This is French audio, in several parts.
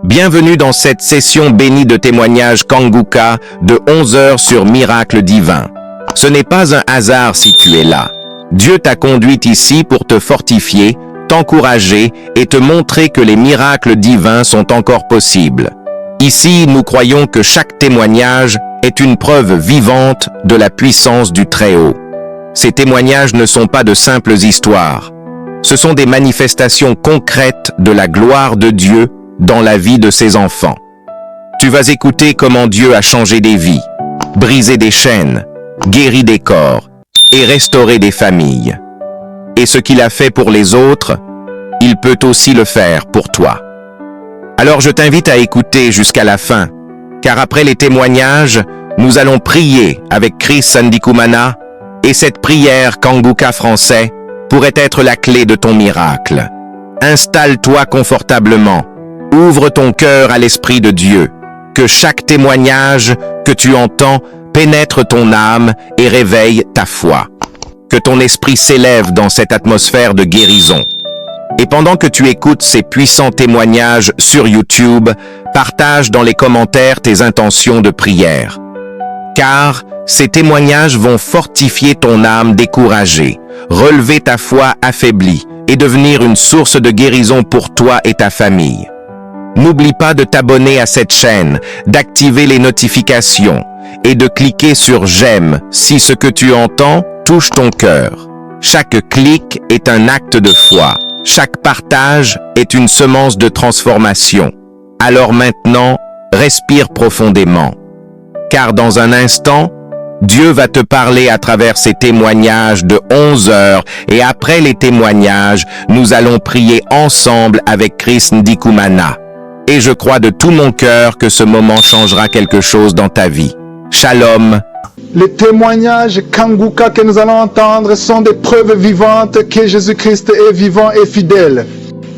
Bienvenue dans cette session bénie de témoignages Kanguka de 11 heures sur Miracle Divin. Ce n'est pas un hasard si tu es là. Dieu t'a conduit ici pour te fortifier, t'encourager et te montrer que les miracles divins sont encore possibles. Ici, nous croyons que chaque témoignage est une preuve vivante de la puissance du Très-Haut. Ces témoignages ne sont pas de simples histoires. Ce sont des manifestations concrètes de la gloire de Dieu dans la vie de ses enfants. Tu vas écouter comment Dieu a changé des vies, brisé des chaînes, guéri des corps et restauré des familles. Et ce qu'il a fait pour les autres, il peut aussi le faire pour toi. Alors je t'invite à écouter jusqu'à la fin, car après les témoignages, nous allons prier avec Chris Sandikumana, et cette prière Kanguka français pourrait être la clé de ton miracle. Installe-toi confortablement, ouvre ton cœur à l'Esprit de Dieu, que chaque témoignage que tu entends pénètre ton âme et réveille ta foi. Que ton esprit s'élève dans cette atmosphère de guérison. Et pendant que tu écoutes ces puissants témoignages sur YouTube, partage dans les commentaires tes intentions de prière. Car ces témoignages vont fortifier ton âme découragée, relever ta foi affaiblie et devenir une source de guérison pour toi et ta famille. N'oublie pas de t'abonner à cette chaîne, d'activer les notifications et de cliquer sur j'aime si ce que tu entends touche ton cœur. Chaque clic est un acte de foi. Chaque partage est une semence de transformation. Alors maintenant, respire profondément. Car dans un instant, Dieu va te parler à travers ces témoignages de 11 heures et après les témoignages, nous allons prier ensemble avec Chris Ndikumana. Et je crois de tout mon cœur que ce moment changera quelque chose dans ta vie. Shalom. Les témoignages Kanguka que nous allons entendre sont des preuves vivantes que Jésus-Christ est vivant et fidèle.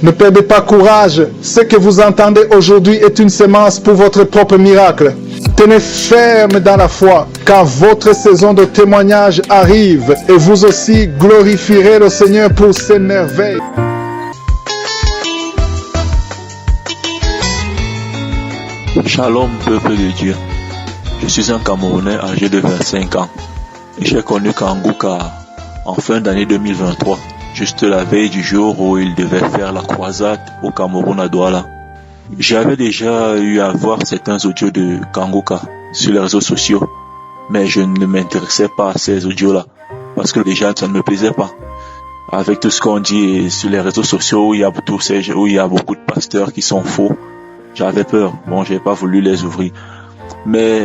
Ne perdez pas courage. Ce que vous entendez aujourd'hui est une semence pour votre propre miracle. Tenez ferme dans la foi, car votre saison de témoignage arrive et vous aussi glorifierez le Seigneur pour ses merveilles. Shalom, peuple de Dieu. Je suis un Camerounais âgé de 25 ans. J'ai connu Kanguka en fin d'année 2023, juste la veille du jour où il devait faire la croisade au Cameroun à Douala. J'avais déjà eu à voir certains audios de Kanguka sur les réseaux sociaux, mais je ne m'intéressais pas à ces audios-là, parce que déjà ça ne me plaisait pas. Avec tout ce qu'on dit sur les réseaux sociaux, où il y a beaucoup de pasteurs qui sont faux, j'avais peur. Bon, j'ai pas voulu les ouvrir. Mais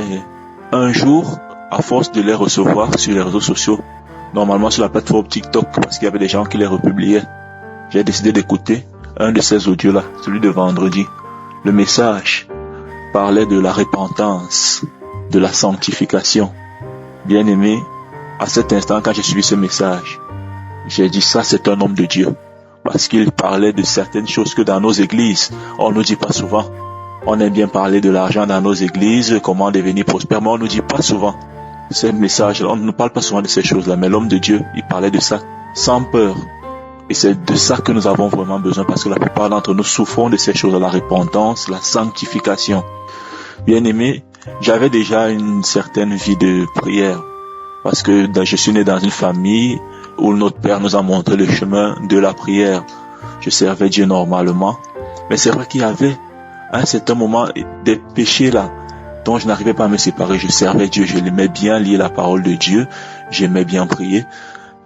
un jour, à force de les recevoir sur les réseaux sociaux, normalement sur la plateforme TikTok, parce qu'il y avait des gens qui les republiaient, j'ai décidé d'écouter un de ces audios-là, celui de vendredi. Le message parlait de la repentance, de la sanctification. Bien aimé, à cet instant, quand j'ai suivi ce message, j'ai dit ça, c'est un homme de Dieu. Parce qu'il parlait de certaines choses que dans nos églises, on ne nous dit pas souvent. On aime bien parler de l'argent dans nos églises, comment devenir prospère, mais on ne nous dit pas souvent ces messages. On ne parle pas souvent de ces choses-là, mais l'homme de Dieu, il parlait de ça sans peur. Et c'est de ça que nous avons vraiment besoin, parce que la plupart d'entre nous souffrons de ces choses, la repentance, la sanctification. Bien aimé, j'avais déjà une certaine vie de prière, parce que je suis né dans une famille où notre père nous a montré le chemin de la prière. Je servais Dieu normalement, mais c'est vrai qu'il y avait à un certain moment des péchés là dont je n'arrivais pas à me séparer. Je servais Dieu, je l'aimais bien lire la parole de Dieu, j'aimais bien prier,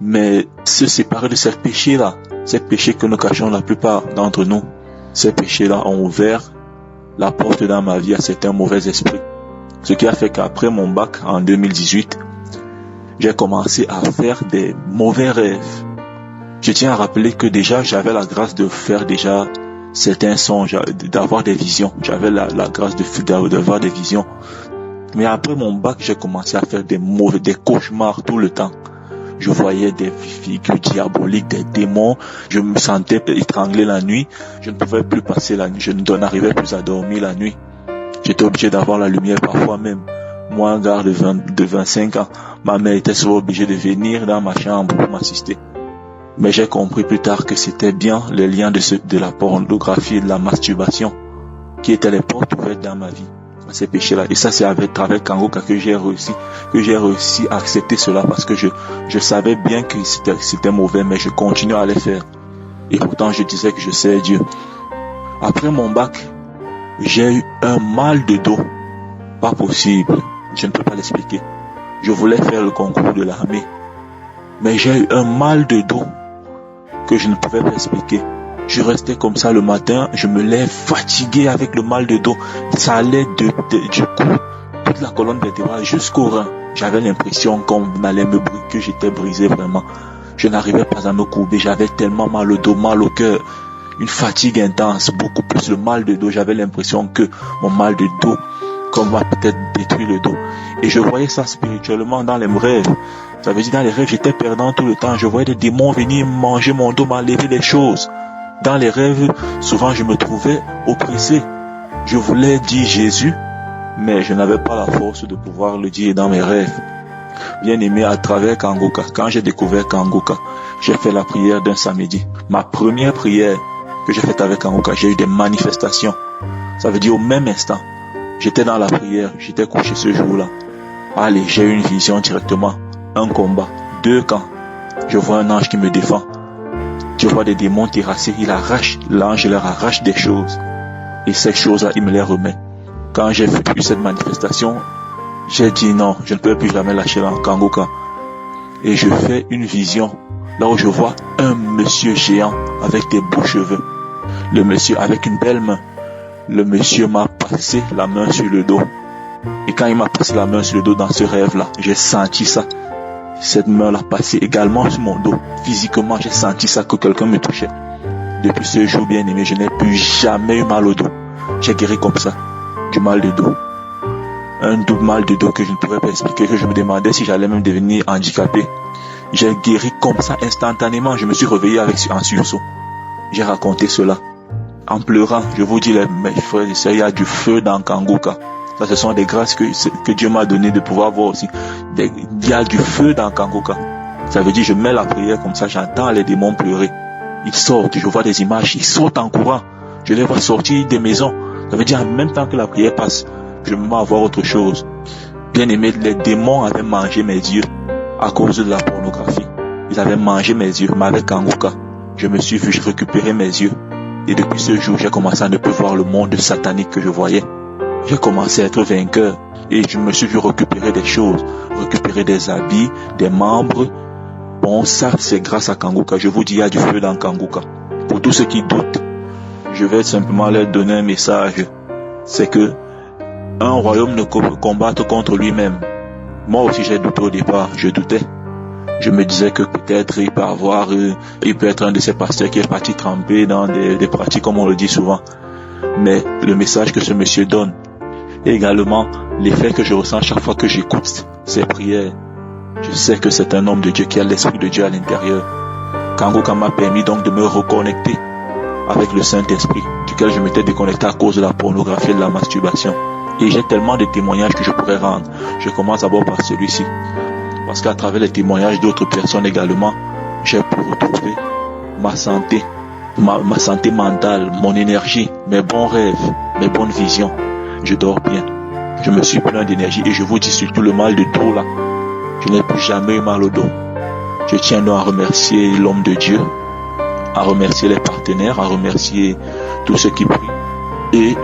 mais se séparer de ces péchés là, ces péchés que nous cachons la plupart d'entre nous, ces péchés là ont ouvert la porte dans ma vie à certains mauvais esprits. Ce qui a fait qu'après mon bac en 2018, j'ai commencé à faire des mauvais rêves. Je tiens à rappeler que déjà j'avais la grâce de faire déjà certains songes, d'avoir des visions. J'avais la grâce d'avoir des visions. Mais après mon bac, j'ai commencé à faire des cauchemars tout le temps. Je voyais des figures diaboliques, des démons. Je me sentais étranglé la nuit. Je ne pouvais plus passer la nuit. Je n'arrivais plus à dormir la nuit. J'étais obligé d'avoir la lumière parfois même. Moi, un gars de 25 ans, ma mère était souvent obligée de venir dans ma chambre pour m'assister. Mais j'ai compris plus tard que c'était bien le lien de la pornographie et de la masturbation. qui étaient les portes ouvertes dans ma vie à ces péchés-là. Et ça, c'est avec Kangoka que j'ai réussi à accepter cela, parce que je savais bien que c'était mauvais, mais je continuais à les faire. Et pourtant, je disais que je sais Dieu. Après mon bac, j'ai eu un mal de dos. Pas possible. Je ne peux pas l'expliquer. Je voulais faire le concours de l'armée, mais j'ai eu un mal de dos que je ne pouvais pas expliquer. Je restais comme ça le matin, je me lève fatigué avec le mal de dos. Ça allait du cou, toute la colonne vertébrale jusqu'au rein. J'avais l'impression qu'on allait me briser, que j'étais brisé vraiment. Je n'arrivais pas à me courber, j'avais tellement mal au dos, mal au cœur. Une fatigue intense, beaucoup plus le mal de dos. J'avais l'impression que mon mal de dos, qu'on va peut-être détruire le dos. Et je voyais ça spirituellement dans les rêves. Ça veut dire dans les rêves, j'étais perdant tout le temps. Je voyais des démons venir manger mon dos, m'enlever les choses. Dans les rêves, souvent je me trouvais oppressé. Je voulais dire Jésus, mais je n'avais pas la force de pouvoir le dire dans mes rêves. Bien aimé, à travers Kangoka, quand j'ai découvert Kangoka, j'ai fait la prière d'un samedi. Ma première prière que j'ai faite avec Kangoka, j'ai eu des manifestations. Ça veut dire au même instant, j'étais dans la prière, j'étais couché ce jour-là. Allez, j'ai eu une vision directement. Un combat, 2 camps. Je vois un ange qui me défend. Je vois des démons terrassés. L'ange leur arrache des choses. Et ces choses-là, il me les remet. Quand j'ai vu cette manifestation, j'ai dit non, je ne peux plus jamais lâcher la Kangoka. Et je fais une vision, là où je vois un monsieur géant avec des beaux cheveux. Le monsieur avec une belle main. Le monsieur m'a passé la main sur le dos. Et quand il m'a passé la main sur le dos dans ce rêve-là, j'ai senti ça. Cette main l'a passé également sur mon dos. Physiquement, j'ai senti ça, que quelqu'un me touchait. Depuis ce jour, bien aimé, je n'ai plus jamais eu mal au dos. J'ai guéri comme ça, du mal de dos. Un double mal de dos que je ne pourrais pas expliquer, que je me demandais si j'allais même devenir handicapé. J'ai guéri comme ça instantanément. Je me suis réveillé en sursaut. J'ai raconté cela. En pleurant, je vous dis, mes frères et sœurs, il y a du feu dans Kangoka. Ça, ce sont des grâces que Dieu m'a donné de pouvoir voir aussi. Il y a du feu dans Kangoka. Ça veut dire, je mets la prière comme ça, j'entends les démons pleurer. Ils sortent, je vois des images, ils sautent en courant. Je les vois sortir des maisons. Ça veut dire, en même temps que la prière passe, je me mets à voir autre chose. Bien aimé, les démons avaient mangé mes yeux à cause de la pornographie. Ils avaient mangé mes yeux, mais avec Kangoka, je me suis vu, je récupérais mes yeux. Et depuis ce jour, j'ai commencé à ne plus voir le monde satanique que je voyais. J'ai commencé à être vainqueur et je me suis vu récupérer des choses, récupérer des habits, des membres. Bon, ça, c'est grâce à Kangoka. Je vous dis, il y a du feu dans Kangoka. Pour tous ceux qui doutent, je vais simplement leur donner un message. C'est que un royaume ne peut combattre contre lui-même. Moi aussi, j'ai douté au départ. Je doutais. Je me disais que peut-être il peut être un de ces pasteurs qui est parti tremper dans des pratiques, comme on le dit souvent. Mais le message que ce monsieur donne, et également l'effet que je ressens chaque fois que j'écoute ses prières, je sais que c'est un homme de Dieu qui a l'esprit de Dieu à l'intérieur. Kangoka m'a permis donc de me reconnecter avec le Saint-Esprit, duquel je m'étais déconnecté à cause de la pornographie et de la masturbation. Et j'ai tellement de témoignages que je pourrais rendre. Je commence d'abord par celui-ci. Parce qu'à travers les témoignages d'autres personnes également, j'ai pu retrouver ma santé mentale, mon énergie, mes bons rêves, mes bonnes visions. Je dors bien. Je me suis plein d'énergie et je vous dis surtout le mal de dos là. Je n'ai plus jamais eu mal au dos. Je tiens donc à remercier l'homme de Dieu, à remercier les partenaires, à remercier tous ceux qui prient. Et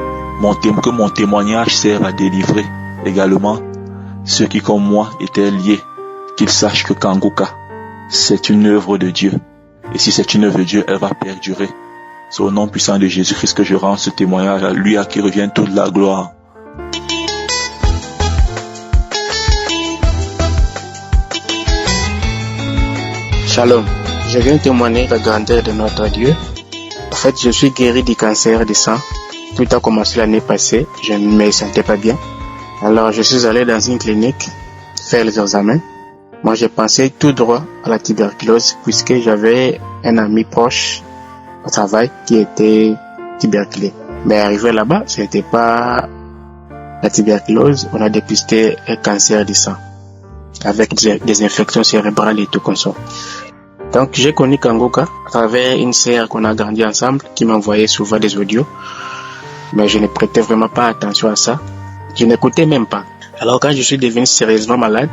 que mon témoignage serve à délivrer également ceux qui comme moi étaient liés. Qu'ils sachent que Kangoka, c'est une œuvre de Dieu. Et si c'est une œuvre de Dieu, elle va perdurer. C'est au nom puissant de Jésus-Christ que je rends ce témoignage, à lui à qui revient toute la gloire. Shalom, je viens témoigner la grandeur de notre Dieu. En fait, je suis guéri du cancer du sang. Tout a commencé l'année passée, je ne me sentais pas bien. Alors, je suis allé dans une clinique faire les examens. Moi, j'ai pensé tout droit à la tuberculose puisque j'avais un ami proche au travail qui était tuberculé. Mais arrivé là-bas, ce n'était pas la tuberculose, on a dépisté un cancer du sang avec des infections cérébrales et tout comme ça. Donc, j'ai connu Kangoka à travers une sœur qu'on a grandi ensemble qui m'envoyait souvent des audios. Mais je ne prêtais vraiment pas attention à ça. Je n'écoutais même pas. Alors quand je suis devenu sérieusement malade,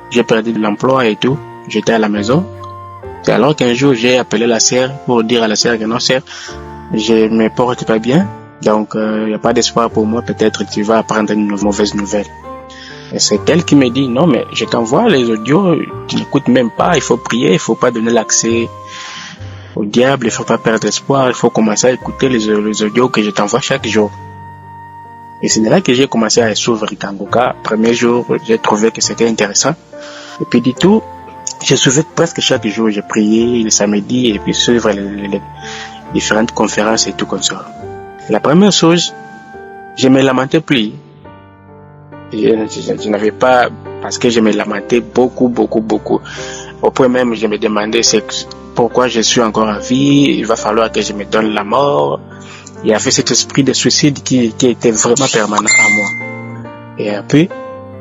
j'ai perdu de l'emploi et tout, j'étais à la maison. Et alors qu'un jour, j'ai appelé la sœur pour dire à la sœur que non, sœur, je me porte pas bien. Donc, il n'y a pas d'espoir pour moi. Peut-être tu vas apprendre une mauvaise nouvelle. Et c'est elle qui me dit, non, mais je t'envoie les audios, tu n'écoutes même pas, il faut prier, il faut pas donner l'accès au diable, il faut pas perdre espoir, il faut commencer à écouter les audios que je t'envoie chaque jour. Et c'est là que j'ai commencé à s'ouvrir Kanguka. Premier jour, j'ai trouvé que c'était intéressant. Et puis du tout, je suivais presque chaque jour, j'ai prié le samedi et puis suivre les différentes conférences et tout comme ça. La première chose, je me lamentais plus. Je n'avais pas, parce que je me lamentais beaucoup. Au point même, je me demandais pourquoi je suis encore en vie, il va falloir que je me donne la mort. Il y avait cet esprit de suicide qui était vraiment permanent à moi. Et puis,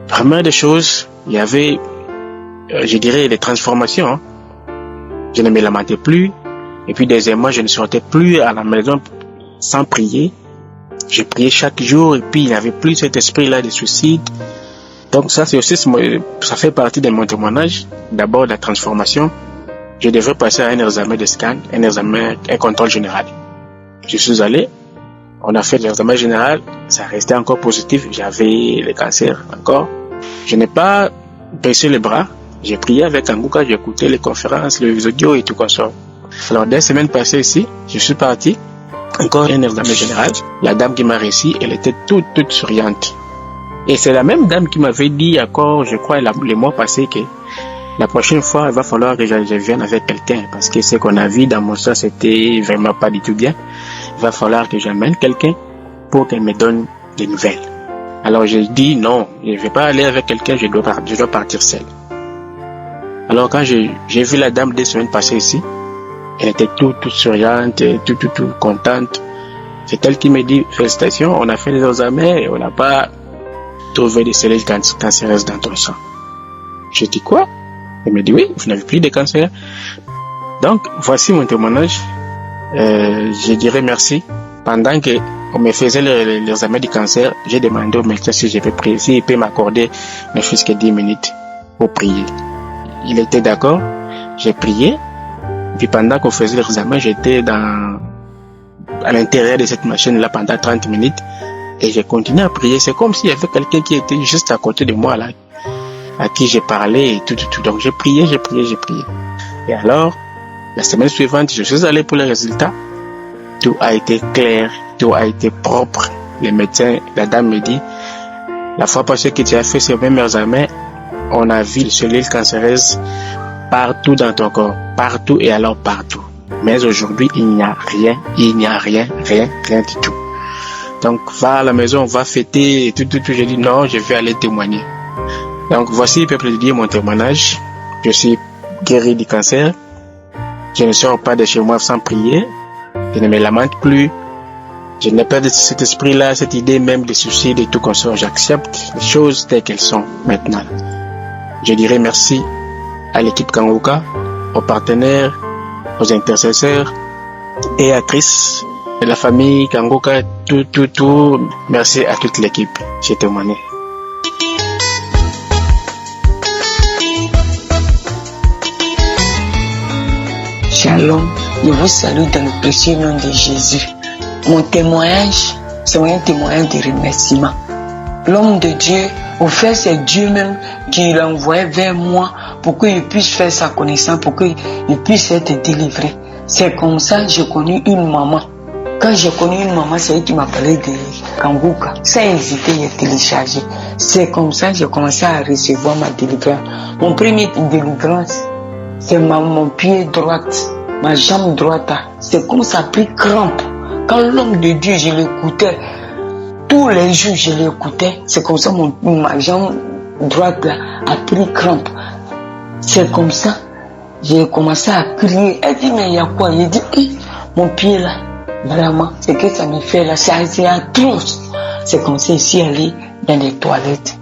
première des choses, il y avait, je dirais, les transformations. Je ne me lamentais plus. Et puis, deuxièmement, je ne sortais plus à la maison sans prier. Je priais chaque jour et puis il n'y avait plus cet esprit-là de suicide. Donc ça, c'est aussi, ça fait partie de mon témoignage. D'abord, la transformation. Je devrais passer à un examen de scan, un contrôle général. Je suis allé, on a fait l'examen général, ça restait encore positif, j'avais le cancer encore. Je n'ai pas baissé les bras, j'ai prié avec Kanguka, j'ai écouté les conférences, les audios et tout comme ça. Alors, 2 semaines passées ici, je suis parti, encore un examen général. La dame qui m'a réussi, elle était toute souriante. Et c'est la même dame qui m'avait dit encore, je crois, les mois passés que la prochaine fois, il va falloir que je vienne avec quelqu'un parce que ce qu'on a vu dans mon sang, c'était vraiment pas du tout bien. Il va falloir que j'amène quelqu'un pour qu'elle me donne des nouvelles. Alors j'ai dit non, je ne vais pas aller avec quelqu'un, je dois partir seul. Alors quand j'ai vu la dame 2 semaines passées ici, elle était toute souriante, tout contente. C'est elle qui me dit félicitations, on a fait les examens et on n'a pas trouvé de cellules cancéreuses dans ton sang. Je dis quoi? Elle me dit oui, vous n'avez plus de cancer. Donc voici mon témoignage. Je dirais merci. Pendant que on me faisait l'examen du cancer, j'ai demandé au médecin si je peux prier, s'il peut m'accorder ne fût-ce que 10 minutes pour prier. Il était d'accord, j'ai prié. Puis pendant qu'on faisait l'examen, j'étais à l'intérieur de cette machine-là pendant 30 minutes et j'ai continué à prier. C'est comme s'il y avait quelqu'un qui était juste à côté de moi là, à qui j'ai parlé et tout. Donc j'ai prié. Et alors, la semaine suivante, je suis allé pour les résultats. Tout a été clair, tout a été propre. Les médecins, la dame me dit, la fois passée que tu as fait ces mêmes examens, on a vu les cellules cancéreuses partout dans ton corps, partout et alors partout. Mais aujourd'hui, il n'y a rien du tout. Donc, va à la maison, on va fêter et tout. J'ai dit non, je vais aller témoigner. Donc, voici, peuple de Dieu, mon témoignage. Je suis guéri du cancer. Je ne sors pas de chez moi sans prier. Je ne me lamente plus. Je n'ai pas de cet esprit-là, cette idée même de suicide et tout comme ça. J'accepte les choses telles qu'elles sont maintenant. Je dirais merci à l'équipe Kanguka, aux partenaires, aux intercesseurs, Béatrice, et la famille Kanguka, tout. Merci à toute l'équipe. J'ai témoigné. Shalom, je vous salue dans le précieux nom de Jésus. Mon témoignage, c'est un témoignage de remerciement. L'homme de Dieu, au fait, c'est Dieu même qui l'a envoyé vers moi pour qu'il puisse faire sa connaissance, pour qu'il puisse être délivré. C'est comme ça que j'ai connu une maman. Quand j'ai connu une maman, c'est elle qui m'a parlé de Kanguka. Sans hésiter, j'ai téléchargé. C'est comme ça que j'ai commencé à recevoir ma délivrance. Mon premier délivrance, c'est mon pied droit, ma jambe droite. C'est comme ça a pris crampe. Quand l'homme de Dieu, je l'écoutais, tous les jours je l'écoutais, c'est comme ça ma jambe droite là, a pris crampe. C'est comme ça, j'ai commencé à crier. Elle dit, mais il y a quoi? Il dit, mon pied là, vraiment, c'est que ça me fait là, c'est atroce. C'est comme ça, je suis allé dans les toilettes.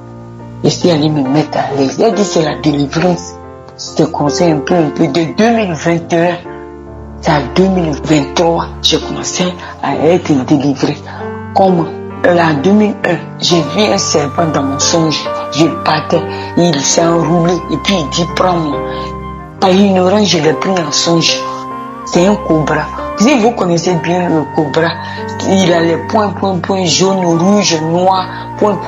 Je suis allé me mettre à l'aise. Elle dit, c'est la délivrance. C'est comme ça un peu, de 2021 à 2023, j'ai commencé à être délivré. Comme en 2001, j'ai vu un serpent dans mon songe. Je partais, il s'est enroulé et puis il dit prends-moi. Par ignorance, je l'ai pris en songe. C'est un cobra. Si vous connaissez bien le cobra, il a les points jaunes, rouges, noirs, points.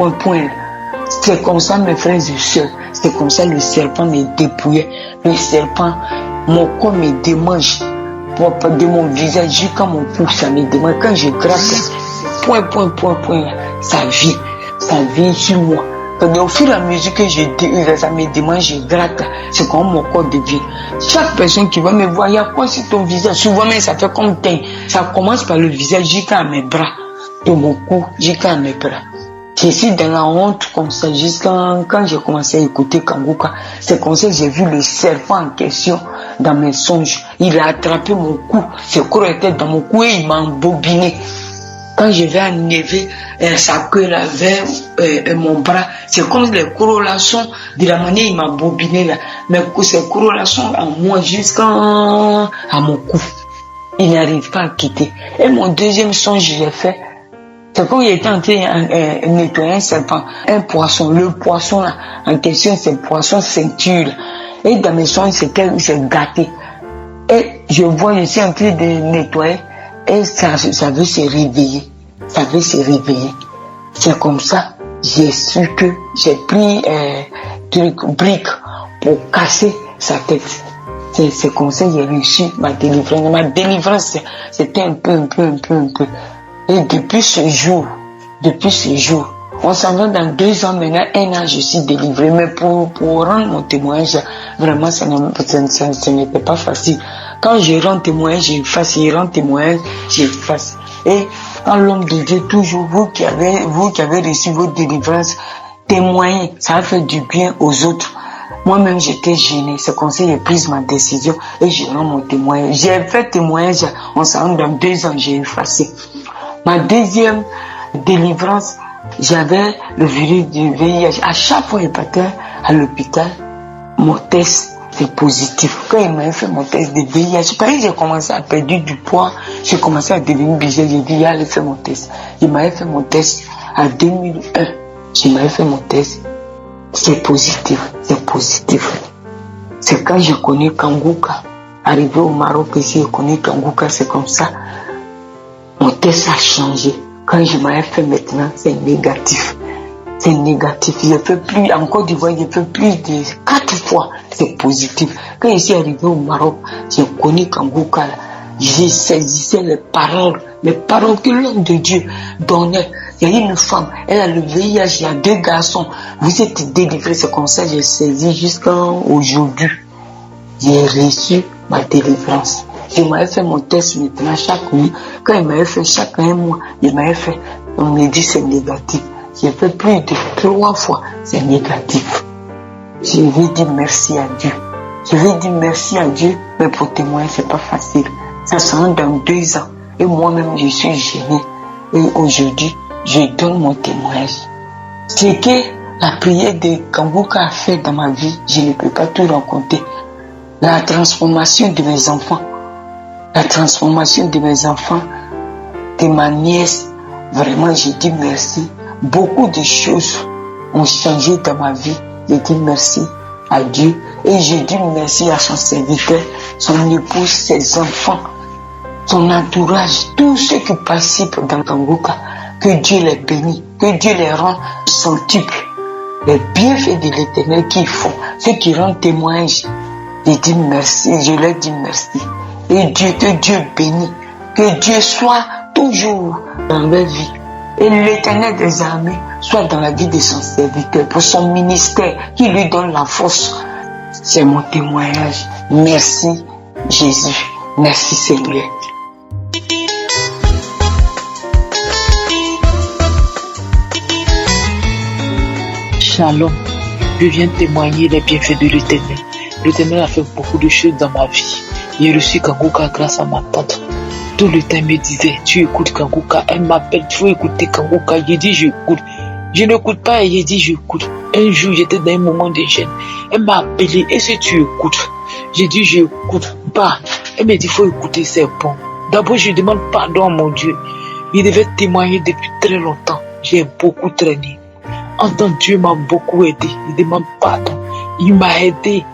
C'est comme ça, mes frères et sœurs. C'est comme ça le serpent me dépouillait. Le serpent, mon corps me démange. De mon visage jusqu'à mon cou, ça me démange. Quand je gratte, point, ça vient sur moi. Au fur et à mesure que ça me démange, je gratte, c'est comme mon corps devient. Chaque personne qui va me voir, il y a quoi sur ton visage? Souvent, mais ça fait comme teint. Ça commence par le visage jusqu'à mes bras. De mon cou jusqu'à mes bras. Je suis dans la honte comme ça, jusqu'à quand j'ai commencé à écouter Kanguka. C'est comme ça que j'ai vu le serpent en question dans mes songes. Il a attrapé mon cou. Ce corps était dans mon cou et il m'a embobiné. Quand je vais enlever sa queue là vers mon bras, c'est comme les correlations de la manière il m'a bobiné là. Mais ces correlations à moi jusqu'à mon cou. Il n'arrive pas à quitter. Et mon deuxième songe, j'ai fait, c'est quand il était en train de nettoyer un serpent, un poisson. Le poisson là, en question, c'est le poisson ceinture. Et dans mes songes, c'est gâté. Et je vois, je suis en train de nettoyer. Et ça veut se réveiller. C'est comme ça, j'ai su que j'ai pris brique pour casser sa tête. C'est comme ça que j'ai réussi ma délivrance. Ma délivrance, c'était un peu. Et depuis ce jour, on s'en va dans 2 ans maintenant, 1 an, je suis délivré. Mais pour rendre mon témoignage, vraiment, ça n'était pas facile. Quand je rends témoignage, j'efface. Et quand l'homme de Dieu, toujours vous qui avez reçu votre délivrance, témoignez, ça a fait du bien aux autres. Moi-même, j'étais gêné. C'est comme ça que j'ai pris ma décision et je rends mon témoignage. J'ai fait témoignage, on s'en va dans 2 ans, j'ai effacé. Ma deuxième délivrance, j'avais le virus du VIH. À chaque fois que je partais à l'hôpital, mon test c'est positif. Quand il m'a fait mon test de VIH, parce que j'ai commencé à perdre du poids, j'ai commencé à devenir bizarre, j'ai dit, allez faire mon test. Il m'avait fait mon test en 2001. Il m'avait fait mon test. C'est positif. C'est quand je connais Kanguka. Arrivé au Maroc ici, je connais Kanguka, c'est comme ça. Mon test a changé. Quand je m'avais fait maintenant, c'est négatif. Je fais plus, en Côte d'Ivoire, je fais plus de 4 fois, c'est positif. Quand je suis arrivé au Maroc, j'ai connu Kanguka, j'ai saisi les paroles que l'homme de Dieu donnait. Il y a une femme, elle a le VIH, il y a 2 garçons. Vous êtes délivrés, c'est comme ça que j'ai saisi jusqu'à aujourd'hui. J'ai reçu ma délivrance. Je m'avais fait mon test maintenant chaque nuit. Quand il m'avait fait chaque 1 mois, il m'avait fait, on me dit c'est négatif. J'ai fait plus de 3 fois, c'est négatif. Je vais dire merci à Dieu. Mais pour témoigner, c'est pas facile. Ça sera dans 2 ans. Et moi-même, je suis gêné. Et aujourd'hui, je donne mon témoignage. Ce que la prière de Kanguka a fait dans ma vie, je ne peux pas tout raconter. La transformation de mes enfants, de ma nièce, vraiment, je dis merci. Beaucoup de choses ont changé dans ma vie. Je dis merci à Dieu et je dis merci à son serviteur, son épouse, ses enfants, son entourage, tous ceux qui participent dans Kanguka. Que Dieu les bénisse, que Dieu les rend centuple. Les bienfaits de l'Éternel qu'ils font, ceux qui rendent témoignage, je dis merci, je leur dis merci. Et Dieu, que Dieu bénisse, que Dieu soit toujours dans leur vie. Et l'Éternel des armées soit dans la vie de son serviteur, pour son ministère, qui lui donne la force. C'est mon témoignage. Merci Jésus. Merci Seigneur. Shalom. Je viens témoigner les bienfaits de l'Éternel. L'Éternel a fait beaucoup de choses dans ma vie. J'ai reçu Kanguka grâce à ma tante. Tout le temps, elle me disait, tu écoutes Kanguka. Elle m'appelle, tu veux écouter Kanguka. J'ai dit, j'écoute. Je n'écoute pas et j'ai dit, j'écoute. Un jour, j'étais dans un moment de gêne. Elle m'a appelé, est-ce que tu écoutes? J'ai dit, j'écoute pas. Elle m'a dit, il faut écouter, c'est bon. D'abord, je demande pardon à mon Dieu. Il devait témoigner depuis très longtemps. J'ai beaucoup traîné. En tant que Dieu m'a beaucoup aidé. Il demande pardon. Il m'a aidé.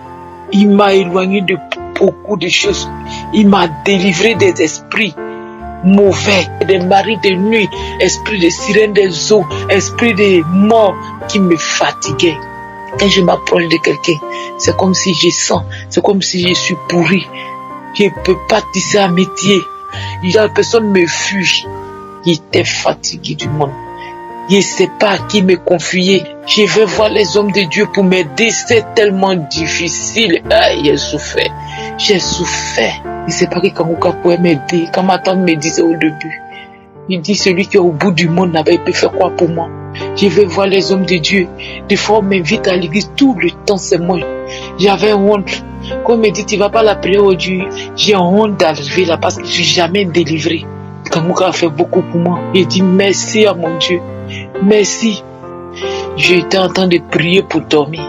Il m'a éloigné de beaucoup de choses. Il m'a délivré des esprits mauvais, des maris de nuit, esprit de sirène des eaux, esprit de mort qui me fatiguait. Quand je m'approche de quelqu'un, c'est comme si je sens, c'est comme si je suis pourri. Je ne peux pas tisser amitié. La personne me fuit. J'étais fatigué du monde. Je ne sais pas à qui me confier. Je vais voir les hommes de Dieu pour m'aider. C'est tellement difficile. J'ai souffert. J'ai souffert. Je ne sais pas qui Kanguka pouvait m'aider. Quand ma tante me disait au début, il dit celui qui est au bout du monde n'avait pu faire quoi pour moi. Je vais voir les hommes de Dieu. Des fois, on m'invite à l'église tout le temps, c'est moi. J'avais honte. Quand on me dit tu ne vas pas la prière au Dieu, j'ai honte d'arriver là parce que je ne suis jamais délivré. Kanguka a fait beaucoup pour moi. J'ai dit merci à mon Dieu. Merci. J'étais en train de prier pour dormir.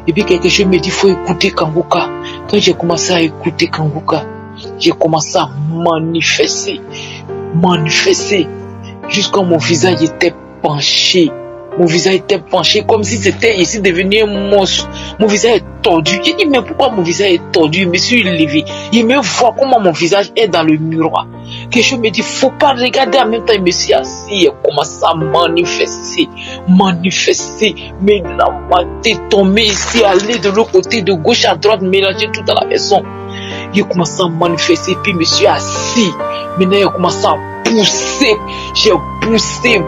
Et puis quelque chose me dit, il faut écouter Kanguka. Quand j'ai commencé à écouter Kanguka, j'ai commencé à manifester. Jusqu'à mon visage était penché. Mon visage était penché comme si c'était ici devenu un monstre. Mon visage est tordu. J'ai dit, mais pourquoi mon visage est tordu? Je me suis levé. Il me voit comment mon visage est dans le miroir. Quelque chose me dit, faut pas regarder en même temps. Je me suis assis et commence à manifester. Mais la main tombée ici, aller de l'autre côté, de gauche à droite, mélanger tout dans la maison. Il commence à manifester, puis je me suis assis. Maintenant, il commence à pousser. J'ai poussé.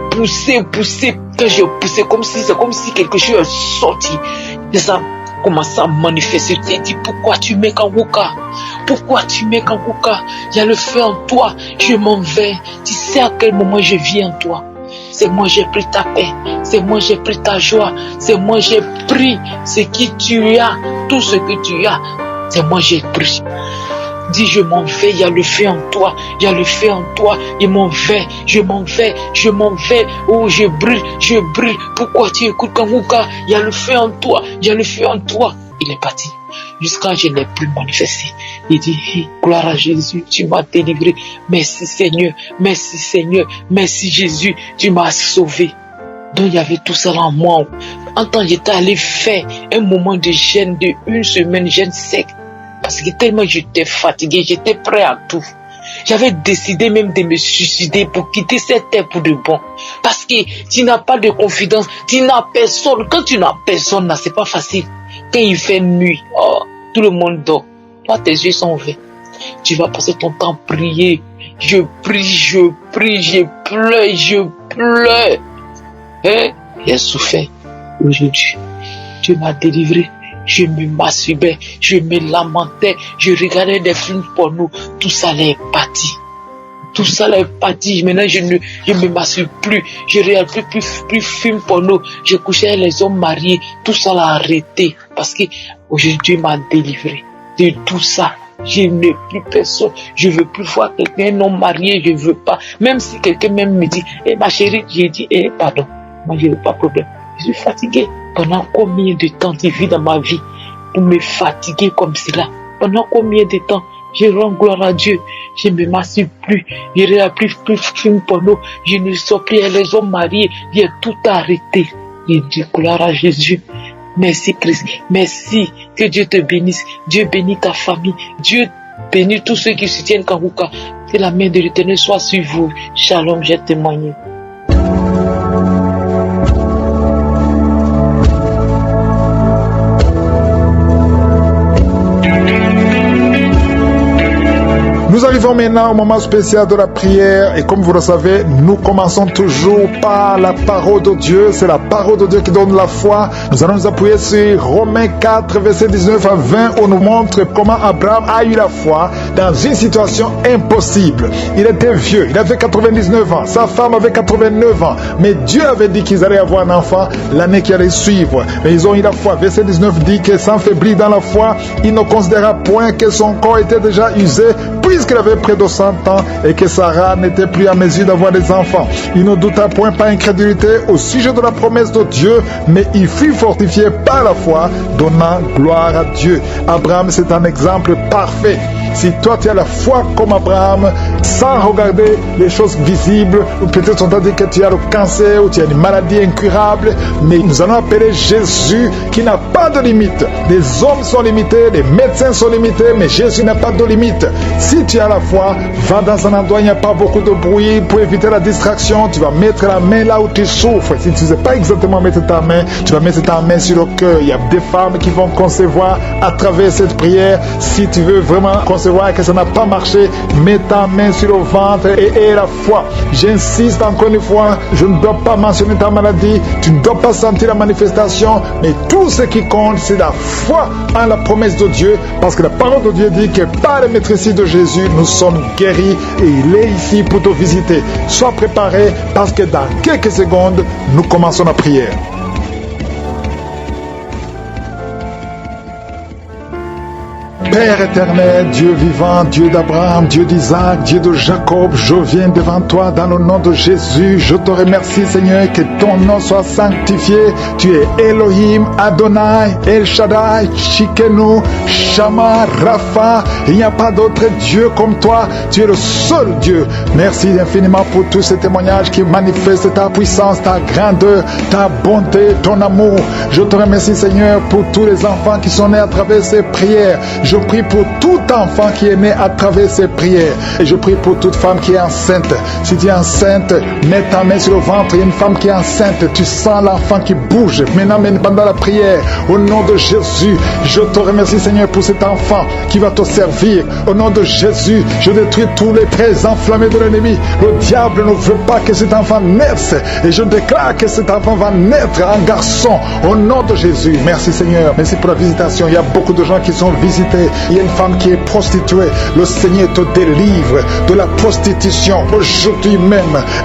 Quand j'ai poussé, c'est comme si quelque chose est sorti. Et ça commence à manifester. Tu dis, pourquoi tu mets Kanguka? Il y a le feu en toi. Je m'en vais. Tu sais à quel moment je viens en toi. C'est moi j'ai pris ta paix. C'est moi j'ai pris ta joie. C'est moi j'ai pris ce que tu as. Tout ce que tu as. C'est moi j'ai pris. Dis je m'en vais, il y a le feu en toi, je m'en vais, oh je brûle, pourquoi tu écoutes Kanguka, il y a le feu en toi, il est parti, jusqu'à je n'ai plus manifesté, il dit, gloire à Jésus, tu m'as délivré, merci Seigneur, merci Jésus, tu m'as sauvé. Donc il y avait tout ça en moi, en temps j'étais allé faire un moment de jeûne de 1 semaine, jeûne sec. Parce que tellement j'étais fatigué, j'étais prêt à tout. J'avais décidé même de me suicider pour quitter cette terre pour de bon. Parce que tu n'as pas de confidence, tu n'as personne. Quand tu n'as personne, c'est pas facile. Quand il fait nuit, tout le monde dort. Toi, tes yeux sont ouverts. Tu vas passer ton temps à prier. Je prie, je pleure. J'ai souffert. Aujourd'hui, Dieu m'a délivré. Je me masturbais, je me lamentais, je regardais des films porno, tout ça là est parti. Maintenant je me masturbe plus, je regarde plus film porno, je couchais avec les hommes mariés, tout ça l'a arrêté parce que aujourd'hui Dieu m'a délivré de tout ça. Je n'ai plus personne, je veux plus voir quelqu'un non marié, je veux pas. Même si quelqu'un même me dit, ma chérie, j'ai dit, pardon, moi je n'ai pas de problème, je suis fatigué. Pendant combien de temps tu vis dans ma vie pour me fatiguer comme cela? Pendant combien de temps je rends gloire à Dieu? Je ne me masturbe plus, je ne regarde plus film porno, je ne sors plus avec les hommes mariés, j'ai tout arrêté. Je dis gloire à Jésus. Merci Christ, merci, que Dieu te bénisse, Dieu bénit ta famille, Dieu bénit tous ceux qui soutiennent Kanguka. Que la main de l'Éternel soit sur vous. Shalom, j'ai témoigné. Nous arrivons maintenant au moment spécial de la prière et comme vous le savez, nous commençons toujours par la parole de Dieu. C'est la parole de Dieu qui donne la foi. Nous allons nous appuyer sur Romains 4, versets 19 à 20 où on nous montre comment Abraham a eu la foi dans une situation impossible. Il était vieux, il avait 99 ans, sa femme avait 89 ans, mais Dieu avait dit qu'ils allaient avoir un enfant l'année qui allait suivre. Mais ils ont eu la foi. Verset 19 dit que sans faiblir dans la foi, il ne considéra point que son corps était déjà usé, puisqu'il avait près de 100 ans et que Sarah n'était plus à mesure d'avoir des enfants. Il ne douta point par incrédulité au sujet de la promesse de Dieu, mais il fut fortifié par la foi, donnant gloire à Dieu. Abraham, c'est un exemple parfait. Si toi tu as la foi comme Abraham, sans regarder les choses visibles, ou peut-être on t'a dit que tu as le cancer ou tu as une maladie incurable, mais nous allons appeler Jésus qui n'a pas de limite. Les hommes sont limités, les médecins sont limités, mais Jésus n'a pas de limite. Si tu as la foi, va dans un endroit où il n'y a pas beaucoup de bruit pour éviter la distraction. Tu vas mettre la main là où tu souffres. Si tu ne sais pas exactement mettre ta main, tu vas mettre ta main sur le cœur. Il y a des femmes qui vont concevoir à travers cette prière. Si tu veux vraiment concevoir que ça n'a pas marché, mets ta main sur le ventre et aie la foi. J'insiste encore une fois, je ne dois pas mentionner ta maladie, tu ne dois pas sentir la manifestation, mais tout ce qui compte, c'est la foi en la promesse de Dieu, parce que la parole de Dieu dit que par le maîtrise de Jésus, nous sommes guéris et il est ici pour te visiter. Sois préparé parce que dans quelques secondes, nous commençons la prière. Père éternel, Dieu vivant, Dieu d'Abraham, Dieu d'Isaac, Dieu de Jacob, je viens devant toi dans le nom de Jésus. Je te remercie, Seigneur, que ton nom soit sanctifié. Tu es Elohim, Adonai, El Shaddai, Shikenu, Shama, Rapha. Il n'y a pas d'autre Dieu comme toi. Tu es le seul Dieu. Merci infiniment pour tous ces témoignages qui manifestent ta puissance, ta grandeur, ta bonté, ton amour. Je te remercie, Seigneur, pour tous les enfants qui sont nés à travers ces prières. Je prie pour tout enfant qui est né à travers ces prières. Et je prie pour toute femme qui est enceinte. Si tu es enceinte, mets ta main sur le ventre. Il y a une femme qui est enceinte. Tu sens l'enfant qui bouge. Maintenant, pendant la prière, au nom de Jésus, je te remercie, Seigneur, pour cet enfant qui va te servir. Au nom de Jésus, je détruis tous les traits enflammés de l'ennemi. Le diable ne veut pas que cet enfant naisse. Et je déclare que cet enfant va naître en garçon. Au nom de Jésus. Merci, Seigneur. Merci pour la visitation. Il y a beaucoup de gens qui sont visités. Il y a une femme qui est prostituée. Le Seigneur te délivre de la prostitution aujourd'hui même.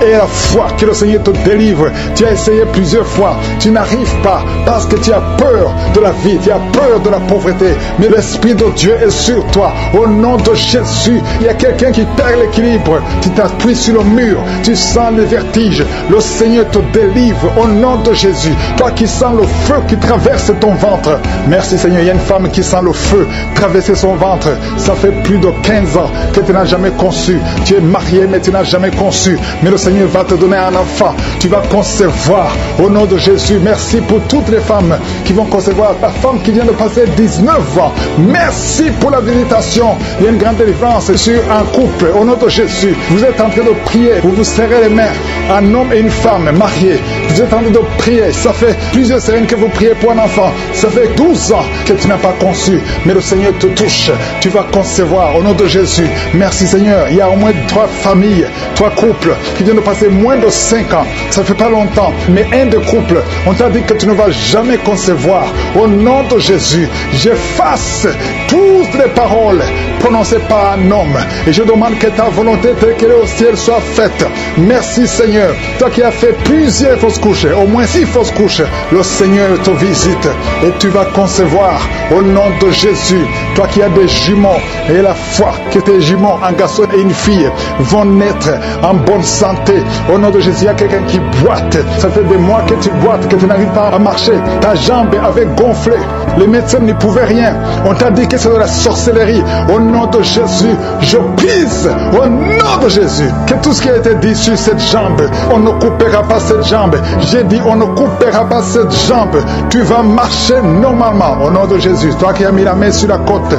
Et la foi que le Seigneur te délivre. Tu as essayé plusieurs fois. Tu n'arrives pas parce que tu as peur de la vie. Tu as peur de la pauvreté. Mais l'Esprit de Dieu est sur toi. Au nom de Jésus, il y a quelqu'un qui perd l'équilibre. Tu t'appuies sur le mur. Tu sens le vertige. Le Seigneur te délivre au nom de Jésus. Toi qui sens le feu qui traverse ton ventre. Merci, Seigneur. Il y a une femme qui sent le feu traverser son ventre. Ça fait plus de 15 ans que tu n'as jamais conçu. Tu es marié mais tu n'as jamais conçu. Mais le Seigneur va te donner un enfant. Tu vas concevoir au nom de Jésus. Merci pour toutes les femmes qui vont concevoir. La femme qui vient de passer 19 ans. Merci pour la visitation. Il y a une grande délivrance sur un couple au nom de Jésus. Vous êtes en train de prier. Vous vous serrez les mains. Un homme et une femme mariés. Vous êtes en train de prier. Ça fait plusieurs semaines que vous priez pour un enfant. Ça fait 12 ans que tu n'as pas conçu. Mais le Seigneur te touche, tu vas concevoir au nom de Jésus. Merci, Seigneur. Il y a au moins 3 familles, 3 couples qui viennent de passer moins de 5 ans. Ça fait pas longtemps, mais un des couples, on t'a dit que tu ne vas jamais concevoir. Au nom de Jésus, j'efface toutes les paroles prononcées par un homme et je demande que ta volonté telle qu'elle est au ciel soit faite. Merci, Seigneur. Toi qui as fait plusieurs fausses couches, au moins 6 fausses couches, le Seigneur te visite et tu vas concevoir au nom de Jésus. Toi qui as des jumeaux et la foi que tes jumeaux, un garçon et une fille, vont naître en bonne santé. Au nom de Jésus, il y a quelqu'un qui boite. Ça fait des mois que tu boites, que tu n'arrives pas à marcher. Ta jambe avait gonflé. Les médecins n'y pouvaient rien. On t'a dit que c'est de la sorcellerie. Au nom de Jésus, je pisse. Au nom de Jésus, que tout ce qui a été dit sur cette jambe, on ne coupera pas cette jambe. J'ai dit, on ne coupera pas cette jambe. Tu vas marcher normalement. Au nom de Jésus, toi qui as mis la main sur la côté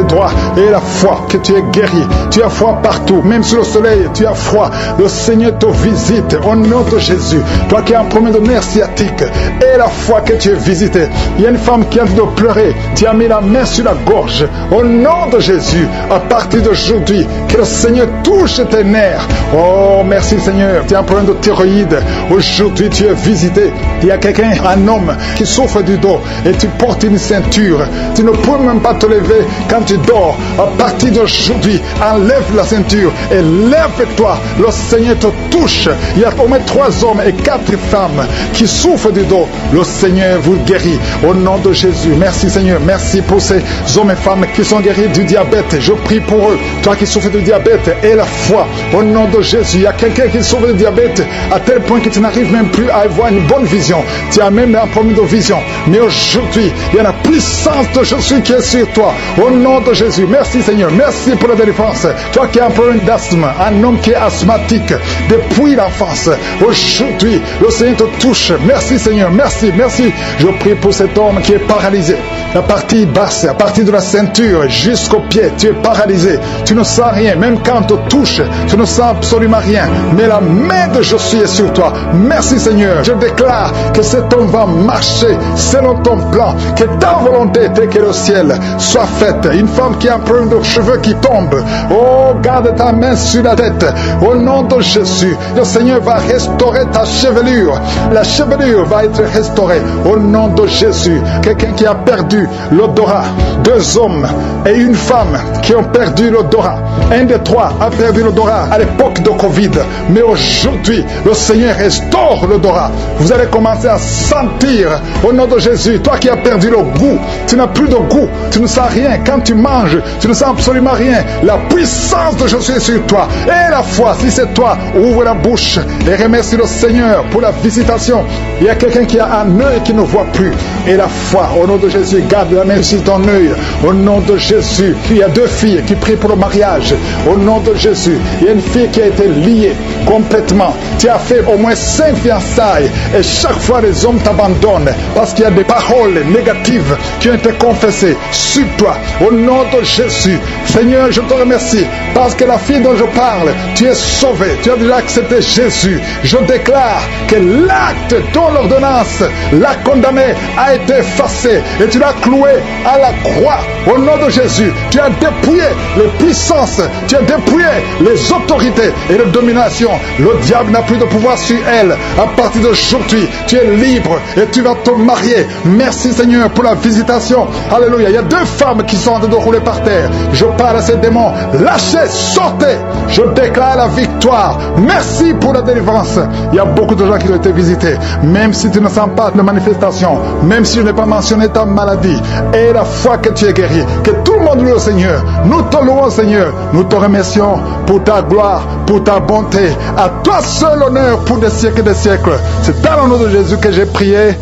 droit, et la foi que tu es guéri. Tu as foi partout, même sur le soleil, tu as foi. Le Seigneur te visite au nom de Jésus. Toi qui as un problème de nerf sciatique, et la foi que tu es visité. Il y a une femme qui a envie de pleurer. Tu as mis la main sur la gorge. Au nom de Jésus, à partir d'aujourd'hui, que le Seigneur touche tes nerfs. Oh, merci Seigneur. Tu as un problème de thyroïde. Aujourd'hui, tu es visité. Il y a quelqu'un, un homme, qui souffre du dos et tu portes une ceinture. Tu ne peux même pas te lever quand tu dors. À partir d'aujourd'hui, enlève la ceinture et lève-toi. Le Seigneur te touche. Il y a au moins 3 hommes et 4 femmes qui souffrent du dos. Le Seigneur vous guérit au nom de Jésus. Merci Seigneur. Merci pour ces hommes et femmes qui sont guéris du diabète. Je prie pour eux. Toi qui souffres du diabète, et la foi au nom de Jésus. Il y a quelqu'un qui souffre du diabète à tel point que tu n'arrives même plus à avoir une bonne vision. Tu as même un problème de vision. Mais aujourd'hui, il y a la puissance de Jésus qui est sur toi. Au nom de Jésus, merci Seigneur, merci pour la délivrance. Toi qui as un problème d'asthme, un homme qui est asthmatique depuis l'enfance, aujourd'hui, le Seigneur te touche. Merci Seigneur, merci, merci. Je prie pour cet homme qui est paralysé. La partie basse, à partir de la ceinture jusqu'au pied, tu es paralysé. Tu ne sens rien, même quand on te touche, tu ne sens absolument rien. Mais la main de Jésus est sur toi. Merci Seigneur. Je déclare que cet homme va marcher selon ton plan, que ta volonté telle que le ciel soit faite. Une femme qui a un problème de cheveux qui tombe, oh, garde ta main sur la tête. Au nom de Jésus, le Seigneur va restaurer ta chevelure. La chevelure va être restaurée. Au nom de Jésus, quelqu'un qui a perdu l'odorat, 2 hommes et une femme qui ont perdu l'odorat. Un des 3 a perdu l'odorat à l'époque de Covid. Mais aujourd'hui, le Seigneur restaure l'odorat. Vous allez commencer à sentir, au nom de Jésus, toi qui as perdu le goût, tu n'as plus de goût, tu ne sens rien. Quand tu manges, tu ne sens absolument rien. La puissance de Jésus est sur toi. Et la foi, si c'est toi, ouvre la bouche et remercie le Seigneur pour la visitation. Il y a quelqu'un qui a un œil qui ne voit plus. Et la foi, au nom de Jésus, garde la main sur ton œil. Au nom de Jésus, il y a 2 filles qui prient pour le mariage. Au nom de Jésus, il y a une fille qui a été liée complètement. Tu as fait au moins 5 fiançailles et chaque fois les hommes t'abandonnent parce qu'il y a des paroles négatives qui ont été confessées sur toi. Au nom de Jésus, Seigneur, je te remercie parce que la fille dont je parle, tu es sauvée, tu as déjà accepté Jésus. Je déclare que l'acte dont l'ordonnance l'a condamné a été effacé et tu l'as cloué à la croix. Au nom de Jésus, tu as dépouillé les puissances, tu as dépouillé les autorités et les dominations. Le diable n'a plus de pouvoir sur elle. À partir d'aujourd'hui, tu es libre et tu vas te marier. Merci Seigneur pour la visitation. Alléluia. Il y a 2 femmes qui sont en train de rouler par terre. Je parle à ces démons. Lâchez, sortez. Je déclare la victoire. Merci pour la délivrance. Il y a beaucoup de gens qui ont été visités. Même si tu ne sens pas de manifestation, même si je n'ai pas mentionné ta maladie, et la foi que tu es guéri, que tout le monde loue au Seigneur. Nous te louons Seigneur. Nous te remercions pour ta gloire, pour ta bonté. À toi seul honneur pour des siècles et des siècles. C'est dans le nom de Jésus que j'ai prié.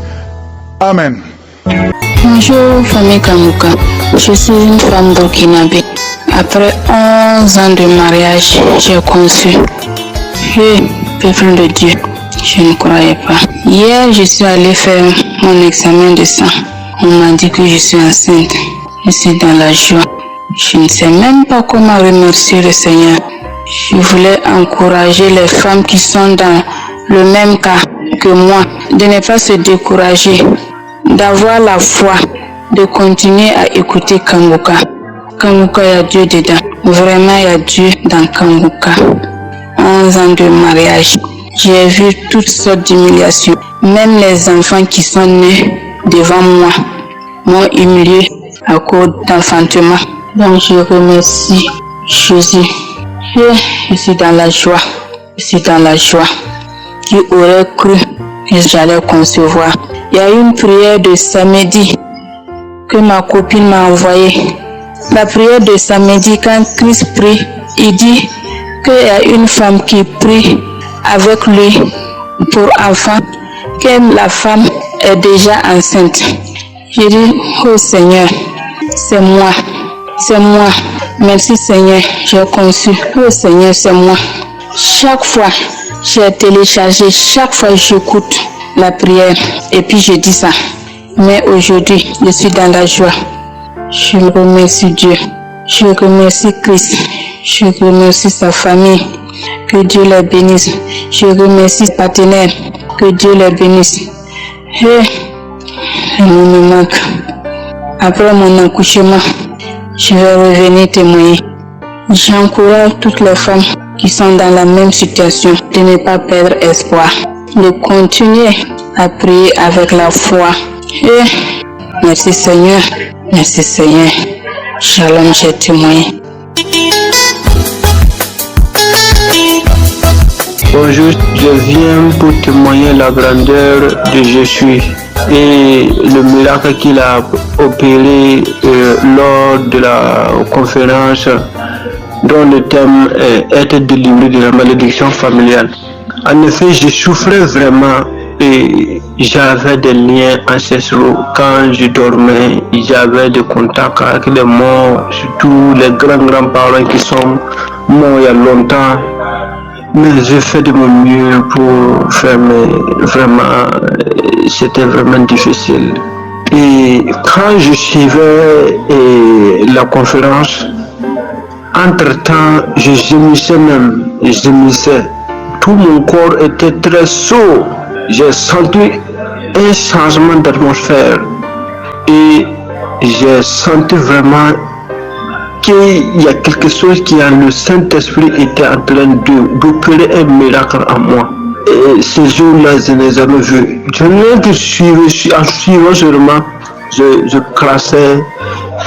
Amen. Bonjour famille Kanguka, je suis une femme burkinabé. Après 11 ans de mariage, j'ai conçu. Peuple de Dieu, je ne croyais pas. Hier, je suis allée faire mon examen de sang. On m'a dit que je suis enceinte. Je suis dans la joie. Je ne sais même pas comment remercier le Seigneur. Je voulais encourager les femmes qui sont dans le même cas que moi, de ne pas se décourager, d'avoir la foi, de continuer à écouter Kanguka. Kanguka, il y a Dieu dedans. Vraiment, il y a Dieu dans Kanguka. 11 ans de mariage. J'ai vu toutes sortes d'humiliations. Même les enfants qui sont nés devant moi m'ont humilié à cause d'enfantement. Donc, je remercie Jésus. Je suis dans la joie. Je suis dans la joie. Qui aurait cru que j'allais concevoir? Il y a une prière de samedi que ma copine m'a envoyée. La prière de samedi, quand Christ prie, il dit qu'il y a une femme qui prie avec lui pour enfant, que la femme est déjà enceinte. Je dis, oh Seigneur, c'est moi. C'est moi. Merci Seigneur, j'ai conçu. Oh Seigneur, c'est moi. Chaque fois, j'ai téléchargé, chaque fois j'écoute la prière et puis je dis ça. Mais aujourd'hui, je suis dans la joie. Je remercie Dieu. Je remercie Christ. Je remercie sa famille. Que Dieu les bénisse. Je remercie ses partenaires. Que Dieu les bénisse. Il me manque. Après mon accouchement, je vais revenir témoigner. J'encourage toutes les femmes qui sont dans la même situation de ne pas perdre espoir, de continuer à prier avec la foi. Et merci Seigneur, merci Seigneur. Shalom, j'ai témoigné. Bonjour, je viens pour témoigner la grandeur de Jésus et le miracle qu'il a opéré lors de la conférence dont le thème est être délivré de la malédiction familiale. En effet, je souffrais vraiment et j'avais des liens ancestraux. Quand je dormais, j'avais des contacts avec les morts, surtout les grands-parents qui sont morts il y a longtemps. Mais j'ai fait de mon mieux pour faire, mais vraiment, c'était vraiment difficile. Et quand je suivais la conférence, entre-temps, je gémissais même, tout mon corps était très chaud. J'ai senti un changement d'atmosphère et j'ai senti vraiment qu'il y a quelque chose qui a le Saint-Esprit était en train d'opérer un miracle en moi. Et ces jours-là, je ne les avais vus. Je n'ai que suivi, en suivant seulement, je classais,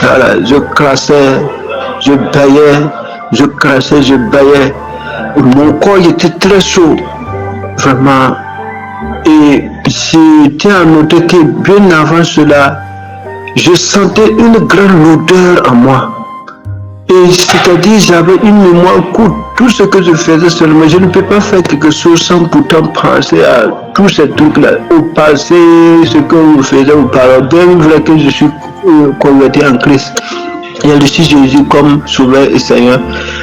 voilà, je baillais. Mon corps était très chaud, vraiment. Et c'était à noter que bien avant cela, je sentais une grande odeur en moi. Et c'est-à-dire, j'avais une mémoire courte. Tout ce que je faisais seulement, je ne peux pas faire quelque chose sans pourtant penser à tous ces trucs-là. Au passé, ce que vous faisiez auparavant, bien vrai que je suis converti en Christ. Il y a reçu Jésus comme Sauveur et Seigneur.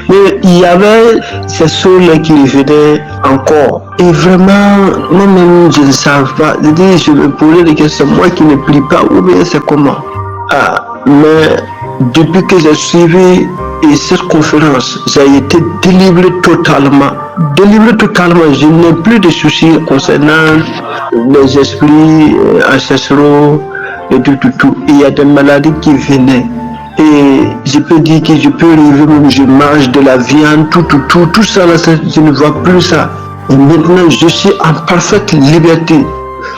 Mais il y avait ces choses-là qui revenaient encore. Et vraiment, moi-même, je ne savais pas. Je me posais des questions, moi qui ne prie pas, ou bien c'est comment. Mais depuis que j'ai suivi cette conférence, j'ai été délivré totalement. Je n'ai plus de soucis concernant les esprits ancestraux et tout. Il y a des maladies qui venaient. Et je peux dire que je peux rêver même, je mange de la viande, tout ça là, je ne vois plus ça. Et maintenant, je suis en parfaite liberté.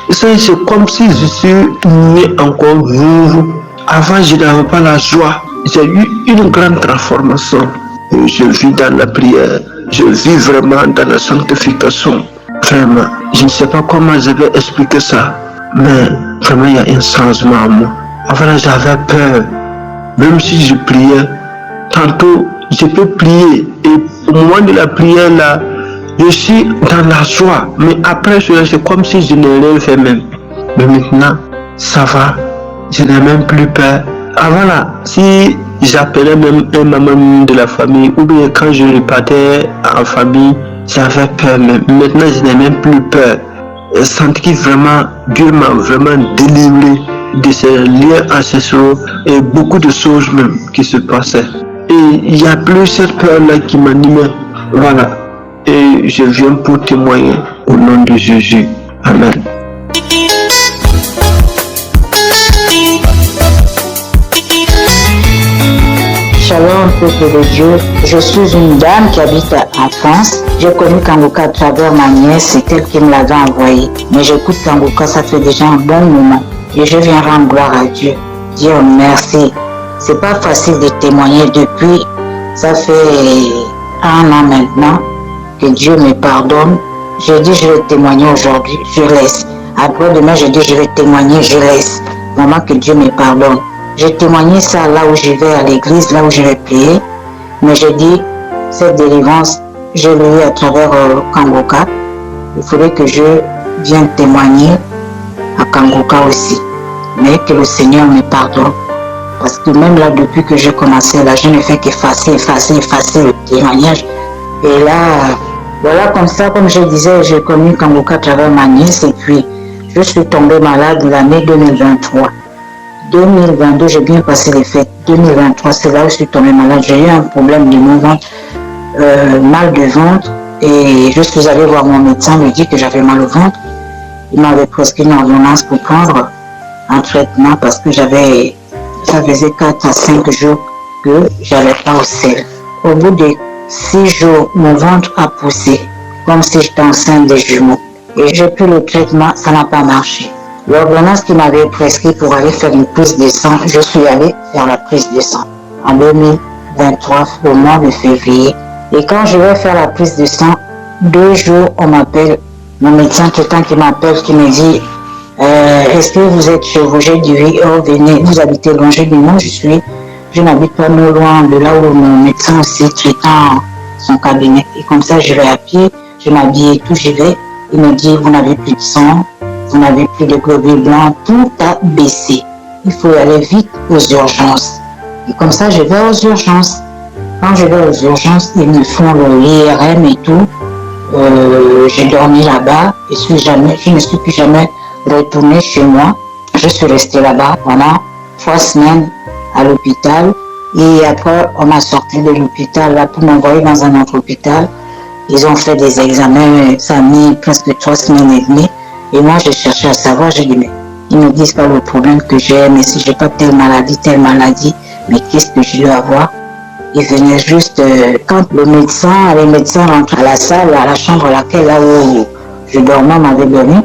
C'est comme si je suis né encore vivant. Avant, je n'avais pas la joie. J'ai eu une grande transformation. Je vis dans la prière. Je vis vraiment dans la sanctification. Vraiment, je ne sais pas comment je vais expliquer ça. Mais vraiment, il y a un changement en moi. Avant, j'avais peur. Même si je priais, tantôt, je peux prier. Et au moment de la prière, là, je suis dans la joie. Mais après, c'est comme si je n'ai rien fait même. Mais maintenant, ça va. Je n'ai même plus peur. Avant là, si j'appelais même un maman de la famille, ou bien quand je repartais en famille, j'avais peur même. Maintenant, je n'ai même plus peur. Je sens que vraiment, Dieu m'a vraiment délivré de ces liens ancestraux et beaucoup de choses même qui se passaient. Et il n'y a plus cette peur-là qui m'animait. Voilà. Et je viens pour témoigner au nom de Jésus. Amen. Shalom, peuple de Dieu. Je suis une dame qui habite en France. J'ai connu Kanguka à travers ma nièce, c'est elle qui me l'avait envoyé. Mais j'écoute Kanguka, ça fait déjà un bon moment. Et je viens rendre gloire à Dieu. Dire merci. C'est pas facile de témoigner depuis. Ça fait 1 an maintenant que Dieu me pardonne. Je dis je vais témoigner aujourd'hui, je laisse. Après demain, je dis je vais témoigner, je laisse. Vraiment que Dieu me pardonne. J'ai témoigné ça là où je vais à l'église, là où je vais prier. Mais je dis, cette délivrance, je l'ai eu à travers Kanguka. Il faudrait que je vienne témoigner à Kanguka aussi. Mais que le Seigneur me pardonne. Parce que même là, depuis que j'ai commencé, là, je ne fais qu'effacer le témoignage. Et là, voilà, comme ça, comme je disais, j'ai connu Kanguka à travers ma nièce. Et puis, je suis tombée malade l'année 2023. 2022, j'ai bien passé les fêtes. 2023, c'est là où je suis tombée malade. J'ai eu un problème de mon ventre, mal de ventre. Et je suis allée voir mon médecin, lui dit que j'avais mal au ventre. Il m'avait prescrit une ordonnance pour prendre un traitement parce que ça faisait 4 à 5 jours que j'allais pas au sel. Au bout de 6 jours, mon ventre a poussé, comme si j'étais enceinte des jumeaux. Et j'ai pris le traitement, ça n'a pas marché. L'ordonnance qui m'avait prescrit pour aller faire une prise de sang, je suis allée faire la prise de sang en 2023, au mois de février. Et quand je vais faire la prise de sang, 2 jours, on m'appelle, mon médecin traitant qui m'appelle, qui me dit est-ce que vous êtes chez vous? J'ai dit oui, venez, vous habitez loin? J'ai dit non, je n'habite pas non loin de là où mon médecin aussi traitant son cabinet. Et comme ça, je vais à pied, je m'habille et tout, j'y vais. Il me dit, vous n'avez plus de sang, vous n'avez plus de globules blancs, tout a baissé. Il faut aller vite aux urgences. Et comme ça, je vais aux urgences. Quand je vais aux urgences, ils me font l'IRM et tout. J'ai dormi là-bas et je ne suis plus jamais retournée chez moi. Je suis restée là-bas pendant 3 semaines à l'hôpital. Et après, on m'a sorti de l'hôpital là pour m'envoyer dans un autre hôpital. Ils ont fait des examens, ça a mis presque 3 semaines et demie. Et moi, j'ai cherché à savoir, j'ai dit, mais ils me disent pas le problème que j'ai, mais si j'ai pas telle maladie, mais qu'est-ce que je dois avoir? Ils venaient juste, quand les médecins rentrent à la salle, à la chambre là où je dormais, m'avait donné,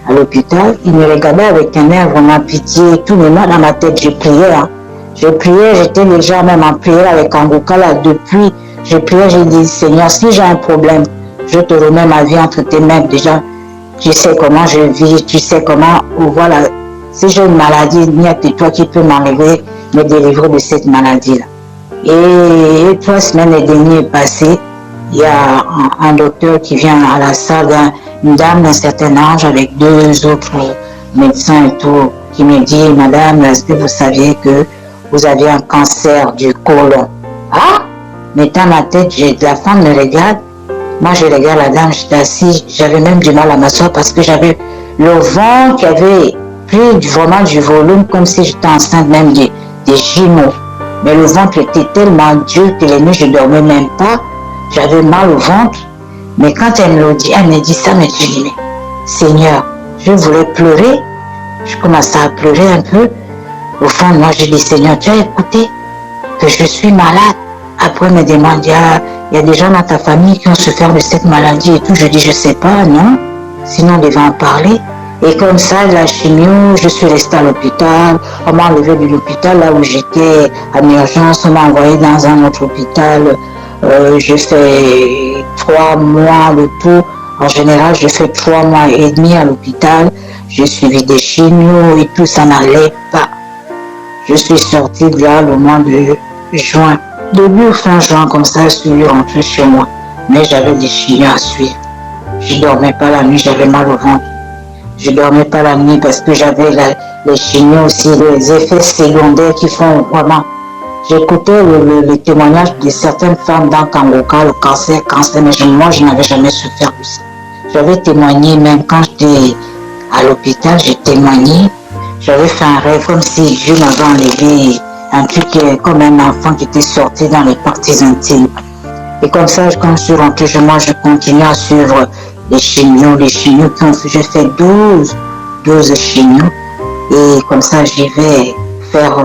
à l'hôpital, ils me regardaient avec un air vraiment pitié et tout, mais moi, dans ma tête, je priais, hein. Je priais, j'étais déjà même en prière avec Kanguka là, depuis, je priais, j'ai dit, Seigneur, si j'ai un problème, je te remets ma vie entre tes mains, déjà, tu sais comment je vis, tu sais comment, voilà, si j'ai une maladie, il n'y a que toi qui peux m'enlever, me délivrer de cette maladie-là. Et 3 semaines et demie passées, il y a un docteur qui vient à la salle, une dame d'un certain âge avec 2 autres médecins et tout, qui me dit, madame, est-ce que vous saviez que vous avez un cancer du côlon? Ah! Mais dans ma tête, la femme me regarde. Moi, je regarde la dame, j'étais assise, j'avais même du mal à m'asseoir parce que j'avais le ventre qui avait pris vraiment du volume, comme si j'étais enceinte même des jumeaux. Mais le ventre était tellement dur que les nuits, je ne dormais même pas. J'avais mal au ventre. Mais quand elle me dit ça, mais je dis, mais Seigneur, je voulais pleurer. Je commençais à pleurer un peu. Au fond de moi, je dis, Seigneur, tu as écouté que je suis malade. Après, elle me demande, il y a des gens dans ta famille qui ont souffert de cette maladie et tout. Je dis, je ne sais pas, non. Sinon, on devait en parler. Et comme ça, la chimio, je suis restée à l'hôpital. On m'a enlevé de l'hôpital là où j'étais en urgence. On m'a envoyé dans un autre hôpital. J'ai fait 3 mois le tout. En général, j'ai fait 3 mois et demi à l'hôpital. J'ai suivi des chimios et tout, ça n'allait pas. Je suis sortie de là le mois de juin. Début fin juin, comme ça, je suis rentrée chez moi. Mais j'avais des chimios à suivre. Je ne dormais pas la nuit, j'avais mal au ventre. Je ne dormais pas la nuit parce que j'avais les chimios aussi, les effets secondaires qui font vraiment. J'écoutais le témoignage de certaines femmes dans Kanguka, le cancer, mais moi je n'avais jamais souffert de ça. J'avais témoigné même quand j'étais à l'hôpital, j'ai témoigné. J'avais fait un rêve comme si Dieu m'avait enlevé un truc comme un enfant qui était sorti dans les parties intimes. Et comme ça, quand je suis rentrée chez moi, je continue à suivre les chimios qui ont fait, j'ai fait 12 chimios. Et comme ça, j'y vais faire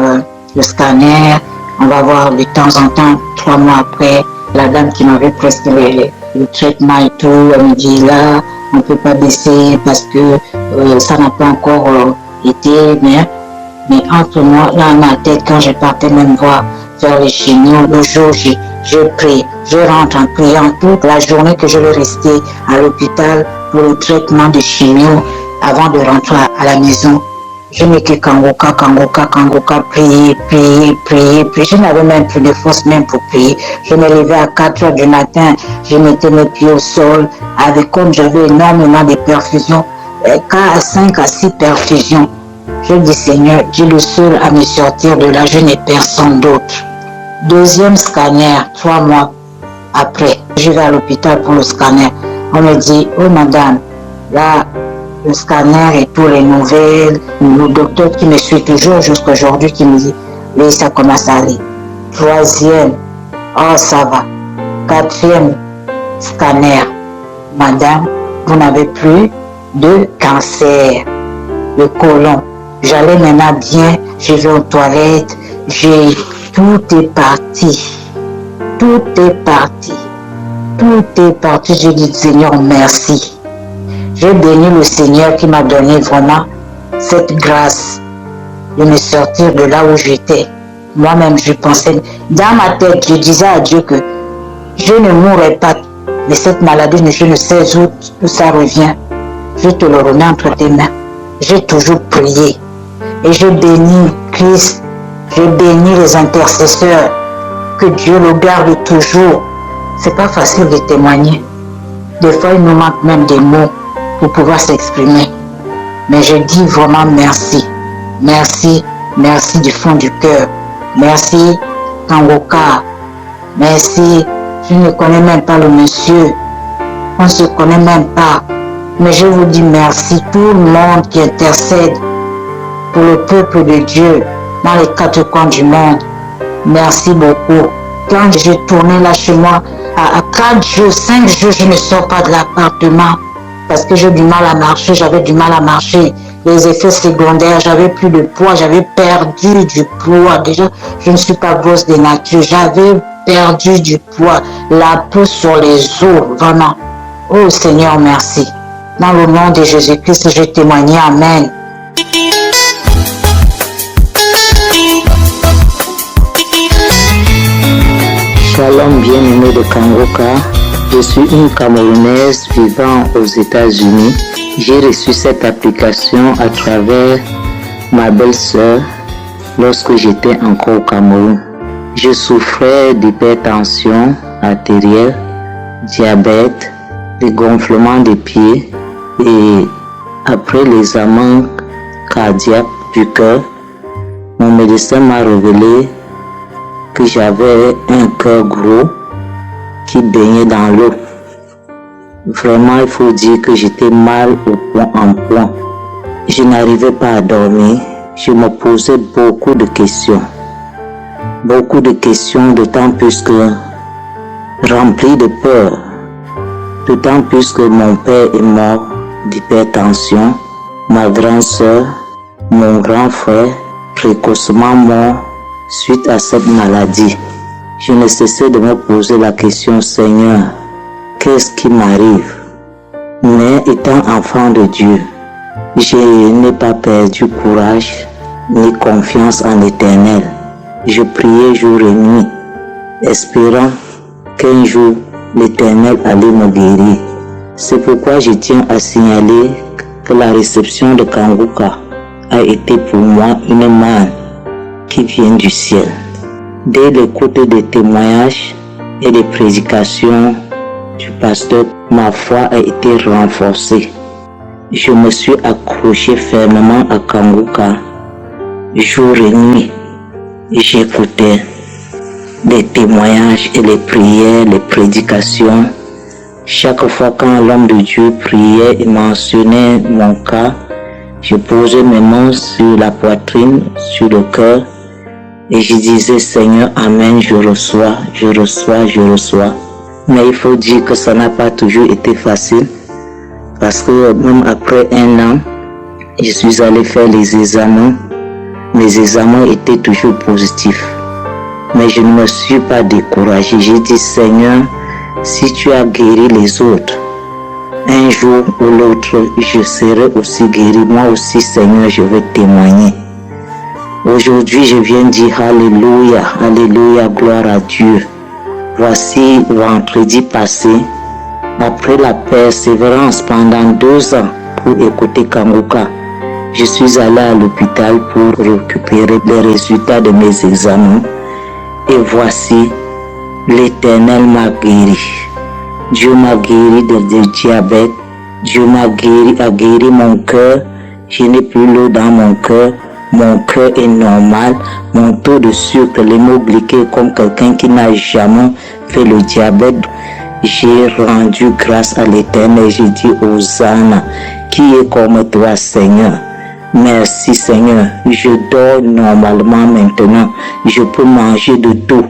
le scanner. On va voir de temps en temps, 3 mois après, la dame qui m'avait prescrit le traitement et tout, elle me dit là, on ne peut pas baisser parce que ça n'a pas encore été bien. Mais entre moi, dans ma tête, quand je partais même voir faire les chimios, le jour, je prie, je rentre en priant toute la journée que je vais rester à l'hôpital pour le traitement de chimio avant de rentrer à la maison. Je n'ai que Kanguka, prier. Je n'avais même plus de force même pour prier. Je me levais à 4 heures du matin, je mettais mes pieds au sol, comme j'avais énormément de perfusions, 5 à 6 perfusions. Je dis, Seigneur, tu es le seul à me sortir de là, je n'ai personne d'autre. Deuxième scanner, 3 mois après, je vais à l'hôpital pour le scanner. On me dit, oh madame, là, le scanner et tous les nouvelles, le docteur qui me suit toujours jusqu'à aujourd'hui qui me dit, oui, ça commence à aller. 3e, oh ça va. 4e scanner, madame, vous n'avez plus de cancer, le côlon. J'allais maintenant bien, je vais aux toilettes, tout est parti. Je dis, Seigneur, merci. Je bénis le Seigneur qui m'a donné vraiment cette grâce de me sortir de là où j'étais. Moi-même, je pensais, dans ma tête, je disais à Dieu que je ne mourrai pas de cette maladie, mais je ne sais où ça revient. Je te le remets entre tes mains. J'ai toujours prié. Et je bénis Christ, je bénis les intercesseurs. Que Dieu le garde toujours. C'est pas facile de témoigner. Des fois, il nous manque même des mots pour pouvoir s'exprimer. Mais je dis vraiment merci. Merci, merci du fond du cœur. Merci, Kangoka. Merci, je ne connais même pas le monsieur. On ne se connaît même pas. Mais je vous dis merci, tout le monde qui intercède pour le peuple de Dieu dans les quatre coins du monde. Merci beaucoup. Quand j'ai tourné là chez moi, à 4 jours, 5 jours, je ne sors pas de l'appartement parce que j'ai du mal à marcher, j'avais du mal à marcher. Les effets secondaires, j'avais plus de poids, j'avais perdu du poids. Déjà, je ne suis pas grosse de nature, j'avais perdu du poids, la peau sur les os, vraiment. Oh Seigneur, merci. Dans le nom de Jésus-Christ, je témoigne. Amen. Shalom bien-aimé de Kangoka, je suis une Camerounaise vivant aux États-Unis. J'ai reçu cette application à travers ma belle-sœur lorsque j'étais encore au Cameroun. Je souffrais d'hypertension artérielle, diabète, de gonflement des pieds et après l'examen cardiaque du cœur, mon médecin m'a révélé que j'avais un cœur gros qui baignait dans l'eau. Vraiment, il faut dire que j'étais mal au point en point. Je n'arrivais pas à dormir. Je me posais beaucoup de questions. Beaucoup de questions, d'autant plus que rempli de peur. D'autant plus que mon père est mort d'hypertension, ma grande sœur, mon grand frère, précocement mort suite à cette maladie. Je ne cessais de me poser la question, Seigneur, qu'est-ce qui m'arrive? Mais étant enfant de Dieu, je n'ai pas perdu courage ni confiance en l'Éternel. Je priais jour et nuit, espérant qu'un jour l'Éternel allait me guérir. C'est pourquoi je tiens à signaler que la réception de Kangoka a été pour moi une manne qui vient du ciel. Dès l'écoute des témoignages et des prédications du pasteur, ma foi a été renforcée. Je me suis accroché fermement à Kangoka jour et nuit. J'écoutais les témoignages et les prières, les prédications. Chaque fois quand l'homme de Dieu priait et mentionnait mon cas, je posais mes mains sur la poitrine, sur le cœur, et je disais, Seigneur, Amen, je reçois, je reçois, je reçois. Mais il faut dire que ça n'a pas toujours été facile, parce que même après 1 an, je suis allé faire les examens. Mes examens étaient toujours positifs. Mais je ne me suis pas découragé. J'ai dit, Seigneur, si tu as guéri les autres, un jour ou l'autre, je serai aussi guéri. Moi aussi, Seigneur, je vais témoigner. Aujourd'hui, je viens dire Alléluia, Alléluia, gloire à Dieu. Voici vendredi passé, après la persévérance pendant 2 ans pour écouter Kangoka, je suis allé à l'hôpital pour récupérer les résultats de mes examens. Et voici, l'Éternel m'a guéri. Dieu m'a guéri de diabète. Dieu m'a guéri mon cœur. Je n'ai plus l'eau dans mon cœur. Mon cœur est normal. Mon taux de sucre, l'hémoglycée est comme quelqu'un qui n'a jamais fait le diabète. J'ai rendu grâce à l'Éternel. J'ai dit Hosanna, qui est comme toi, Seigneur. Merci Seigneur, je dors normalement maintenant, je peux manger de tout.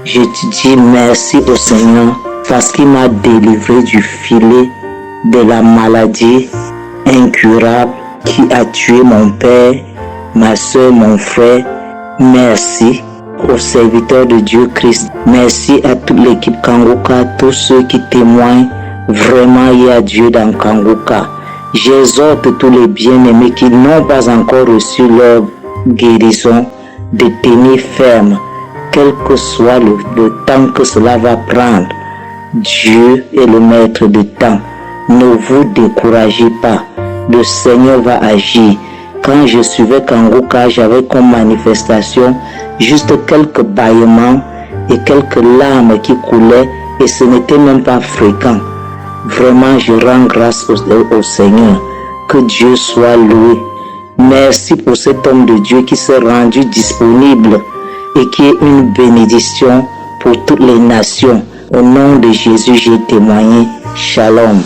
Je te dis merci au Seigneur parce qu'il m'a délivré du filet de la maladie incurable qui a tué mon père, ma soeur, mon frère. Merci aux serviteurs de Dieu Christ. Merci à toute l'équipe Kangoka, tous ceux qui témoignent. Vraiment, il y a Dieu dans Kangoka. J'exhorte tous les bien-aimés qui n'ont pas encore reçu leur guérison de tenir ferme, quel que soit le temps que cela va prendre. Dieu est le maître du temps. Ne vous découragez pas. Le Seigneur va agir. Quand je suivais Kangoka, j'avais comme manifestation juste quelques bâillements et quelques larmes qui coulaient et ce n'était même pas fréquent. Vraiment, je rends grâce au Seigneur. Que Dieu soit loué. Merci pour cet homme de Dieu qui s'est rendu disponible et qui est une bénédiction pour toutes les nations. Au nom de Jésus, j'ai témoigné. Shalom.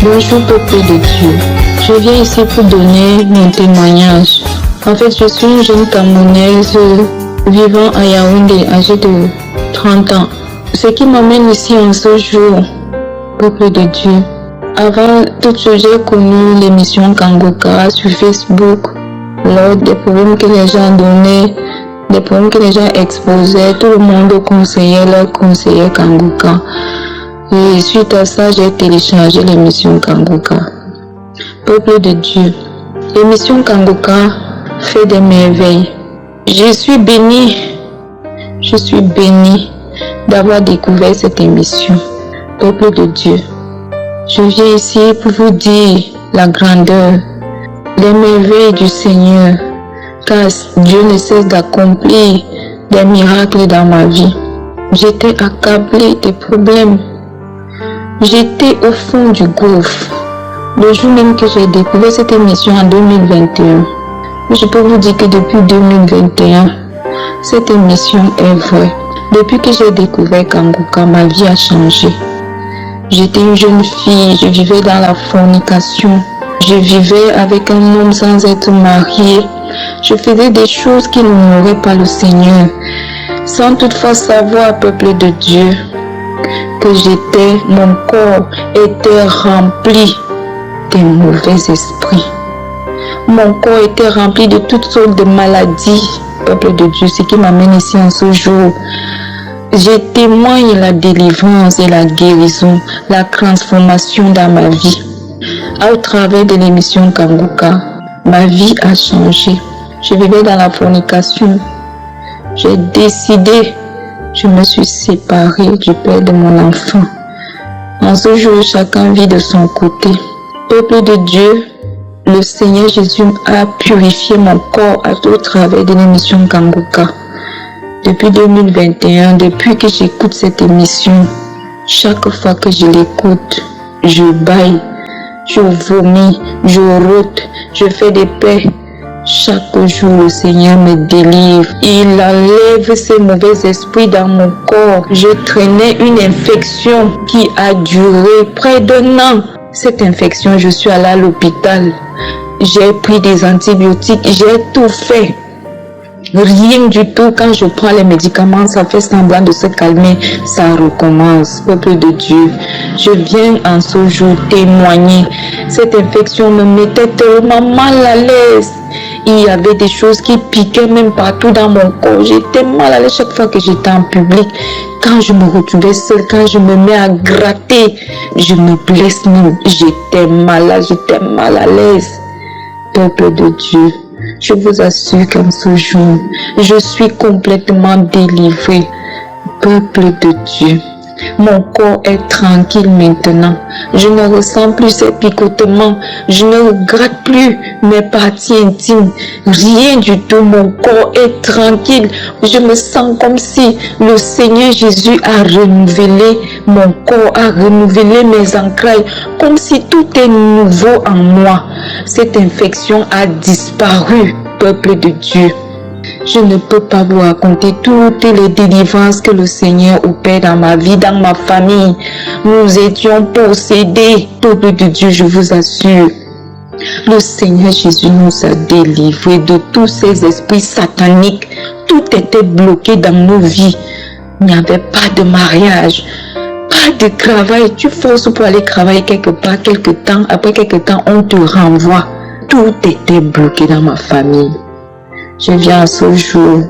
Bonjour peuple de Dieu. Je viens ici pour donner mon témoignage. En fait, je suis une jeune Camerounaise vivant à Yaoundé, âgée de 30 ans. Ce qui m'amène ici en ce jour, peuple de Dieu. Avant toute chose, j'ai connu l'émission Kanguka sur Facebook. Lors des problèmes que les gens donnaient, des problèmes que les gens exposaient, tout le monde leur conseillait Kanguka. Et suite à ça, j'ai téléchargé l'émission Kanguka. Peuple de Dieu, l'émission Kanguka fait des merveilles. Je suis bénie d'avoir découvert cette émission. Peuple de Dieu, je viens ici pour vous dire la grandeur, les merveilles du Seigneur, car Dieu ne cesse d'accomplir des miracles dans ma vie. J'étais accablée des problèmes. J'étais au fond du gouffre. Le jour même que j'ai découvert cette émission en 2021, je peux vous dire que depuis 2021, cette émission est vraie. Depuis que j'ai découvert Kanguka, ma vie a changé. J'étais une jeune fille, je vivais dans la fornication. Je vivais avec un homme sans être mariée. Je faisais des choses qui n'honoraient pas le Seigneur, sans toutefois savoir, peuple de Dieu, que mon corps était rempli de mauvais esprits. Mon corps était rempli de toutes sortes de maladies, peuple de Dieu, ce qui m'amène ici en ce jour. Je témoigne la délivrance et la guérison, la transformation dans ma vie. Au travers de l'émission Kanguka, ma vie a changé. Je vivais dans la fornication. J'ai décidé, je me suis séparée du père de mon enfant. En ce jour, chacun vit de son côté. Peuple de Dieu, le Seigneur Jésus a purifié mon corps au travers de l'émission Kanguka. Depuis 2021, depuis que j'écoute cette émission, chaque fois que je l'écoute, je baille, je vomis, je rôte, je fais des paix. Chaque jour, le Seigneur me délivre. Il enlève ces mauvais esprits dans mon corps. Je traînais une infection qui a duré près d'un an. Cette infection, je suis allée à l'hôpital. J'ai pris des antibiotiques, j'ai tout fait. Rien du tout. Quand je prends les médicaments, ça fait semblant de se calmer. Ça recommence. Peuple de Dieu, je viens en ce jour témoigner. Cette infection me mettait tellement mal à l'aise. Il y avait des choses qui piquaient même partout dans mon corps. J'étais mal à l'aise chaque fois que j'étais en public. Quand je me retrouvais seule, quand je me mets à gratter, je me blesse même. J'étais malade, j'étais mal à l'aise. Peuple de Dieu, je vous assure qu'en ce jour, je suis complètement délivrée. Peuple de Dieu, mon corps est tranquille maintenant. Je ne ressens plus ces picotements. Je ne regrette plus mes parties intimes. Rien du tout. Mon corps est tranquille. Je me sens comme si le Seigneur Jésus a renouvelé mon corps, a renouvelé mes entrailles, comme si tout est nouveau en moi. Cette infection a disparu, peuple de Dieu. Je ne peux pas vous raconter toutes les délivrances que le Seigneur opère dans ma vie, dans ma famille. Nous étions possédés. Peuple de Dieu, je vous assure. Le Seigneur Jésus nous a délivrés de tous ces esprits sataniques. Tout était bloqué dans nos vies. Il n'y avait pas de mariage, pas de travail. Tu forces pour aller travailler quelque part, quelque temps. Après quelque temps, on te renvoie. Tout était bloqué dans ma famille. Je viens ce jour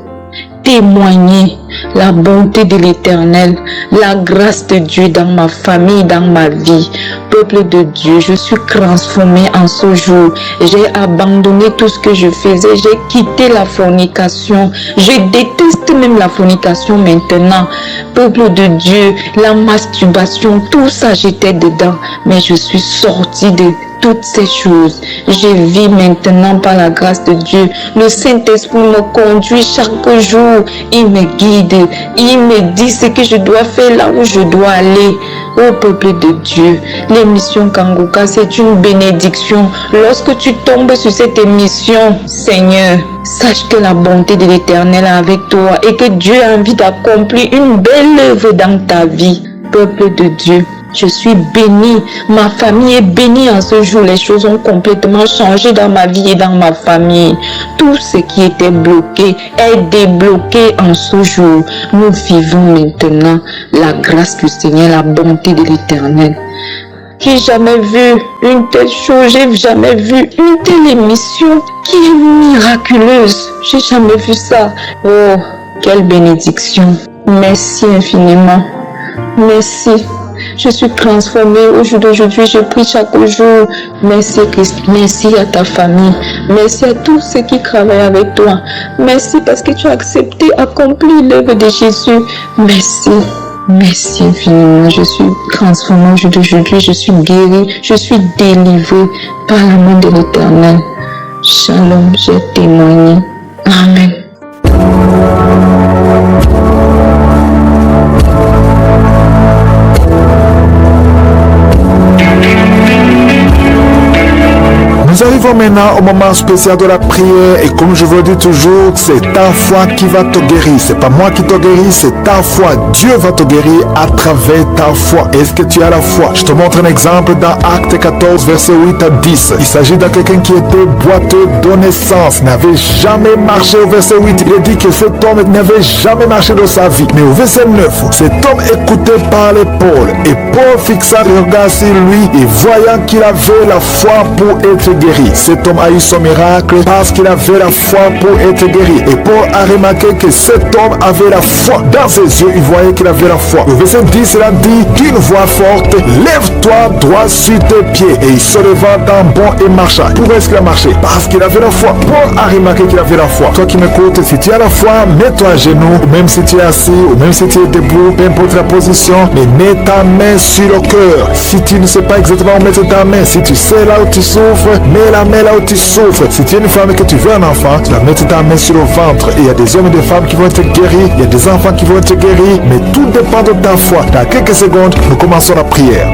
témoigner la bonté de l'Éternel, la grâce de Dieu dans ma famille, dans ma vie. Peuple de Dieu, je suis transformée en ce jour. J'ai abandonné tout ce que je faisais. J'ai quitté la fornication. Je déteste même la fornication maintenant. Peuple de Dieu, la masturbation, tout ça j'étais dedans. Mais je suis sortie de toutes ces choses. Je vis maintenant par la grâce de Dieu. Le Saint-Esprit me conduit chaque jour. Il me guide. guide. Il me dit ce que je dois faire là où je dois aller. Ô peuple de Dieu, l'émission Kanguka, c'est une bénédiction. Lorsque tu tombes sur cette émission, Seigneur, sache que la bonté de l'Éternel est avec toi et que Dieu a envie d'accomplir une belle œuvre dans ta vie. Peuple de Dieu, je suis bénie, ma famille est bénie en ce jour. Les choses ont complètement changé dans ma vie et dans ma famille. Tout ce qui était bloqué est débloqué en ce jour. Nous vivons maintenant la grâce du Seigneur, la bonté de l'Éternel. J'ai jamais vu une telle chose, j'ai jamais vu une telle émission qui est miraculeuse. J'ai jamais vu ça. Oh, quelle bénédiction. Merci infiniment. Merci. Je suis transformée au jour d'aujourd'hui, je prie chaque jour. Merci Christ, merci à ta famille, merci à tous ceux qui travaillent avec toi. Merci parce que tu as accepté d'accomplir l'œuvre de Jésus. Merci, merci infiniment. Je suis transformée au jour d'aujourd'hui, je suis guérie, je suis délivrée par l'amour de l'Éternel. Shalom, j'ai témoigné. Amen. Nous arrivons maintenant au moment spécial de la prière et comme je vous le dis toujours, c'est ta foi qui va te guérir. C'est pas moi qui te guéris, c'est ta foi. Dieu va te guérir à travers ta foi. Est-ce que tu as la foi? Je te montre un exemple dans Acte 14, verset 8 à 10. Il s'agit de quelqu'un qui était boiteux de naissance, n'avait jamais marché au verset 8. Il dit que cet homme n'avait jamais marché dans sa vie. Mais au verset 9, cet homme écoutait parler Paul et Paul fixa le regard sur lui et voyant qu'il avait la foi pour être guéri. Cet homme a eu son miracle parce qu'il avait la foi pour être guéri. Et Paul a remarqué que cet homme avait la foi. Dans ses yeux, il voyait qu'il avait la foi. Au verset 10, il a dit d'une voix forte, lève-toi droit sur tes pieds. Et il se leva d'un bond et marcha. Pourquoi est-ce qu'il a marché? Parce qu'il avait la foi. Paul a remarqué qu'il avait la foi. Toi qui m'écoutes, si tu as la foi, mets-toi à genoux, ou même si tu es assis, ou même si tu es debout, peu importe la position, mais mets ta main sur le cœur. Si tu ne sais pas exactement où mettre ta main, si tu sais là où tu souffres, mets la main là où tu souffres. Si tu es une femme et que tu veux un enfant, tu vas mettre ta main sur le ventre. Et il y a des hommes et des femmes qui vont être guéris, il y a des enfants qui vont être guéris, mais tout dépend de ta foi. Dans quelques secondes, nous commençons la prière.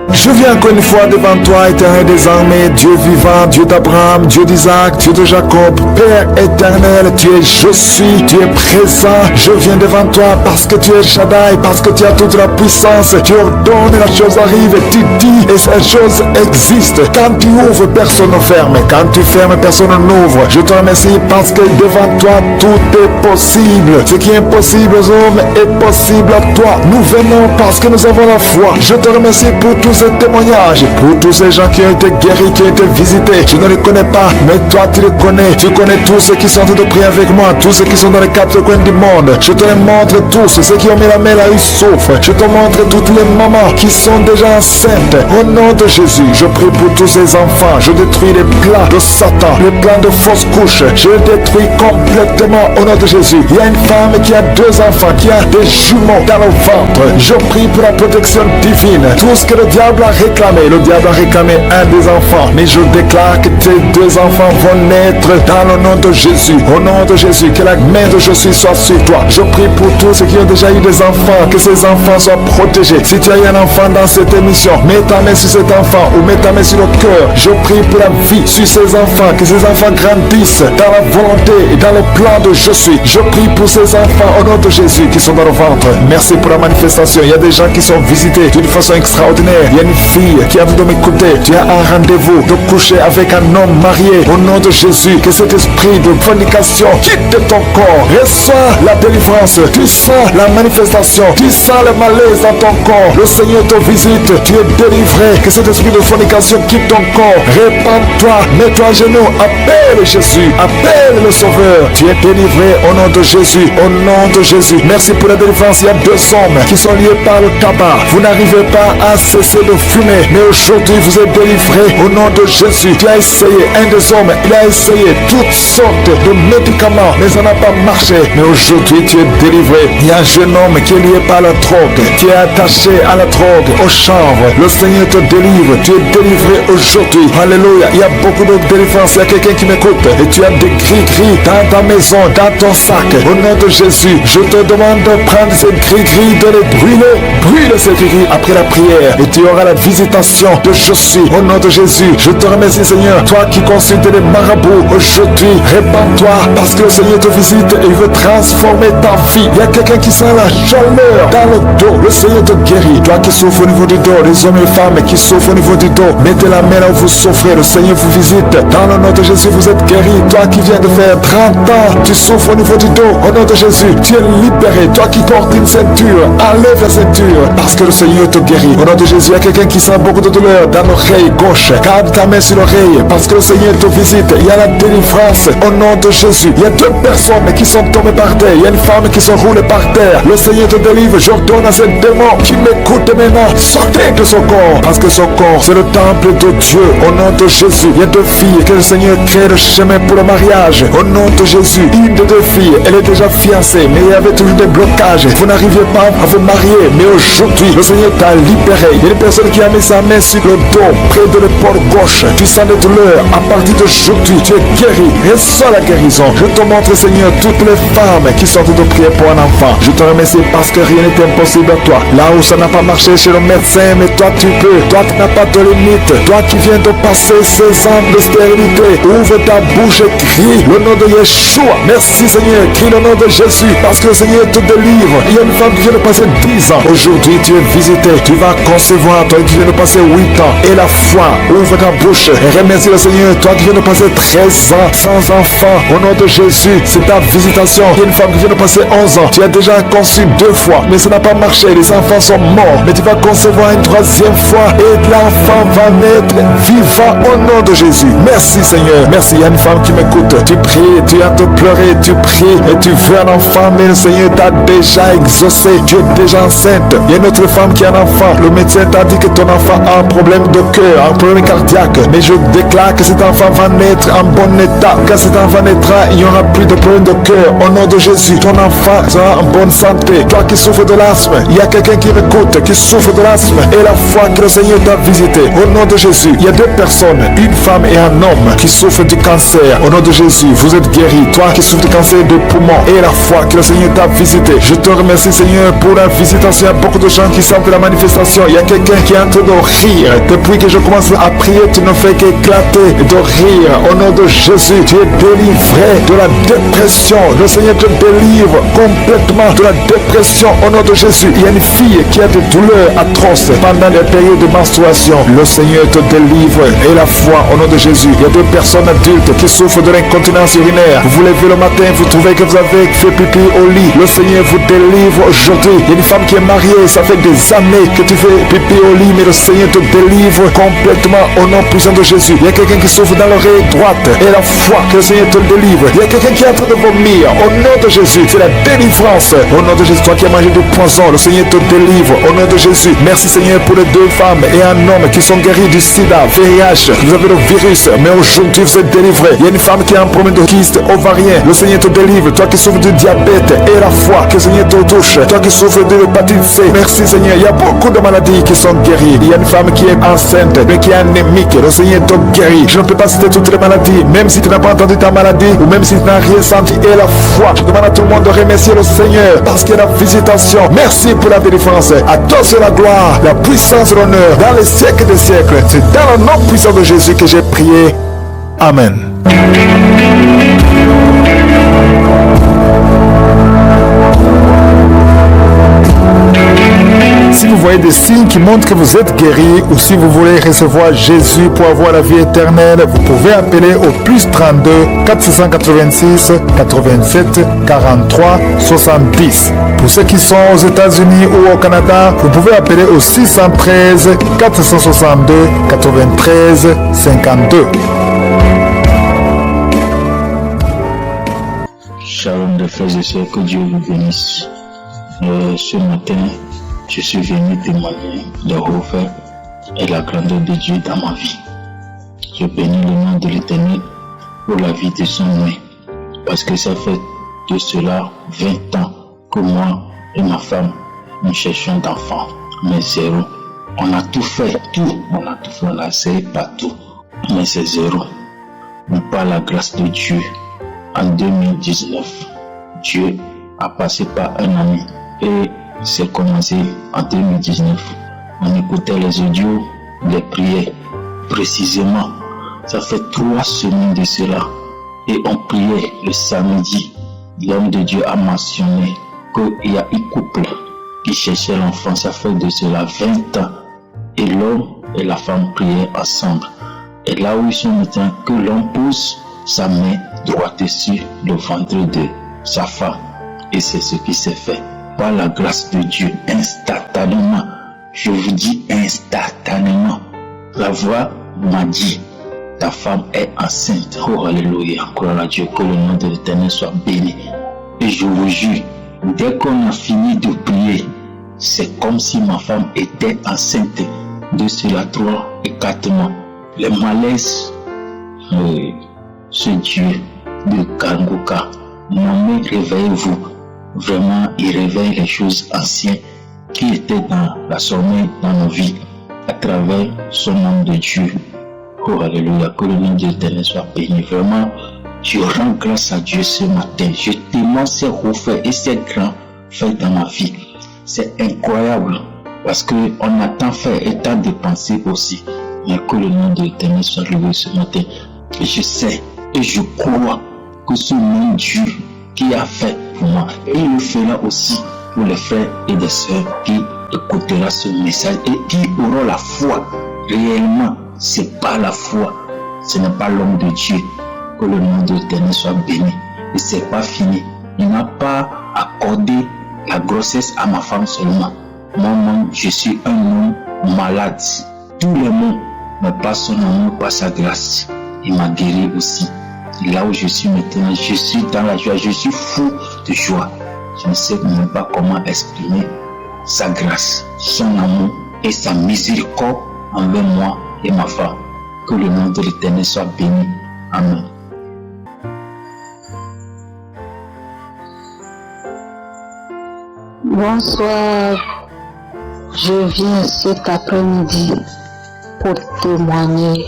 Je viens encore une fois devant toi, éternel des armées, Dieu vivant, Dieu d'Abraham, Dieu d'Isaac, Dieu de Jacob, Père éternel, tu es je suis, tu es présent. Je viens devant toi parce que tu es Shaddai, parce que tu as toute la puissance. Tu ordonnes et la chose arrive, tu dis et cette chose existe. Quand tu ouvres, personne ne ferme. Quand tu fermes, personne n'ouvre. Je te remercie parce que devant toi, tout est possible. Ce qui est impossible aux hommes est possible à toi. Nous venons parce que nous avons la foi. Je te remercie pour tous ces témoignages, pour tous ces gens qui ont été guéris, qui ont été visités. Je ne les connais pas, mais toi tu les connais. Tu connais tous ceux qui sont en train de prier avec moi, tous ceux qui sont dans les quatre coins du monde. Je te les montre tous, ceux qui ont mis la main là, ils souffrent. Je te montre toutes les mamans qui sont déjà enceintes. Au nom de Jésus, je prie pour tous ces enfants. Je détruis les plans de Satan, les plans de fausses couches. Je les détruis complètement au nom de Jésus. Il y a une femme qui a 2 enfants, qui a des jumeaux dans le ventre. Je prie pour la protection divine. Tout ce que le diable a réclamé, le diable a réclamé un des enfants, mais je déclare que tes 2 enfants vont naître dans le nom de Jésus. Au nom de Jésus, que la main de Jésus soit sur toi. Je prie pour tous ceux qui ont déjà eu des enfants, que ces enfants soient protégés. Si tu as eu un enfant dans cette émission, mets ta main sur cet enfant ou mets ta main sur le cœur. Je prie pour la vie sur ces enfants, que ces enfants grandissent dans la volonté et dans le plan de je suis. Je prie pour ces enfants au nom de Jésus qui sont dans le ventre. Merci pour la manifestation. Il y a des gens qui sont visités d'une façon extraordinaire. Il y a une fille qui a envie de m'écouter. Tu as un rendez-vous de coucher avec un homme marié. Au nom de Jésus, que cet esprit de fornication quitte ton corps. Reçois la délivrance. Tu sens la manifestation. Tu sens le malaise dans ton corps. Le Seigneur te visite. Tu es délivré. Que cet esprit de fornication quitte ton corps. Répands-toi. Mets-toi à genoux. Appelle Jésus. Appelle le Sauveur. Tu es délivré au nom de Jésus. Au nom de Jésus. Merci pour la délivrance. Il y a 2 hommes qui sont liés par le tabac. Vous n'arrivez pas à cesser de fumée. Mais aujourd'hui, vous êtes délivrés au nom de Jésus. Tu as essayé, un des hommes, il a essayé toutes sortes de médicaments, mais ça n'a pas marché. Mais aujourd'hui, tu es délivré. Il y a un jeune homme qui est lié par la drogue, qui est attaché à la drogue, au chanvre. Le Seigneur te délivre. Tu es délivré aujourd'hui. Alléluia. Il y a beaucoup de délivrance. Il y a quelqu'un qui m'écoute et tu as des gris-gris dans ta maison, dans ton sac. Au nom de Jésus, je te demande de prendre ces gris-gris, de les brûler. Brûle ces gris-gris après la prière et tu auras la visitation de Jésus. Au nom de Jésus, je te remercie Seigneur. Toi qui consultes les marabouts, aujourd'hui, répands-toi parce que le Seigneur te visite et il veut transformer ta vie. Il y a quelqu'un qui sent la chaleur dans le dos. Le Seigneur te guérit. Toi qui souffres au niveau du dos, les hommes et les femmes qui souffrent au niveau du dos, mettez la main là où vous souffrez. Le Seigneur vous visite. Dans le nom de Jésus, vous êtes guéri. Toi qui viens de faire 30 ans, tu souffres au niveau du dos. Au nom de Jésus, tu es libéré. Toi qui portes une ceinture, enlève la ceinture parce que le Seigneur te guérit. Au nom de Jésus, il y a quelqu'un qui sent beaucoup de douleur dans l'oreille gauche. Garde ta main sur l'oreille parce que le Seigneur te visite. Il y a la délivrance au nom de Jésus. Il y a 2 personnes qui sont tombées par terre. Il y a une femme qui se roule par terre. Le Seigneur te délivre. J'ordonne à ce démon qui m'écoute maintenant, sortez de son corps parce que son corps, c'est le temple de Dieu. Au nom de Jésus, il y a 2 filles que le Seigneur crée le chemin pour le mariage. Au nom de Jésus, une des 2 filles, elle est déjà fiancée, mais il y avait toujours des blocages. Vous n'arriviez pas à vous marier, mais aujourd'hui, le Seigneur t'a libéré. Il y a une personne qui a mis sa main sur le dos, près de l'épaule gauche. Tu sens des douleurs. À partir d'aujourd'hui, tu es guéri. Reçois la guérison. Je te montre, Seigneur, toutes les femmes qui sont de prier pour un enfant. Je te remercie parce que rien n'est impossible à toi. Là où ça n'a pas marché chez le médecin, mais toi tu peux. Toi qui n'as pas de limite. Toi qui viens de passer 16 ans de stérilité. Ouvre ta bouche et crie le nom de Yeshua. Merci Seigneur. Crie le nom de Jésus parce que le Seigneur te délivre. Il y a une femme qui vient de passer 10 ans. Aujourd'hui tu es visité. Tu vas concevoir. Toi qui viens de passer 8 ans. Et la foi. Ouvre ta bouche et remercie le Seigneur. Toi qui viens de passer 13 ans sans enfant. Au nom de Jésus, c'est ta visitation. Il y a une femme qui vient de passer 11 ans. Tu as déjà conçu 2 fois. Mais ça n'a pas marché. Les enfants sont morts. Mais tu vas concevoir une 3e fois. Et l'enfant va naître vivant au nom de Jésus. Merci Seigneur. Merci. Il y a une femme qui m'écoute. Tu pries, tu as te pleurer, tu pries et tu veux un enfant, mais le Seigneur t'a déjà exaucé. Tu es déjà enceinte. Il y a une autre femme qui a un enfant. Le médecin t'a dit que ton enfant a un problème de cœur, un problème cardiaque. Mais je déclare que cet enfant va naître en bon état. Quand cet enfant naîtra, il n'y aura plus de problème de cœur. Au nom de Jésus, ton enfant sera en bonne santé. Toi qui souffres de l'asthme, il y a quelqu'un qui m'écoute, qui souffre de l'asthme. Et la foi que le Seigneur t'a visité. Au nom de Jésus, il y a 2 personnes, une femme et un homme qui souffrent du cancer. Au nom de Jésus, vous êtes guéris. Toi qui souffres du cancer des poumons et la foi que le Seigneur t'a visité. Je te remercie Seigneur pour la visitation. Il y a beaucoup de gens qui sentent la manifestation. Il y a quelqu'un qui est en train de rire. Depuis que je commence à prier, tu ne fais qu'éclater et de rire. Au nom de Jésus, tu es délivré de la dépression. Le Seigneur te délivre complètement de la dépression. Au nom de Jésus, il y a une fille qui a des douleurs atroces pendant les périodes de menstruation. Le Seigneur te délivre et la foi au nom de Jésus. Il y a 2 personnes adultes qui souffrent de l'incontinence urinaire. Vous vous levez le matin, vous trouvez que vous avez fait pipi au lit. Le Seigneur vous délivre aujourd'hui. Il y a une femme qui est mariée, ça fait des années que tu fais pipi au lit, mais le Seigneur te délivre complètement au nom puissant de Jésus. Il y a quelqu'un qui souffre dans l'oreille droite et la foi que le Seigneur te délivre. Il y a quelqu'un qui est en train de vomir au nom de Jésus. C'est la délivrance. Au nom de Jésus, toi qui as mangé du poison, le Seigneur te délivre au nom de Jésus. Merci Seigneur pour les 2 femmes et un homme qui sont guéris du sida, VIH. Vous avez le virus, mais aujourd'hui vous êtes délivrés. Il y a une femme qui a un problème de kyste ovarien. Le Seigneur te délivre. Toi qui souffres du diabète et la foi que le Seigneur te touche. Toi qui souffres de l'hépatite C. Merci Seigneur. Il y a beaucoup de maladies qui sont guéries. Il y a une femme qui est enceinte mais qui est anémique. Le Seigneur te guérit. Je ne peux pas citer toutes les maladies. Même si tu n'as pas entendu ta maladie ou même si tu n'as rien senti. Et la foi. Je demande à tout le monde de remercier le Seigneur parce qu'il y a la visitation. Merci pour la délivrance. À toi c'est la gloire, la puissance et l'honneur dans les siècles des siècles. C'est dans le nom puissant de Jésus que j'ai prié. Amen. Si vous voyez des signes qui montrent que vous êtes guéri ou si vous voulez recevoir Jésus pour avoir la vie éternelle, vous pouvez appeler au plus 32 486 87 43 70. Pour ceux qui sont aux États-Unis ou au Canada, vous pouvez appeler au 613 462 93 52. Shalom de frères et sœurs, que Dieu vous bénisse. Ce matin, je suis venu témoigner de Hofer et la grandeur de Dieu dans ma vie. Je bénis le nom de l'Éternel pour la vie de son nom, parce que ça fait de cela 20 ans que moi et ma femme, nous cherchons d'enfants, mais zéro. On a tout fait, on a essayé partout, mais c'est zéro. Mais par la grâce de Dieu, en 2019, Dieu a passé par un ami et c'est commencé en 2019. On écoutait les audios, les prières, précisément. Ça fait 3 semaines de cela et on priait le samedi. L'homme de Dieu a mentionné qu'il y a un couple qui cherchait l'enfant. Ça fait de cela 20 ans et l'homme et la femme priaient ensemble. Et là où ils sont maintenant, que l'homme pose sa main droite sur le ventre de sa femme. Et c'est ce qui s'est fait. Par la grâce de Dieu, instantanément, je vous dis instantanément, la voix m'a dit, ta femme est enceinte. Oh alléluia, gloire à Dieu, que le nom de l'Éternel soit béni. Et je vous jure, dès qu'on a fini de prier, c'est comme si ma femme était enceinte de cela 3 et 4 mois. Les malaises, ce Dieu de Kanguka, non, réveillez-vous. Vraiment, il réveille les choses anciennes qui étaient dans la sommeil dans nos vies à travers son nom de Dieu. Oh alléluia, que le nom de l'Éternel soit béni. Vraiment, je rends grâce à Dieu ce matin. Je témoigne ses hauts faits et ses grands faits dans ma vie. C'est incroyable parce qu'on a tant fait et tant dépensé aussi. Mais que le nom de l'Éternel soit loué ce matin. Et je sais et je crois que ce même Dieu qui a fait pour moi, et il le fera aussi pour les frères et les sœurs qui écouteront ce message et qui auront la foi. Réellement, c'est pas la foi, ce n'est pas l'homme de Dieu. Que le nom de l'Éternel soit béni. Et c'est pas fini. Il n'a pas accordé la grossesse à ma femme seulement. Moi-même, je suis un homme malade. Tout le monde, mais par son amour, par sa grâce, il m'a guéri aussi. Et là où je suis maintenant, je suis dans la joie, je suis fou de joie. Je ne sais même pas comment exprimer sa grâce, son amour et sa miséricorde envers moi et ma femme. Que le nom de l'Éternel soit béni. Amen. Bonsoir. Je viens cet après-midi pour témoigner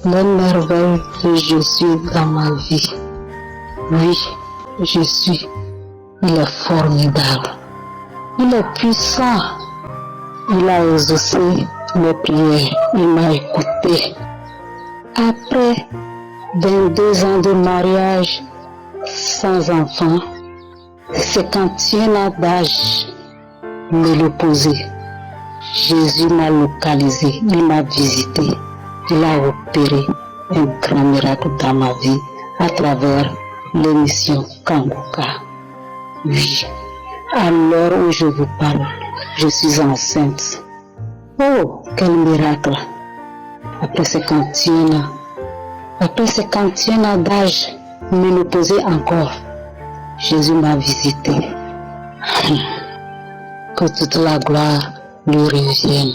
les merveilles de Jésus dans ma vie. Oui, Jésus, il est formidable. Il est puissant. Il a exaucé mes prières. Il m'a écouté. Après 22 ans de mariage sans enfant, 51 ans d'âge, me le poser. Jésus m'a localisé, il m'a visité, il a opéré un grand miracle dans ma vie à travers l'émission Kanguka. Oui, à l'heure où je vous parle, je suis enceinte. Oh, quel miracle! Après 51 ans d'âge, me poser encore. Jésus m'a visité. Que toute la gloire lui revienne.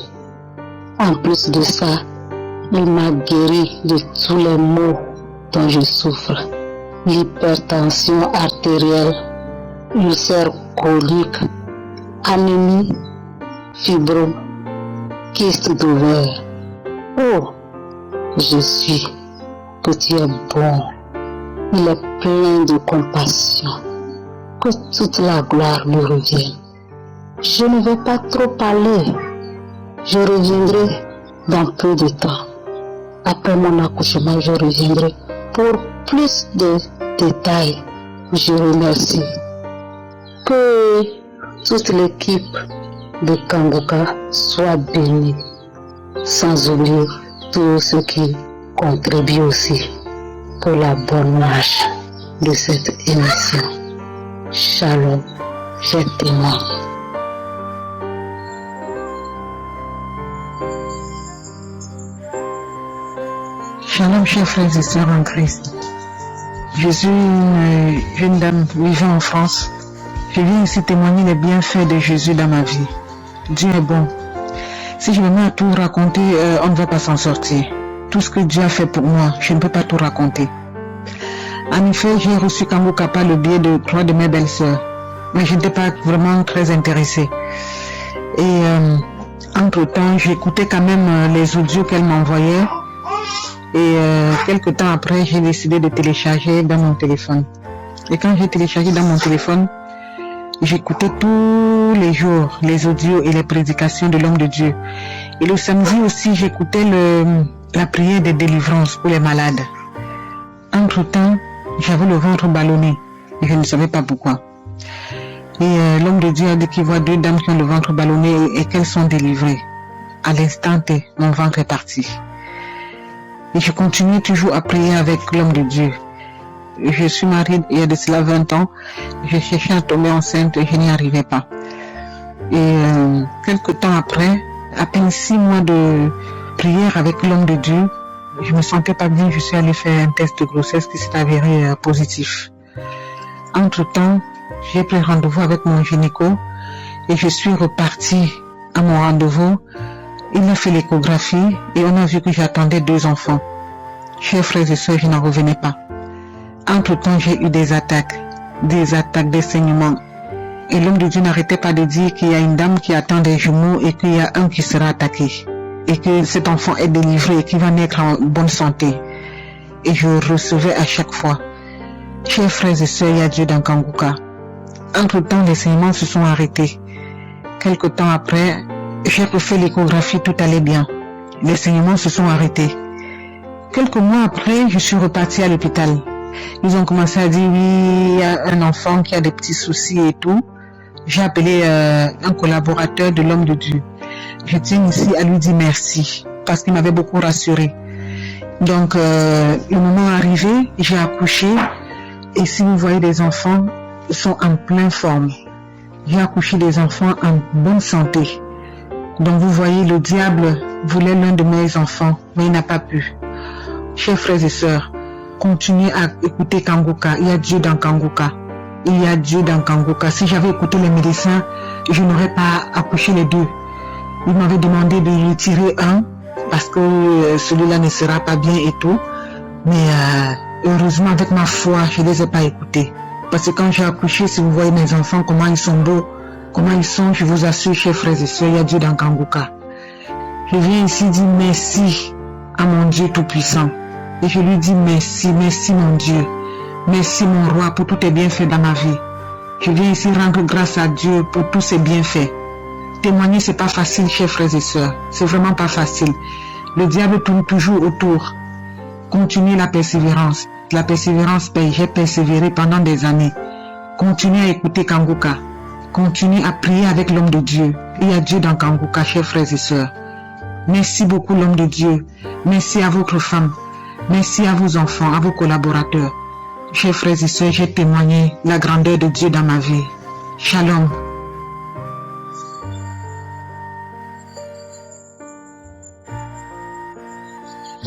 En plus de ça, il m'a guéri de tous les maux dont je souffre. L'hypertension artérielle, ulcère colique, anémie, fibro, kyste d'ovaire. Oh, je suis que tu es bon. Il est plein de compassion. Que toute la gloire lui revienne. Je ne vais pas trop parler. Je reviendrai dans peu de temps. Après mon accouchement, je reviendrai pour plus de détails. Je remercie. Que toute l'équipe de Kanguka soit bénie. Sans oublier tous ceux qui contribuent aussi pour la bonne marche de cette émission. Shalom, je témoigne. Shalom, chers frères et sœurs en Christ. Je suis une jeune dame vivant en France. Je viens ici témoigner les bienfaits de Jésus dans ma vie. Dieu est bon. Si je me mets à tout raconter, on ne va pas s'en sortir. Tout ce que Dieu a fait pour moi, je ne peux pas tout raconter. En effet, j'ai reçu Kanguka par le biais de 3 de mes belles-sœurs, mais je n'étais pas vraiment très intéressée. Et entre-temps, j'écoutais quand même les audios qu'elle m'envoyait. Et quelques temps après, j'ai décidé de télécharger dans mon téléphone. Et quand j'ai téléchargé dans mon téléphone, j'écoutais tous les jours les audios et les prédications de l'homme de Dieu. Et le samedi aussi, j'écoutais la prière de délivrance pour les malades. Entre-temps, j'avais le ventre ballonné et je ne savais pas pourquoi. Et l'homme de Dieu a dit qu'il voit 2 dames qui ont le ventre ballonné et qu'elles sont délivrées. À l'instant T, mon ventre est parti. Et je continuais toujours à prier avec l'homme de Dieu. Je suis mariée il y a de cela 20 ans. Je cherchais à tomber enceinte et je n'y arrivais pas. Et quelques temps après, à peine 6 mois de prière avec l'homme de Dieu, je me sentais pas bien. Je suis allée faire un test de grossesse qui s'est avéré positif. Entre-temps, j'ai pris rendez-vous avec mon gynéco et je suis repartie à mon rendez-vous. Il a fait l'échographie et on a vu que j'attendais 2 enfants. Chers frères et sœurs, je n'en revenais pas. Entre-temps, j'ai eu des attaques, des saignements. Et l'homme de Dieu n'arrêtait pas de dire qu'il y a une dame qui attend des jumeaux et qu'il y a un qui sera attaqué. Et que cet enfant est délivré et qu'il va naître en bonne santé. Et je recevais à chaque fois. Chers frères et sœurs, il y a Dieu dans Kanguka. Entre-temps, les saignements se sont arrêtés. Quelque temps après, j'ai refait l'échographie, tout allait bien. Les saignements se sont arrêtés. Quelques mois après, je suis repartie à l'hôpital. Ils ont commencé à dire, oui, il y a un enfant qui a des petits soucis et tout. J'ai appelé un collaborateur de l'homme de Dieu. Je tiens ici à lui dire merci, parce qu'il m'avait beaucoup rassuré. Donc, le moment arrivé, j'ai accouché. Et si vous voyez des enfants, ils sont en pleine forme. J'ai accouché des enfants en bonne santé. Donc vous voyez, le diable voulait l'un de mes enfants, mais il n'a pas pu. Chers frères et sœurs, continuez à écouter Kanguka. Il y a Dieu dans Kanguka. Il y a Dieu dans Kanguka. Si j'avais écouté les médecins, je n'aurais pas accouché les 2. Ils m'avaient demandé de retirer un, parce que celui-là ne sera pas bien et tout. Mais heureusement, avec ma foi, je ne les ai pas écoutés. Parce que quand j'ai accouché, si vous voyez mes enfants, comment ils sont beaux, comment ils sont, je vous assure, chers frères et sœurs, il y a Dieu dans Kanguka. Je viens ici dire merci à mon Dieu Tout-Puissant. Et je lui dis merci, merci mon Dieu. Merci mon roi pour tous tes bienfaits dans ma vie. Je viens ici rendre grâce à Dieu pour tous ses bienfaits. Témoigner, c'est pas facile, chers frères et sœurs. C'est vraiment pas facile. Le diable tourne toujours autour. Continuez la persévérance. La persévérance paye. J'ai persévéré pendant des années. Continuez à écouter Kanguka. Continuez à prier avec l'homme de Dieu. Il y a Dieu dans Kanguka, chers frères et sœurs. Merci beaucoup l'homme de Dieu. Merci à votre femme. Merci à vos enfants, à vos collaborateurs. Chers frères et sœurs, j'ai témoigné la grandeur de Dieu dans ma vie. Shalom.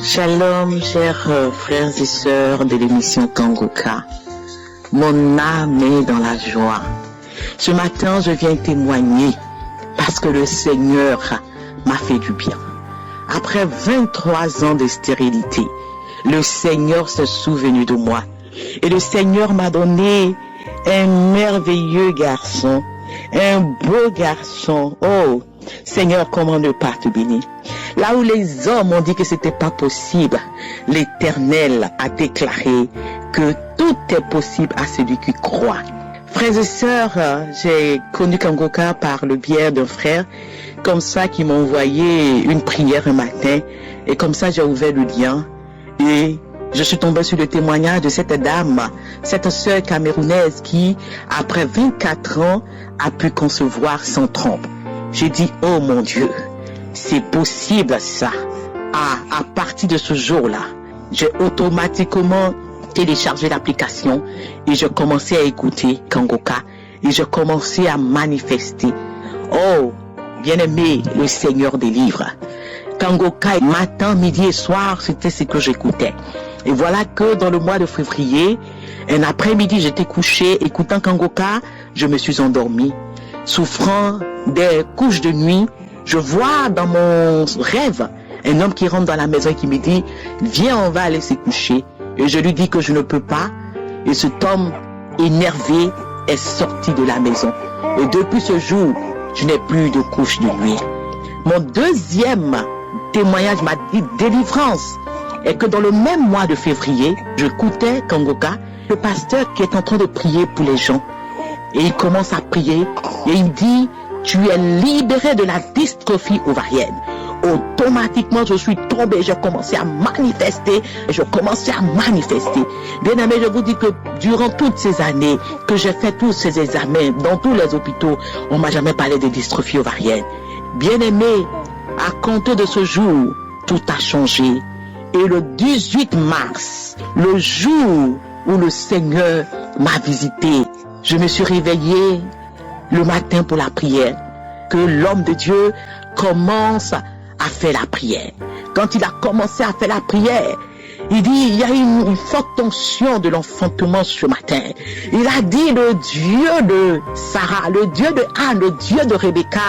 Shalom, chers frères et sœurs de l'émission Kanguka. Mon âme est dans la joie. Ce matin, je viens témoigner parce que le Seigneur m'a fait du bien. Après 23 ans de stérilité, le Seigneur s'est souvenu de moi. Et le Seigneur m'a donné un merveilleux garçon, un beau garçon. Oh, Seigneur, comment ne pas te bénir? Là où les hommes ont dit que c'était pas possible, l'Éternel a déclaré que tout est possible à celui qui croit. Frères et sœurs, j'ai connu Kanguka par le biais d'un frère, comme ça, qui m'a envoyé une prière un matin, et comme ça j'ai ouvert le lien, et je suis tombé sur le témoignage de cette dame, cette sœur camerounaise qui, après 24 ans, a pu concevoir sans trompe. J'ai dit, oh mon Dieu, c'est possible ça. À partir de ce jour-là, j'ai automatiquement téléchargé l'application et je commençais à écouter Kanguka et je commençais à manifester. Oh, bien-aimé, le Seigneur délivre. Kanguka, matin, midi et soir, c'était ce que j'écoutais. Et voilà que dans le mois de février, un après-midi, j'étais couché, écoutant Kanguka, je me suis endormi, souffrant des couches de nuit Je vois dans mon rêve un homme qui rentre dans la maison et qui me dit « Viens, on va aller se coucher ». Et je lui dis que je ne peux pas. Et cet homme énervé est sorti de la maison. Et depuis ce jour, je n'ai plus de couche de nuit. Mon deuxième témoignage m'a dit délivrance. Et que dans le même mois de février, j'écoutais Kangoka, le pasteur qui est en train de prier pour les gens. Et il commence à prier et il dit « Tu es libéré de la dystrophie ovarienne ». Automatiquement, je suis tombé, j'ai commencé à manifester et je commençais à manifester. Bien aimé, je vous dis que durant toutes ces années que j'ai fait tous ces examens dans tous les hôpitaux, on m'a jamais parlé de dystrophie ovarienne. Bien aimé, à compter de ce jour, tout a changé. Et le 18 mars, le jour où le Seigneur m'a visité, je me suis réveillé le matin pour la prière. Que l'homme de Dieu commence à faire la prière. Quand il a commencé à faire la prière, il dit, il y a une forte tension de l'enfantement ce matin. Il a dit, le Dieu de Sarah, le Dieu de Anne, le Dieu de Rebecca,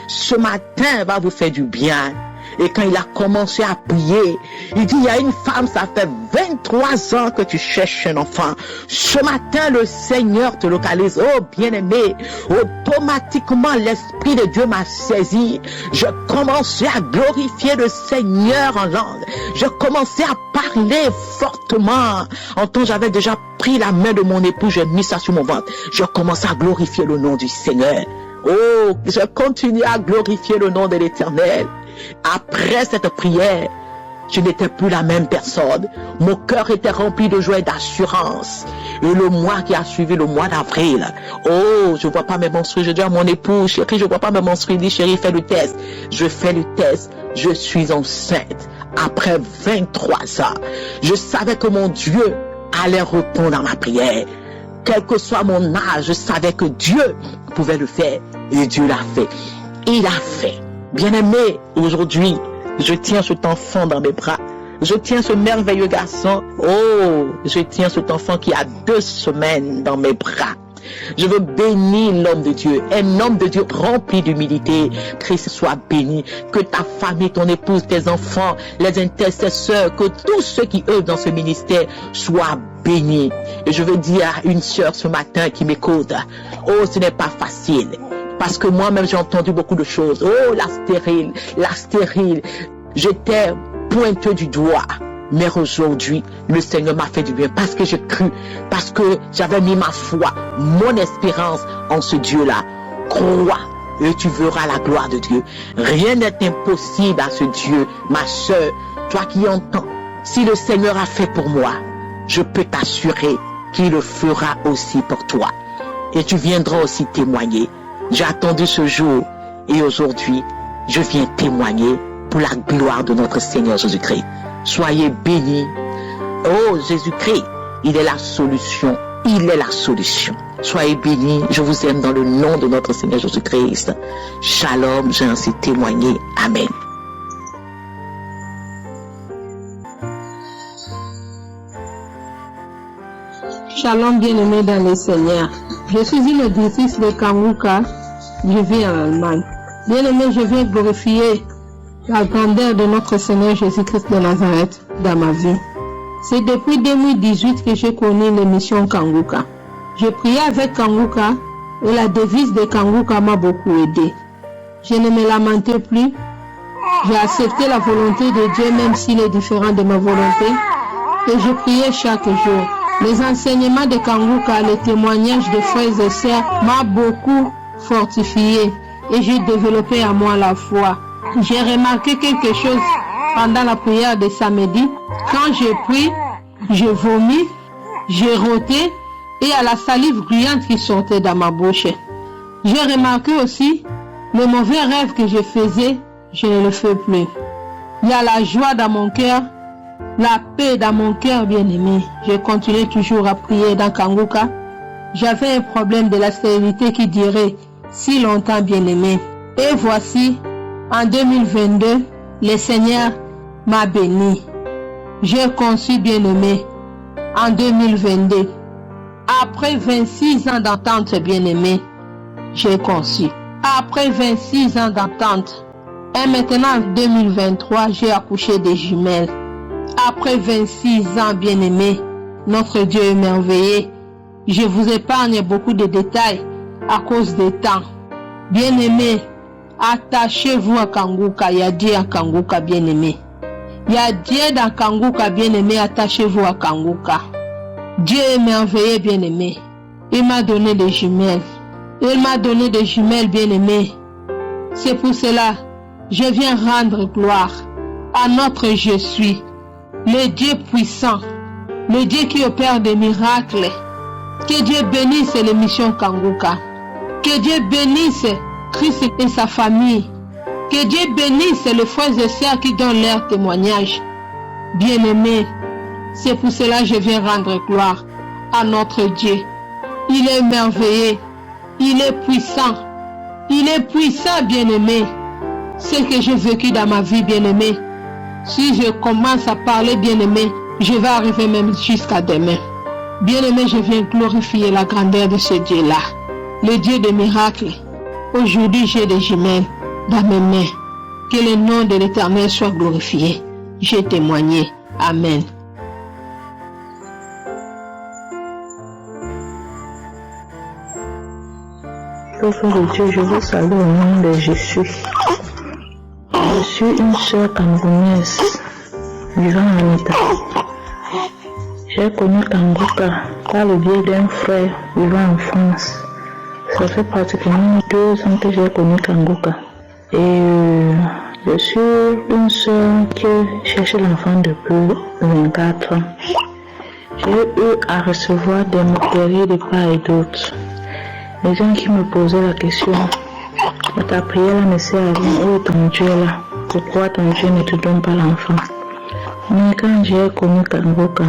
ce matin va vous faire du bien. Et quand il a commencé à prier, il dit, il y a une femme, ça fait 23 ans que tu cherches un enfant. Ce matin, le Seigneur te localise. Oh, bien-aimé, automatiquement, l'Esprit de Dieu m'a saisi. Je commençais à glorifier le Seigneur en langue. Je commençais à parler fortement. En temps, j'avais déjà pris la main de mon époux, j'ai mis ça sur mon ventre. Je commençais à glorifier le nom du Seigneur. Oh, je continue à glorifier le nom de l'Éternel. Après cette prière, je n'étais plus la même personne. Mon cœur était rempli de joie et d'assurance. Et le mois qui a suivi, le mois d'avril, oh, je vois pas mes menstrues. Je dis à mon époux, chérie, je vois pas mes menstrues. Il dit, chérie, fais le test. Je fais le test. Je suis enceinte. Après 23 ans, je savais que mon Dieu allait répondre à ma prière. Quel que soit mon âge, je savais que Dieu pouvait le faire. Et Dieu l'a fait. Il a fait. Bien-aimé, aujourd'hui, je tiens cet enfant dans mes bras. Je tiens ce merveilleux garçon. Oh, je tiens cet enfant qui a 2 semaines dans mes bras. Je veux bénir l'homme de Dieu, un homme de Dieu rempli d'humilité. Christ soit béni, que ta famille, ton épouse, tes enfants, les intercesseurs, que tous ceux qui œuvrent dans ce ministère soient bénis. Et je veux dire à une sœur ce matin qui m'écoute, oh, ce n'est pas facile. Parce que moi-même, j'ai entendu beaucoup de choses. Oh, la stérile. J'étais pointeux du doigt. Mais aujourd'hui, le Seigneur m'a fait du bien parce que j'ai cru, parce que j'avais mis ma foi, mon espérance en ce Dieu-là. Crois et tu verras la gloire de Dieu. Rien n'est impossible à ce Dieu, ma sœur, toi qui entends. Si le Seigneur a fait pour moi, je peux t'assurer qu'il le fera aussi pour toi. Et tu viendras aussi témoigner. J'ai attendu ce jour et aujourd'hui, je viens témoigner pour la gloire de notre Seigneur Jésus-Christ. Soyez bénis. Oh, Jésus-Christ, il est la solution. Il est la solution. Soyez bénis. Je vous aime dans le nom de notre Seigneur Jésus-Christ. Shalom, j'ai ainsi témoigné. Amen. Shalom, bien-aimé dans le Seigneur. Je suis une auditrice de Kanguka. Je vis en Allemagne. Bien-aimé, je viens glorifier la grandeur de notre Seigneur Jésus-Christ de Nazareth dans ma vie. C'est depuis 2018 que j'ai connu l'émission Kanguka. Je priais avec Kanguka et la devise de Kanguka m'a beaucoup aidé. Je ne me lamentais plus. J'ai accepté la volonté de Dieu même s'il est différent de ma volonté et je priais chaque jour. Les enseignements de Kanguka, les témoignages de frères et sœurs m'a beaucoup fortifié et j'ai développé en moi la foi. J'ai remarqué quelque chose pendant la prière de samedi. Quand je prie, je vomis, je rotais et il y a la salive bruyante qui sortait dans ma bouche. J'ai remarqué aussi le mauvais rêve que je faisais, je ne le fais plus. Il y a la joie dans mon cœur, la paix dans mon cœur, bien-aimé. Je continue toujours à prier dans Kanguka. J'avais un problème de la stérilité qui durait si longtemps, bien-aimé. Et voici, en 2022, le Seigneur m'a béni. J'ai conçu, bien-aimé, en 2022. Après 26 ans d'attente, bien-aimé, j'ai conçu. Après 26 ans d'attente, Et maintenant, en 2023, j'ai accouché des jumelles. Après 26 ans, bien-aimés, notre Dieu est merveilleux. Je vous épargne beaucoup de détails à cause du temps. Bien-aimés, attachez-vous à Kanguka. Il y a Dieu à Kanguka, bien-aimés. Il y a Dieu dans Kanguka, bien-aimés. Attachez-vous à Kanguka. Dieu est merveilleux, bien-aimé. Il m'a donné des jumelles. Il m'a donné des jumelles, bien-aimées. C'est pour cela, je viens rendre gloire à notre Je suis, le Dieu puissant, le Dieu qui opère des miracles. Que Dieu bénisse l'émission Kanguka. Que Dieu bénisse Christ et sa famille. Que Dieu bénisse les frères et sœurs qui donnent leur témoignage. Bien-aimés, c'est pour cela que je viens rendre gloire à notre Dieu. Il est merveilleux. Il est puissant. Il est puissant, bien-aimé. Ce que j'ai vécu dans ma vie, bien-aimé. Si je commence à parler, bien-aimé, je vais arriver même jusqu'à demain. Bien-aimé, je viens glorifier la grandeur de ce Dieu-là. Le Dieu des miracles. Aujourd'hui, j'ai des jumelles dans mes mains. Que le nom de l'Éternel soit glorifié. J'ai témoigné. Amen. Peuple de Dieu, je vous salue au nom de Jésus. Je suis une sœur camerounaise vivant en Italie. J'ai connu Kanguka par le biais d'un frère vivant en France. Ça fait pratiquement 2 ans que j'ai connu Kanguka. Et je suis une sœur qui cherche l'enfant depuis 24 ans. J'ai eu à recevoir des moqueries de part et d'autre. Les gens qui me posaient la question, ta prière ne sert à rien, où est ton Dieu là? Pourquoi ton Dieu ne te donne pas l'enfant? Mais quand j'ai connu Kanguka,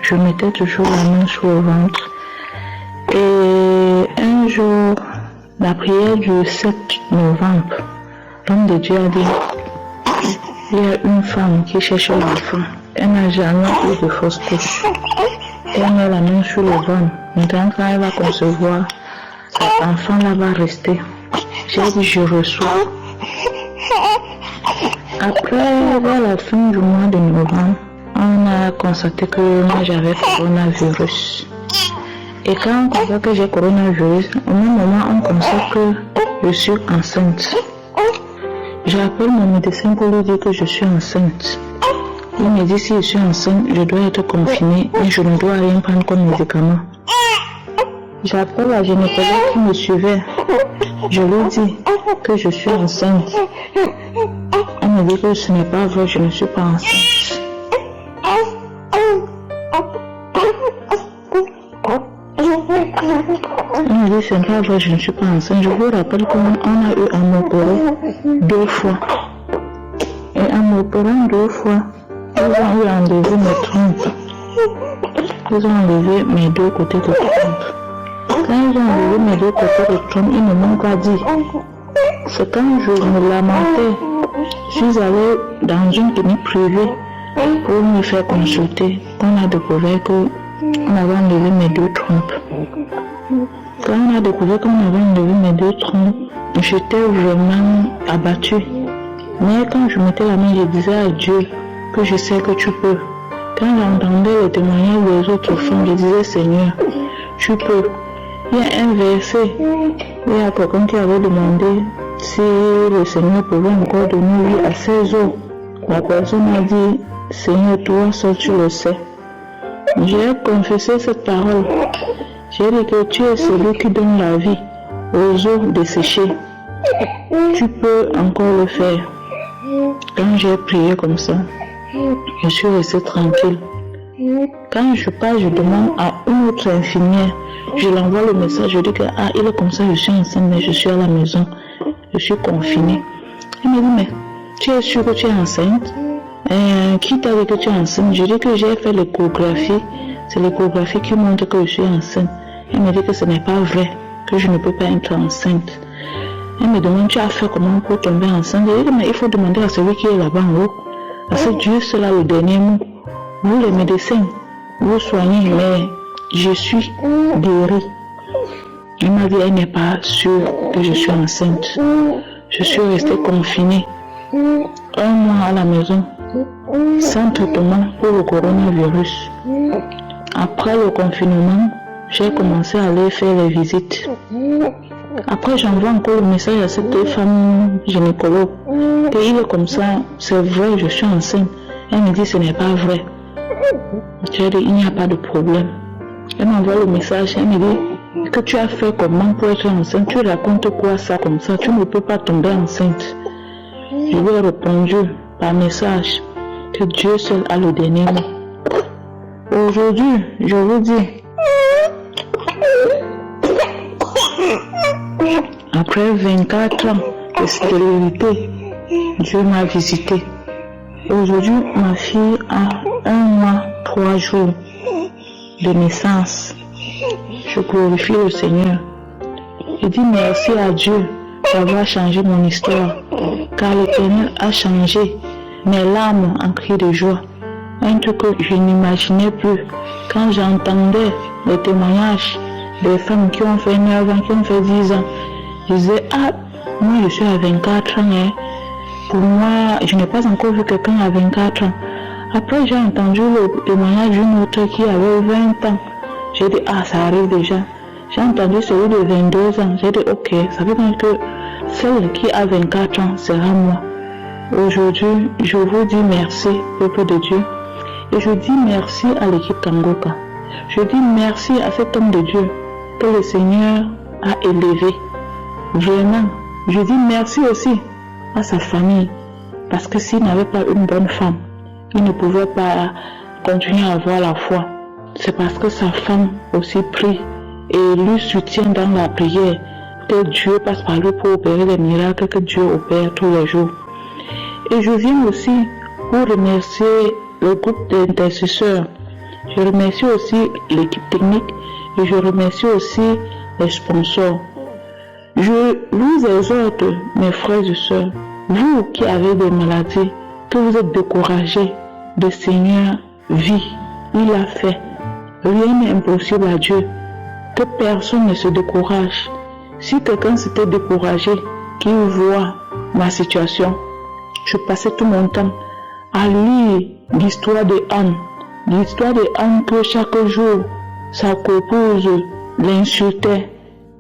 je mettais toujours la main sur le ventre. Et un jour, la prière du 7 novembre, l'homme de Dieu a dit, il y a une femme qui cherche l'enfant. Elle n'a jamais eu de fausse couche. Elle met la main sur le ventre. Maintenant, quand elle va concevoir, cet enfant-là va rester. J'ai dit, je reçois. Après, vers la fin du mois de novembre, on a constaté que moi j'avais coronavirus. Et quand on constate que j'ai coronavirus, au même moment on constate que je suis enceinte. J'appelle mon médecin pour lui dire que je suis enceinte. Il me dit si je suis enceinte, je dois être confinée et je ne dois rien prendre comme médicament. J'appelle la gynécologue qui me suivait. Je lui dis que je suis enceinte. Elle me dit que ce n'est pas vrai, je ne suis pas enceinte. Elle me dit ce n'est pas vrai, je ne suis pas enceinte. Je vous rappelle qu'on a eu à m'opérer 2 fois. Et en m'opérant 2 fois, ils ont eu à enlever mes trompes. Ils ont enlevé mes 2 côtés de trompe. Quand ils ont enlevé mes 2 côtés de trompe, ils ne m'ont pas dit. C'est quand je me lamentais, je suis allée dans une clinique privée pour me faire consulter, qu'on a découvert qu'on avait enlevé mes 2 trompes. Quand on a découvert qu'on avait enlevé mes 2 trompes, j'étais vraiment abattue. Mais quand je mettais la main, je disais à Dieu que je sais que tu peux. Quand j'entendais les témoignages des autres femmes, je disais Seigneur, tu peux. Il y a un verset, il y a quelqu'un qui avait demandé si le Seigneur pouvait encore donner vie à ses os. La personne a dit, Seigneur, toi seul tu le sais. J'ai confessé cette parole. J'ai dit que tu es celui qui donne la vie aux os desséchés. Tu peux encore le faire. Quand j'ai prié comme ça, je suis restée tranquille. Quand je pars, je demande à une autre infirmière, je l'envoie le message, je dis que il est comme ça, je suis enceinte, mais je suis à la maison, je suis confinée. Elle me dit, mais tu es sûre que tu es enceinte? Qui t'a dit que tu es enceinte? Je dis que j'ai fait l'échographie, c'est l'échographie qui montre que je suis enceinte. Elle me dit que ce n'est pas vrai, que je ne peux pas être enceinte. Elle me demande, tu as fait comment pour tomber enceinte? Je dis, mais il faut demander à celui qui est là-bas en haut. Parce que Dieu, c'est là le dernier mot. Vous les médecins, vous soignez, mais je suis guérie. Elle m'a dit, elle n'est pas sûre que je suis enceinte. Je suis restée confinée. un mois à la maison, sans traitement pour le coronavirus. Après le confinement, j'ai commencé à aller faire les visites. Après, j'envoie encore le message à cette femme gynécologue qu'il est comme ça, c'est vrai, je suis enceinte. Elle me dit ce n'est pas vrai. J'ai dit il n'y a pas de problème. Elle m'envoie le message, elle me dit que tu as fait comment pour être enceinte, tu racontes quoi ça comme ça, tu ne peux pas tomber enceinte. Je lui ai répondu par message que Dieu seul a le dernier mot. Aujourd'hui, je vous dis, après 24 ans de stérilité, Dieu m'a visité. Aujourd'hui, ma fille a 1 mois, 3 jours de naissance. Je glorifie le Seigneur. Je dis merci à Dieu d'avoir changé mon histoire, car l'Éternel a changé mes larmes en cris de joie. Un truc que je n'imaginais plus. Quand j'entendais les témoignages des femmes qui ont fait 9 ans, qui ont fait 10 ans, je disais, ah, moi je suis à 24 ans, hein. Pour moi, je n'ai pas encore vu quelqu'un à 24 ans. Après, j'ai entendu le témoignage d'une autre qui avait 20 ans. J'ai dit, ah, ça arrive déjà. J'ai entendu celui de 22 ans. J'ai dit, ok, ça veut dire que celle qui a 24 ans sera moi. Aujourd'hui, je vous dis merci, peuple de Dieu. Et je dis merci à l'équipe Kangoka. Je dis merci à cet homme de Dieu que le Seigneur a élevé. Vraiment, je dis merci aussi à sa famille. Parce que s'il n'avait pas une bonne femme, il ne pouvait pas continuer à avoir la foi. C'est parce que sa femme aussi prie et lui soutient dans la prière que Dieu passe par lui pour opérer les miracles que Dieu opère tous les jours. Et je viens aussi pour remercier le groupe d'intercesseurs. Je remercie aussi l'équipe technique et je remercie aussi les sponsors. Je vous exhorte, mes frères et sœurs, vous qui avez des maladies, que vous êtes découragés, le Seigneur vit, il a fait. Rien n'est impossible à Dieu. Que personne ne se décourage. Si quelqu'un s'était découragé, qu'il voit ma situation, je passais tout mon temps à lire l'histoire de Anne. L'histoire de Anne que chaque jour, sa coépouse l'insultait.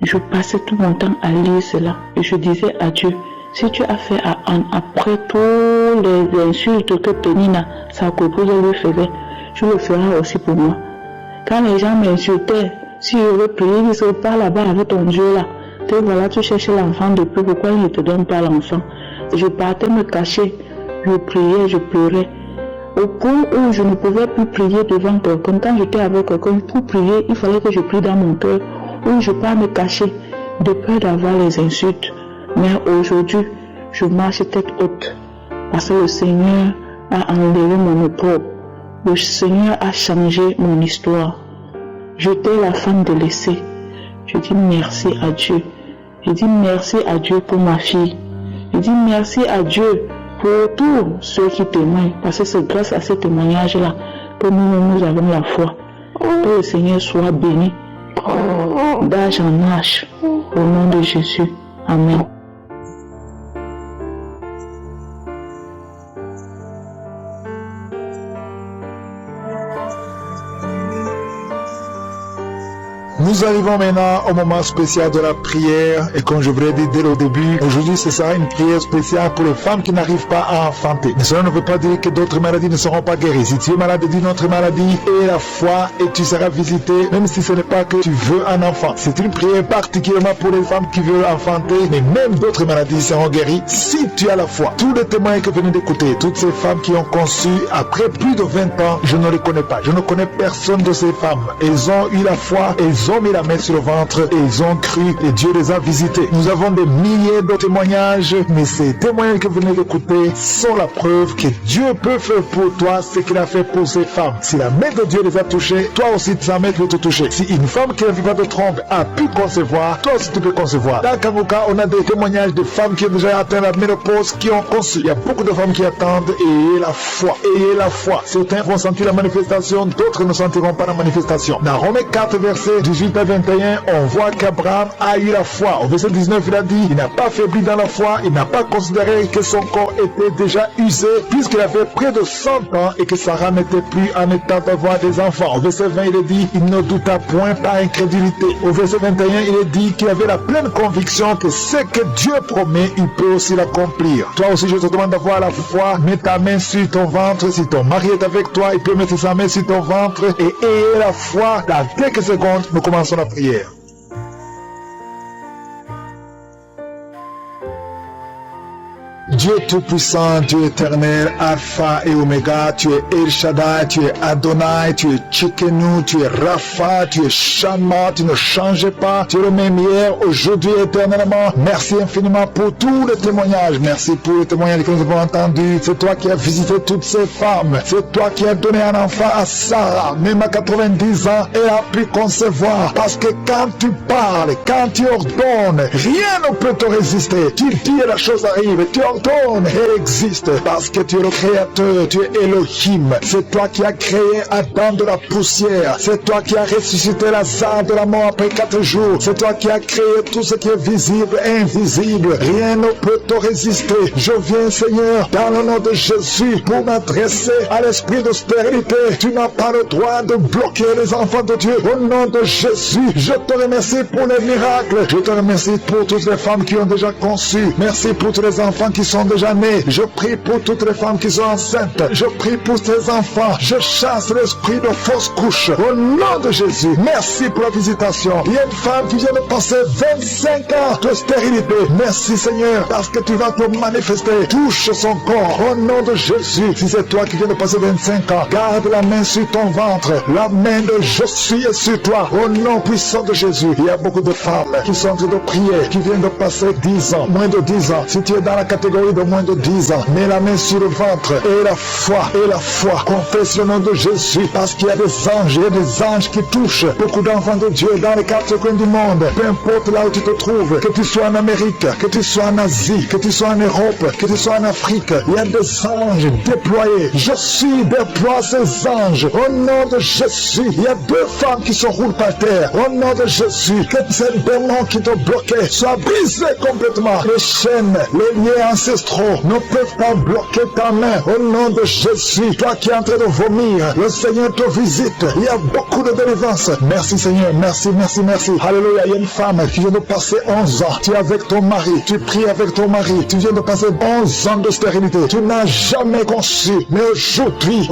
Je passais tout mon temps à lire cela. Et je disais à Dieu, si tu as fait à Anne, après toutes les insultes que Pénina, sa coépouse, lui faisait, tu le feras aussi pour moi. Quand les gens m'insultaient, si je veux prier, ils disent, pas là-bas avec ton Dieu là. Que voilà, tu cherches l'enfant depuis, pourquoi il ne te donne pas l'enfant? Je partais me cacher, je priais, je pleurais. Au point où je ne pouvais plus prier devant quelqu'un, quand j'étais avec quelqu'un, pour prier, il fallait que je prie dans mon cœur, où je peux me cacher, de peur d'avoir les insultes. Mais aujourd'hui, je marche tête haute, parce que le Seigneur a enlevé mon opprobre. Le Seigneur a changé mon histoire. J'étais la femme délaissée. Je dis merci à Dieu. Je dis merci à Dieu pour ma fille. Je dis merci à Dieu pour tous ceux qui témoignent. Parce que c'est grâce à ce témoignage-là que nous avons la foi. Que le Seigneur soit béni d'âge en âge. Au nom de Jésus. Amen. Nous arrivons maintenant au moment spécial de la prière et comme je vous l'ai dit dès le début, aujourd'hui ce sera une prière spéciale pour les femmes qui n'arrivent pas à enfanter. Mais cela ne veut pas dire que d'autres maladies ne seront pas guéries. Si tu es malade d'une autre maladie, aie la foi et tu seras visité, même si ce n'est pas que tu veux un enfant. C'est une prière particulièrement pour les femmes qui veulent enfanter, mais même d'autres maladies seront guéries si tu as la foi. Tous les témoins que vous venez d'écouter, toutes ces femmes qui ont conçu après plus de 20 ans, je ne les connais pas. Je ne connais personne de ces femmes. Elles ont eu la foi, elles ont mis la main sur le ventre et ils ont cru et Dieu les a visités. Nous avons des milliers de témoignages, mais ces témoignages que vous venez d'écouter sont la preuve que Dieu peut faire pour toi ce qu'il a fait pour ces femmes. Si la main de Dieu les a touchées, toi aussi ta main peut te toucher. Si une femme qui n'avait pas de trompe a pu concevoir, toi aussi tu peux concevoir. Dans Kangoka, on a des témoignages de femmes qui ont déjà atteint la ménopause, qui ont conçu. Il y a beaucoup de femmes qui attendent et ayez la foi. Ayez la foi. Certains vont sentir la manifestation, d'autres ne sentiront pas la manifestation. Dans Romains 4, verset 18, 18 à 21, on voit qu'Abraham a eu la foi. Au verset 19, il a dit, il n'a pas faibli dans la foi, il n'a pas considéré que son corps était déjà usé, puisqu'il avait près de 100 ans et que Sarah n'était plus en état d'avoir des enfants. Au verset 20, il est dit, il ne douta point par incrédulité. Au verset 21, il est dit qu'il avait la pleine conviction que ce que Dieu promet, il peut aussi l'accomplir. Toi aussi, je te demande d'avoir la foi. Mets ta main sur ton ventre. Si ton mari est avec toi, il peut mettre sa main sur ton ventre et ayez la foi. Dans quelques secondes, nous commençons la prière. Dieu Tout-Puissant, Dieu éternel, Alpha et Oméga, tu es El Shaddai, tu es Adonai, tu es Tsidkenu, tu es Rapha, tu es Shammah, tu ne changes pas, tu es le même hier, aujourd'hui, éternellement. Merci infiniment pour tous les témoignages, merci pour les témoignages que nous avons entendus. C'est toi qui as visité toutes ces femmes, c'est toi qui as donné un enfant à Sarah, même à 90 ans, elle a pu concevoir, parce que quand tu parles, quand tu ordonnes, rien ne peut te résister. Tu dis et la chose arrive, tu ordonnes, elle existe, parce que tu es le créateur, tu es Elohim. C'est toi qui as créé Adam de la poussière, c'est toi qui as ressuscité Lazare de la mort après 4 jours, c'est toi qui as créé tout ce qui est visible et invisible. Rien ne peut te résister. Je viens, Seigneur, dans le nom de Jésus, pour m'adresser à l'esprit de stérilité. Tu n'as pas le droit de bloquer les enfants de Dieu. Au nom de Jésus, je te remercie pour les miracles. Je te remercie pour toutes les femmes qui ont déjà conçu. Merci pour tous les enfants qui sont déjà nés. Je prie pour toutes les femmes qui sont enceintes. Je prie pour ces enfants. Je chasse l'esprit de fausse couche. Au nom de Jésus, merci pour la visitation. Il y a une femme qui vient de passer 25 ans de stérilité. Merci Seigneur, parce que tu vas te manifester. Touche son corps. Au nom de Jésus, si c'est toi qui viens de passer 25 ans, garde la main sur ton ventre. La main de je suis est sur toi. Au nom puissant de Jésus, il y a beaucoup de femmes qui sont en train de prier, qui viennent de passer 10 ans, moins de 10 ans. Si tu es dans la catégorie de moins de 10 ans, mets la main sur le ventre et la foi, confesse le nom de Jésus, parce qu'il y a des anges, il y a des anges qui touchent beaucoup d'enfants de Dieu dans les 4 coins du monde. Peu importe là où tu te trouves, que tu sois en Amérique, que tu sois en Asie, que tu sois en Europe, que tu sois en Afrique, il y a des anges déployés. Je suis déploie ces anges au nom de Jésus. Il y a 2 femmes qui se roulent par terre au nom de Jésus. Que ces démons qui te bloquaient soient brisés complètement. Les chaînes, les liens ancestraux ne peuvent pas bloquer ta main au nom de Jésus. Toi qui es en train de vomir, le Seigneur te visite. Il y a beaucoup de délivrance. Merci Seigneur, merci. Alléluia. Il y a une femme qui vient de passer 11 ans. Tu es avec ton mari, tu pries avec ton mari. Tu viens de passer 11 ans de stérilité. Tu n'as jamais conçu. Mais aujourd'hui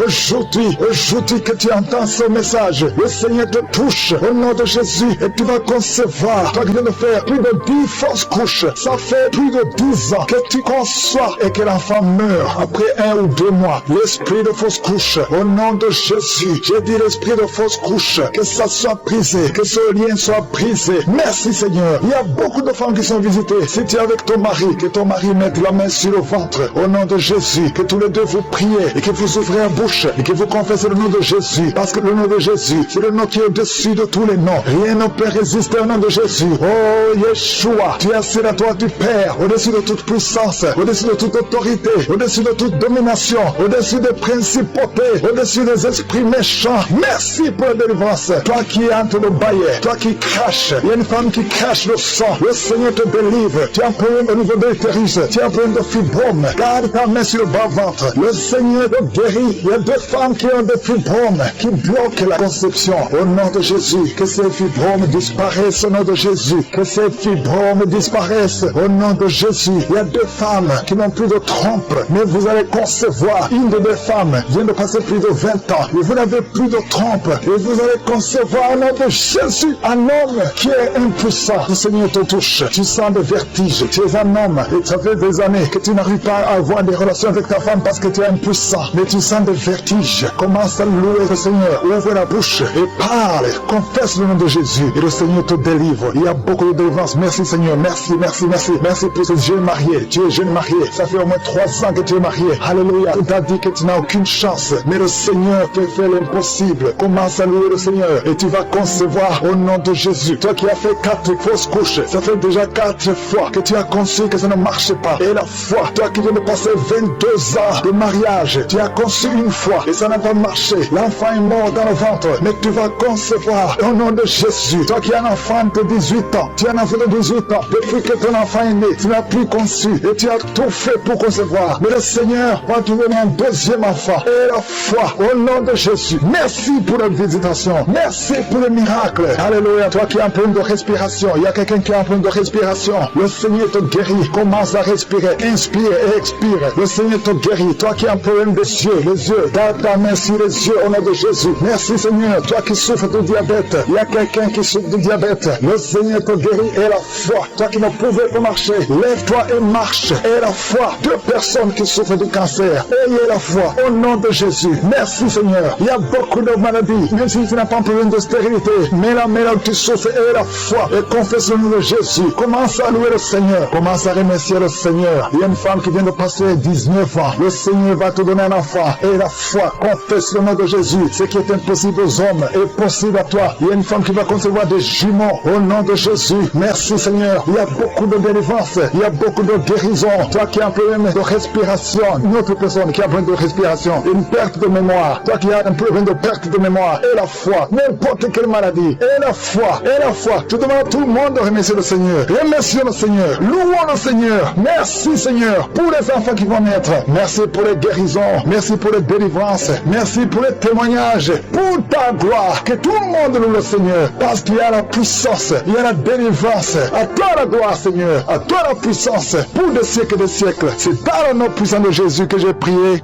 que tu entends ce message, le Seigneur te touche au nom de Jésus et tu vas concevoir. Toi qui viens de faire plus de 10 fausses couches, ça fait plus de 10 ans que tu conçois et que l'enfant meurt après 1 ou 2 mois. L'esprit de fausse couche, au nom de Jésus, j'ai dit l'esprit de fausse couche, que ça soit brisé, que ce lien soit brisé. Merci Seigneur. Il y a beaucoup de femmes qui sont visitées. Si tu es avec ton mari, que ton mari mette la main sur le ventre, au nom de Jésus, que tous les deux vous priez et que vous ouvrez la bouche et que vous confessez le nom de Jésus, parce que le nom de Jésus, c'est le nom qui est au-dessus de tous les noms. Rien ne peut résister au nom de Jésus. Oh Yeshua, tu es assis à la droite du Père, au-dessus de toute puissance, au-dessus de toute autorité, au-dessus de toute domination, au-dessus des principautés, au-dessus des esprits méchants. Merci pour la délivrance. Toi qui es entre le baillet, toi qui craches, il y a une femme qui crache le sang. Le Seigneur te délivre. Tu as un problème au niveau de l'utérus, tu as un problème de fibrome. Garde ta main sur le bas-ventre. Le Seigneur te guérit. Il y a 2 femmes qui ont des fibromes, qui bloquent la conception. Au nom de Jésus, que ces fibromes disparaissent au nom de Jésus. Que ces fibromes disparaissent au nom de Jésus. Il y a 2 femmes qui n'ont plus de trompe, mais vous allez concevoir. Une de 2 femmes vient de passer plus de 20 ans et vous n'avez plus de trompe et vous allez concevoir au nom de Jésus un homme qui est impuissant. Le Seigneur te touche. Tu sens des vertiges. Tu es un homme et ça fait des années que tu n'arrives pas à avoir des relations avec ta femme parce que tu es impuissant, mais tu sens des vertiges. Commence à louer le Seigneur. Ouvre la bouche et parle. Confesse le nom de Jésus et le Seigneur te délivre. Il y a beaucoup de délivrance. Merci Seigneur. Merci pour ce jeune marié. Tu es jeune jeune marié. Ça fait au moins 3 ans que tu es marié. Alléluia. On t'a dit que tu n'as aucune chance. Mais le Seigneur te fait l'impossible. Commence à louer le Seigneur. Et tu vas concevoir au nom de Jésus. Toi qui as fait 4 fausses couches. Ça fait déjà 4 fois que tu as conçu que ça ne marche pas. Et la foi, toi qui viens de passer 22 ans de mariage, tu as conçu une fois et ça n'a pas marché. L'enfant est mort dans le ventre. Mais tu vas concevoir au nom de Jésus. Toi qui as un enfant de 18 ans. Tu as un enfant de 18 ans. Depuis que ton enfant est né, tu n'as plus conçu. Et tu as tout fait pour concevoir. Mais le Seigneur va te donner un deuxième enfant. Et la foi au nom de Jésus. Merci pour la visitation. Merci pour le miracle. Alléluia. Toi qui as un problème de respiration. Il y a quelqu'un qui a un problème de respiration. Le Seigneur te guérit. Commence à respirer. Inspire et expire. Le Seigneur te guérit. Toi qui as un problème des yeux. Les yeux. Dans ta main sur les yeux au nom de Jésus. Merci Seigneur. Toi qui souffres de diabète. Il y a quelqu'un qui souffre de diabète. Le Seigneur te guérit. Et la foi. Toi qui ne pouvais pas marcher. Lève-toi et marche. Et la foi. 2 personnes qui souffrent de cancer. Ayez la foi au nom de Jésus. Merci Seigneur. Il y a beaucoup de maladies. Même si tu n'as pas un problème de stérilité. Mais là où tu souffres, et la foi. Et confesse le nom de Jésus. Commence à louer le Seigneur. Commence à remercier le Seigneur. Il y a une femme qui vient de passer 19 ans. Le Seigneur va te donner un enfant. Et la foi. Confesse le nom de Jésus. Ce qui est impossible aux hommes est possible à toi. Il y a une femme qui va concevoir des jumeaux au nom de Jésus. Merci Seigneur. Il y a beaucoup de délivrance. Il y a beaucoup de guérison. Toi qui as un problème de respiration. Une autre personne qui a un problème de respiration. Une perte de mémoire. Toi qui as un problème de perte de mémoire. Et la foi. N'importe quelle maladie. Et la foi. Et la foi. Je demande à tout le monde de remercier le Seigneur. Remercions le Seigneur. Louons le Seigneur. Merci Seigneur pour les enfants qui vont naître. Merci pour les guérisons. Merci pour les délivrances. Merci pour les témoignages. Pour ta gloire. Que tout le monde loue le Seigneur. Parce qu'il y a la puissance. Il y a la délivrance. À toi la gloire Seigneur. À toi la puissance. Pour des siècles et des siècles. C'est dans le nom puissant de Jésus que j'ai prié.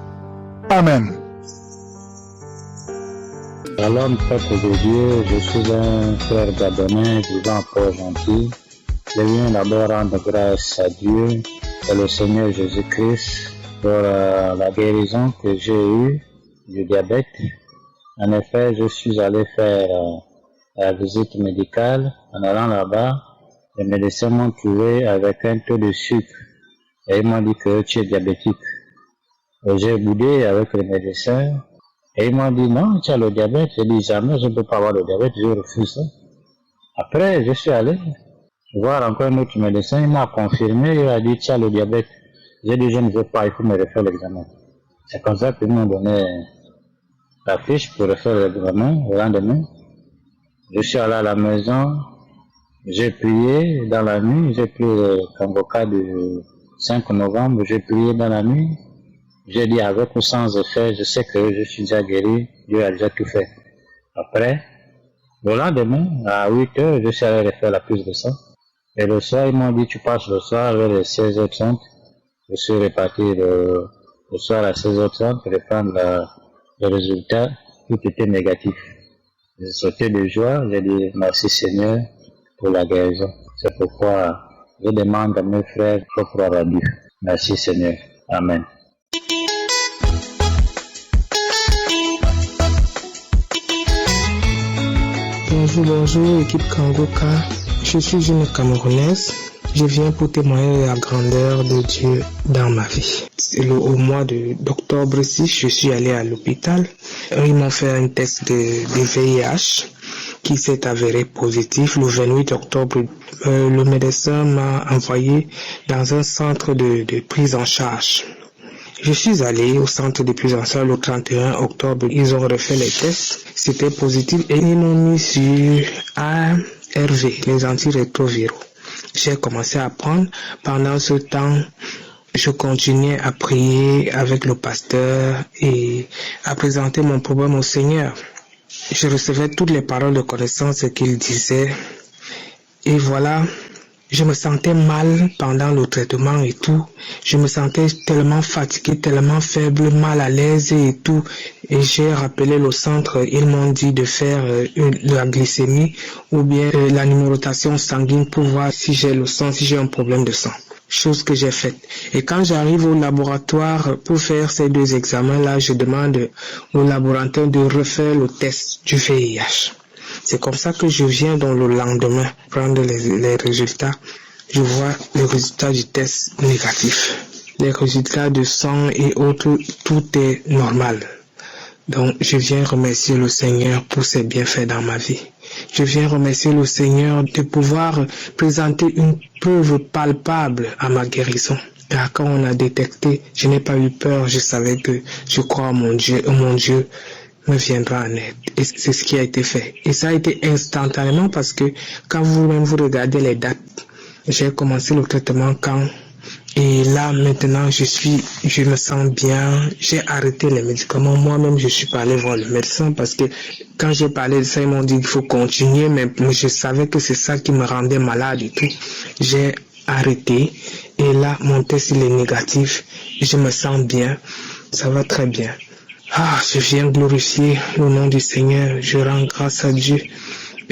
Amen. Shalom, peuple de Dieu, je suis un frère gabonais vivant à Port-Gentil. Je viens d'abord rendre grâce à Dieu et le Seigneur Jésus-Christ pour la guérison que j'ai eue du diabète. En effet, je suis allé faire la visite médicale. En allant là-bas, les médecins m'ont trouvé avec un taux de sucre et ils m'ont dit que tu es diabétique. J'ai boudé avec les médecins. Et ils m'ont dit, non, tu as le diabète. J'ai dit, jamais, je ne peux pas avoir le diabète, je refuse ça. Après, je suis allé voir encore un autre médecin, il m'a confirmé, il a dit, tu as le diabète. J'ai dit, je ne veux pas, il faut me refaire l'examen. C'est comme ça qu'ils m'ont donné la fiche pour refaire l'examen le lendemain. Je suis allé à la maison, j'ai prié dans la nuit, j'ai pris le Kangoka du 5 novembre, j'ai prié dans la nuit. J'ai dit avec ou sans effet, je sais que je suis déjà guéri, Dieu a déjà tout fait. Après, le lendemain, à 8 heures, je suis allé refaire la prise de sang. Et le soir, ils m'ont dit, tu passes le soir vers les 16h30. Je suis reparti le soir à 16h30 pour prendre le résultat. Tout était négatif. J'ai sauté de joie, j'ai dit merci Seigneur pour la guérison. C'est pourquoi je demande à mes frères de croire à Dieu. Merci Seigneur. Amen. Bonjour équipe Kangoka, je suis une Camerounaise, je viens pour témoigner de la grandeur de Dieu dans ma vie. Au mois d'octobre ici, je suis allé à l'hôpital, ils m'ont fait un test de VIH qui s'est avéré positif. Le 28 octobre, le médecin m'a envoyé dans un centre de prise en charge. Je suis allé au centre de prise en charge le 31 octobre. Ils ont refait les tests. C'était positif et ils m'ont mis sur ARV, les antirétroviraux. J'ai commencé à prendre. Pendant ce temps, je continuais à prier avec le pasteur et à présenter mon problème au Seigneur. Je recevais toutes les paroles de connaissance qu'il disait. Et voilà. Je me sentais mal pendant le traitement et tout. Je me sentais tellement fatigué, tellement faible, mal à l'aise et tout. Et j'ai rappelé le centre. Ils m'ont dit de faire la glycémie ou bien la numérotation sanguine pour voir si j'ai le sang, si j'ai un problème de sang. Chose que j'ai faite. Et quand j'arrive au laboratoire pour faire ces 2 examens-là, je demande au laboratoire de refaire le test du VIH. C'est comme ça que je viens dans le lendemain prendre les résultats. Je vois le résultat du test négatif. les résultats de sang et autres, tout est normal. Donc, je viens remercier le Seigneur pour ses bienfaits dans ma vie. Je viens remercier le Seigneur de pouvoir présenter une preuve palpable à ma guérison. Car quand on a détecté, je n'ai pas eu peur, je savais que je crois en mon Dieu me viendra en aide. Et c'est ce qui a été fait. Et ça a été instantanément parce que quand vous-même vous regardez les dates, j'ai commencé le traitement quand, et là maintenant je me sens bien, j'ai arrêté les médicaments. Moi-même je suis pas allé voir le médecin parce que quand j'ai parlé de ça, ils m'ont dit qu'il faut continuer, mais je savais que c'est ça qui me rendait malade et tout. J'ai arrêté et là mon test il est négatif, je me sens bien, ça va très bien. Je viens glorifier le nom du Seigneur, je rends grâce à Dieu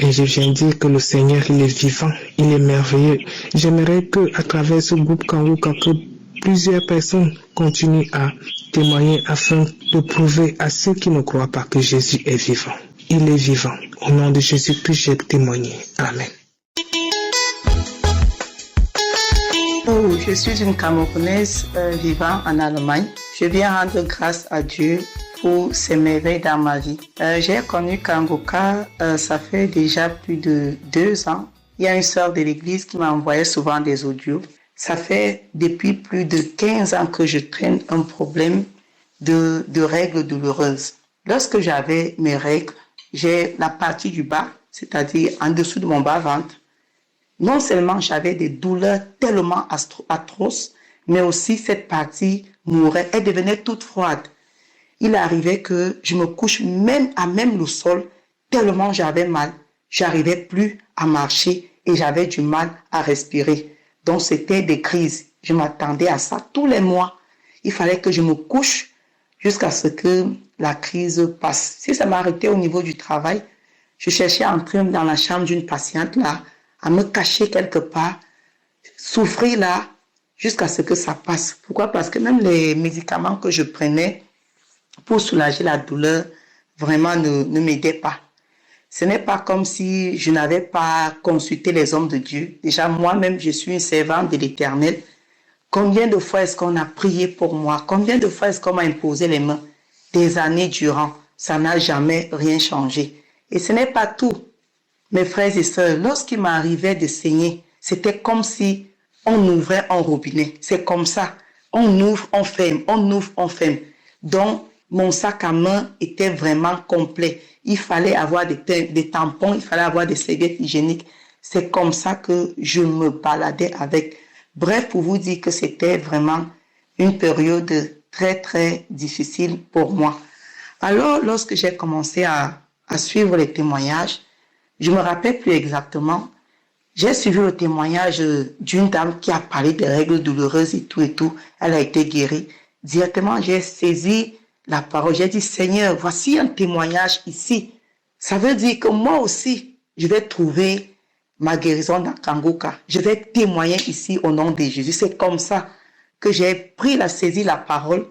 et je viens dire que le Seigneur il est vivant, il est merveilleux. J'aimerais que à travers ce groupe Kanguka, que plusieurs personnes continuent à témoigner afin de prouver à ceux qui ne croient pas que Jésus est vivant. Il est vivant. Au nom de Jésus-Christ, j'ai témoigné. Amen. Je suis une Camerounaise vivant en Allemagne. Je viens rendre grâce à Dieu pour ses merveilles dans ma vie. J'ai connu Kanguka, ça fait déjà plus de 2 ans. Il y a une sœur de l'église qui m'a envoyé souvent des audios. Ça fait depuis plus de 15 ans que je traîne un problème de règles douloureuses. Lorsque j'avais mes règles, j'ai la partie du bas, c'est-à-dire en dessous de mon bas-ventre. Non seulement j'avais des douleurs tellement atroces, mais aussi cette partie mourait, elle devenait toute froide. Il arrivait que je me couche même à même le sol, tellement j'avais mal. J'arrivais plus à marcher et j'avais du mal à respirer. Donc c'était des crises. Je m'attendais à ça tous les mois. Il fallait que je me couche jusqu'à ce que la crise passe. Si ça m'arrêtait au niveau du travail, je cherchais à entrer dans la chambre d'une patiente là, à me cacher quelque part, souffrir là, jusqu'à ce que ça passe. Pourquoi? Parce que même les médicaments que je prenais pour soulager la douleur, vraiment ne m'aidaient pas. Ce n'est pas comme si je n'avais pas consulté les hommes de Dieu. Déjà, moi-même, je suis une servante de l'Éternel. Combien de fois est-ce qu'on a prié pour moi? Combien de fois est-ce qu'on m'a imposé les mains? Des années durant, ça n'a jamais rien changé. Et ce n'est pas tout. Mes frères et sœurs, lorsqu'il m'arrivait de saigner, c'était comme si on ouvrait un robinet. C'est comme ça. On ouvre, on ferme, on ouvre, on ferme. Donc, mon sac à main était vraiment complet. Il fallait avoir des tampons, il fallait avoir des serviettes hygiéniques. C'est comme ça que je me baladais avec. Bref, pour vous dire que c'était vraiment une période très, très difficile pour moi. Alors, lorsque j'ai commencé à suivre les témoignages, je me rappelle plus exactement, j'ai suivi le témoignage d'une dame qui a parlé des règles douloureuses et tout. Elle a été guérie. Directement, j'ai saisi la parole. J'ai dit, Seigneur, voici un témoignage ici. Ça veut dire que moi aussi, je vais trouver ma guérison dans Kanguka. Je vais témoigner ici au nom de Jésus. C'est comme ça que j'ai saisi la parole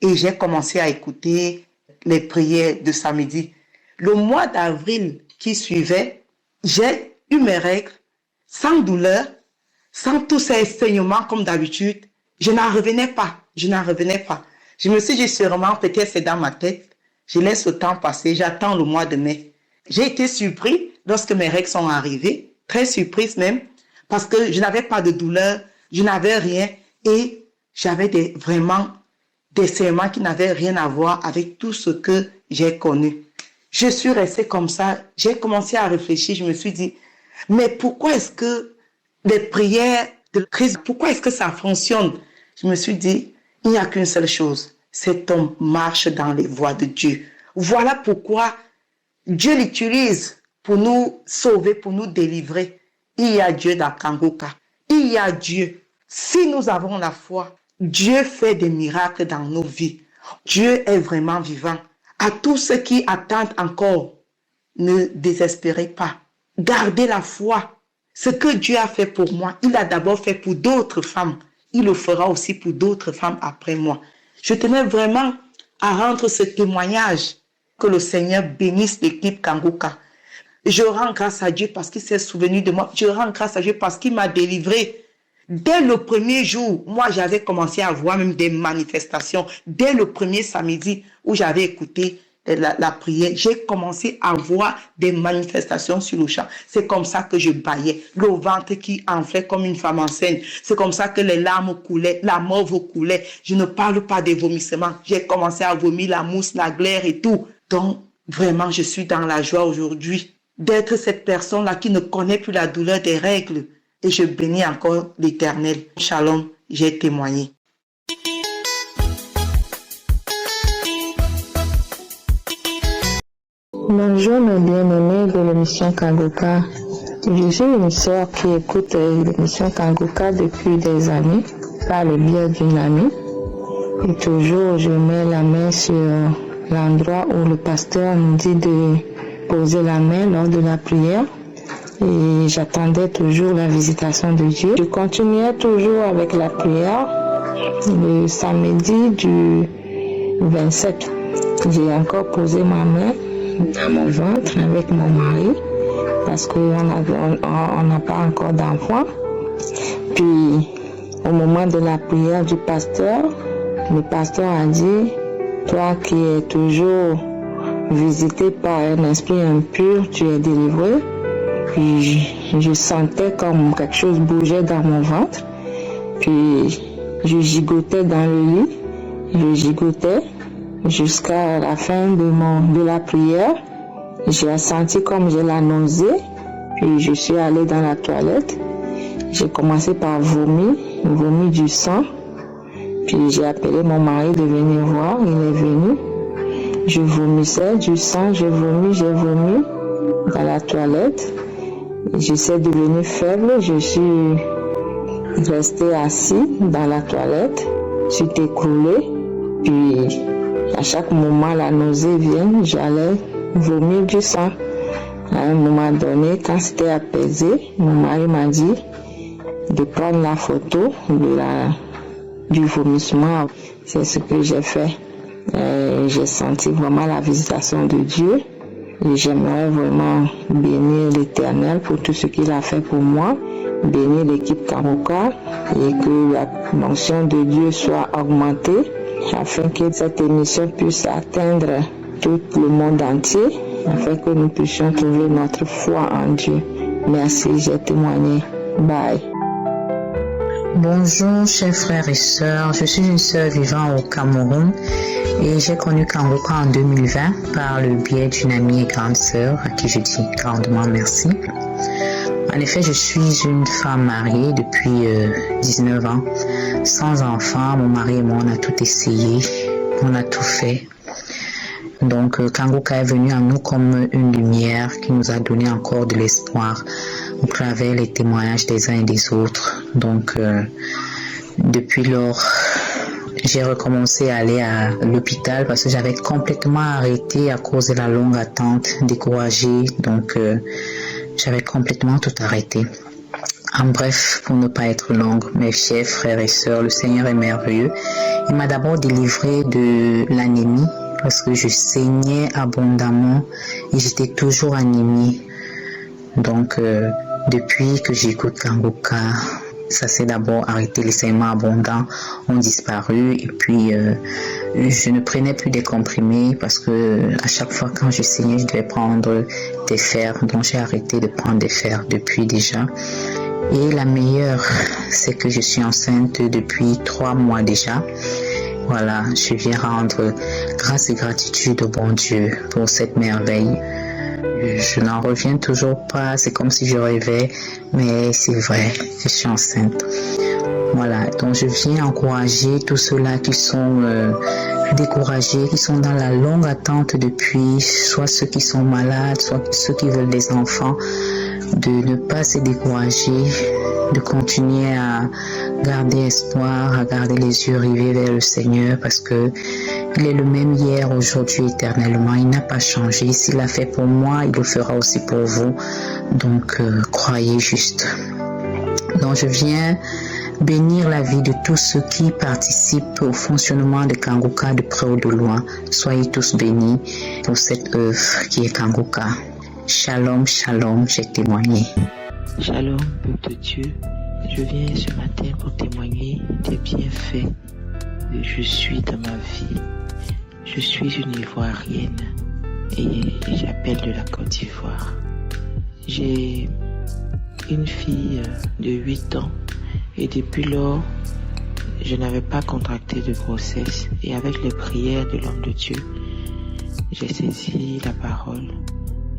et j'ai commencé à écouter les prières de samedi. Le mois d'avril qui suivait, j'ai eu mes règles sans douleur, sans tous ces saignements comme d'habitude. Je n'en revenais pas. Je me suis dit sûrement, peut-être c'est dans ma tête. Je laisse le temps passer, j'attends le mois de mai. J'ai été surpris lorsque mes règles sont arrivées, très surprise même, parce que je n'avais pas de douleur, je n'avais rien et j'avais vraiment des saignements qui n'avaient rien à voir avec tout ce que j'ai connu. Je suis restée comme ça, j'ai commencé à réfléchir, je me suis dit, mais pourquoi est-ce que les prières de Christ, pourquoi est-ce que ça fonctionne? Je me suis dit, il n'y a qu'une seule chose, c'est qu'on marche dans les voies de Dieu. Voilà pourquoi Dieu l'utilise pour nous sauver, pour nous délivrer. Il y a Dieu dans Kanguka. Il y a Dieu. Si nous avons la foi, Dieu fait des miracles dans nos vies. Dieu est vraiment vivant. À tous ceux qui attendent encore, ne désespérez pas. Gardez la foi. Ce que Dieu a fait pour moi, il a d'abord fait pour d'autres femmes. Il le fera aussi pour d'autres femmes après moi. Je tenais vraiment à rendre ce témoignage, que le Seigneur bénisse l'équipe Kanguka. Je rends grâce à Dieu parce qu'il s'est souvenu de moi. Je rends grâce à Dieu parce qu'il m'a délivré Dès le premier jour, moi, j'avais commencé à voir même des manifestations. Dès le premier samedi où j'avais écouté la prière, j'ai commencé à voir des manifestations sur le champ. C'est comme ça que je bâillais, le ventre qui enflait comme une femme enceinte. C'est comme ça que les larmes coulaient, la morve coulait. Je ne parle pas des vomissements. J'ai commencé à vomir la mousse, la glaire et tout. Donc, vraiment, je suis dans la joie aujourd'hui d'être cette personne-là qui ne connaît plus la douleur des règles. Et je bénis encore l'Éternel. Shalom, j'ai témoigné. Bonjour mes bien-aimés de l'émission Kanguka. Je suis une sœur qui écoute l'émission Kanguka depuis des années par le biais d'une amie. Et toujours je mets la main sur l'endroit où le pasteur nous dit de poser la main lors de la prière. Et j'attendais toujours la visitation de Dieu. Je continuais toujours avec la prière. Le samedi du 27, j'ai encore posé ma main dans mon ventre avec mon mari parce qu'on n'a pas encore d'enfant. Puis au moment de la prière du pasteur, le pasteur a dit: toi qui es toujours visité par un esprit impur, tu es délivré. Puis je sentais comme quelque chose bougeait dans mon ventre. Puis je gigotais dans le lit. Je gigotais jusqu'à la fin de la prière. J'ai senti comme j'ai la nausée. Puis je suis allée dans la toilette. J'ai commencé par vomir du sang. Puis j'ai appelé mon mari de venir voir. Il est venu. Je vomissais du sang. J'ai vomi dans la toilette. J'essaie de devenir faible, je suis resté assis dans la toilette, je suis écroulé, puis à chaque moment la nausée vient, j'allais vomir du sang. À un moment donné, quand c'était apaisé, mon mari m'a dit de prendre la photo du vomissement. C'est ce que j'ai fait. J'ai senti vraiment la visitation de Dieu. Et j'aimerais vraiment bénir l'Éternel pour tout ce qu'il a fait pour moi, bénir l'équipe Kanguka et que la mention de Dieu soit augmentée afin que cette émission puisse atteindre tout le monde entier, afin que nous puissions trouver notre foi en Dieu. Merci, j'ai témoigné. Bye. Bonjour chers frères et sœurs, je suis une sœur vivant au Cameroun et j'ai connu Kanguka en 2020 par le biais d'une amie et grande sœur à qui je dis grandement merci. En effet, je suis une femme mariée depuis 19 ans, sans enfant. Mon mari et moi on a tout essayé, on a tout fait. Donc Kanguka est venu à nous comme une lumière qui nous a donné encore de l'espoir au travers les témoignages des uns et des autres. Donc depuis lors, j'ai recommencé à aller à l'hôpital parce que j'avais complètement arrêté à cause de la longue attente, découragée. Donc j'avais complètement tout arrêté. En bref, pour ne pas être longue, mes chers frères et sœurs, le Seigneur est merveilleux. Il m'a d'abord délivré de l'anémie parce que je saignais abondamment et j'étais toujours anémie. Donc depuis que j'écoute Kanguka, ça s'est d'abord arrêté, les saignements abondants ont disparu et puis je ne prenais plus des comprimés parce que à chaque fois quand je saignais, je devais prendre des fers, donc j'ai arrêté de prendre des fers depuis déjà. Et la meilleure, c'est que je suis enceinte depuis 3 mois déjà. Voilà, je viens rendre grâce et gratitude au bon Dieu pour cette merveille. Je n'en reviens toujours pas, c'est comme si je rêvais, mais c'est vrai, je suis enceinte. Voilà, donc je viens encourager tous ceux-là qui sont découragés, qui sont dans la longue attente depuis, soit ceux qui sont malades, soit ceux qui veulent des enfants, de ne pas se décourager, de continuer à garder espoir, à garder les yeux rivés vers le Seigneur parce que il est le même hier, aujourd'hui, éternellement. Il n'a pas changé. S'il l'a fait pour moi, il le fera aussi pour vous. Donc, croyez juste. Donc, je viens bénir la vie de tous ceux qui participent au fonctionnement de Kanguka de près ou de loin. Soyez tous bénis pour cette œuvre qui est Kanguka. Shalom, shalom, j'ai témoigné. Shalom, peuple de Dieu. Je viens ce matin pour témoigner des bienfaits que je suis dans ma vie. Je suis une Ivoirienne et j'appelle de la Côte d'Ivoire. J'ai une fille de 8 ans et depuis lors, je n'avais pas contracté de grossesse et avec les prières de l'homme de Dieu, j'ai saisi la parole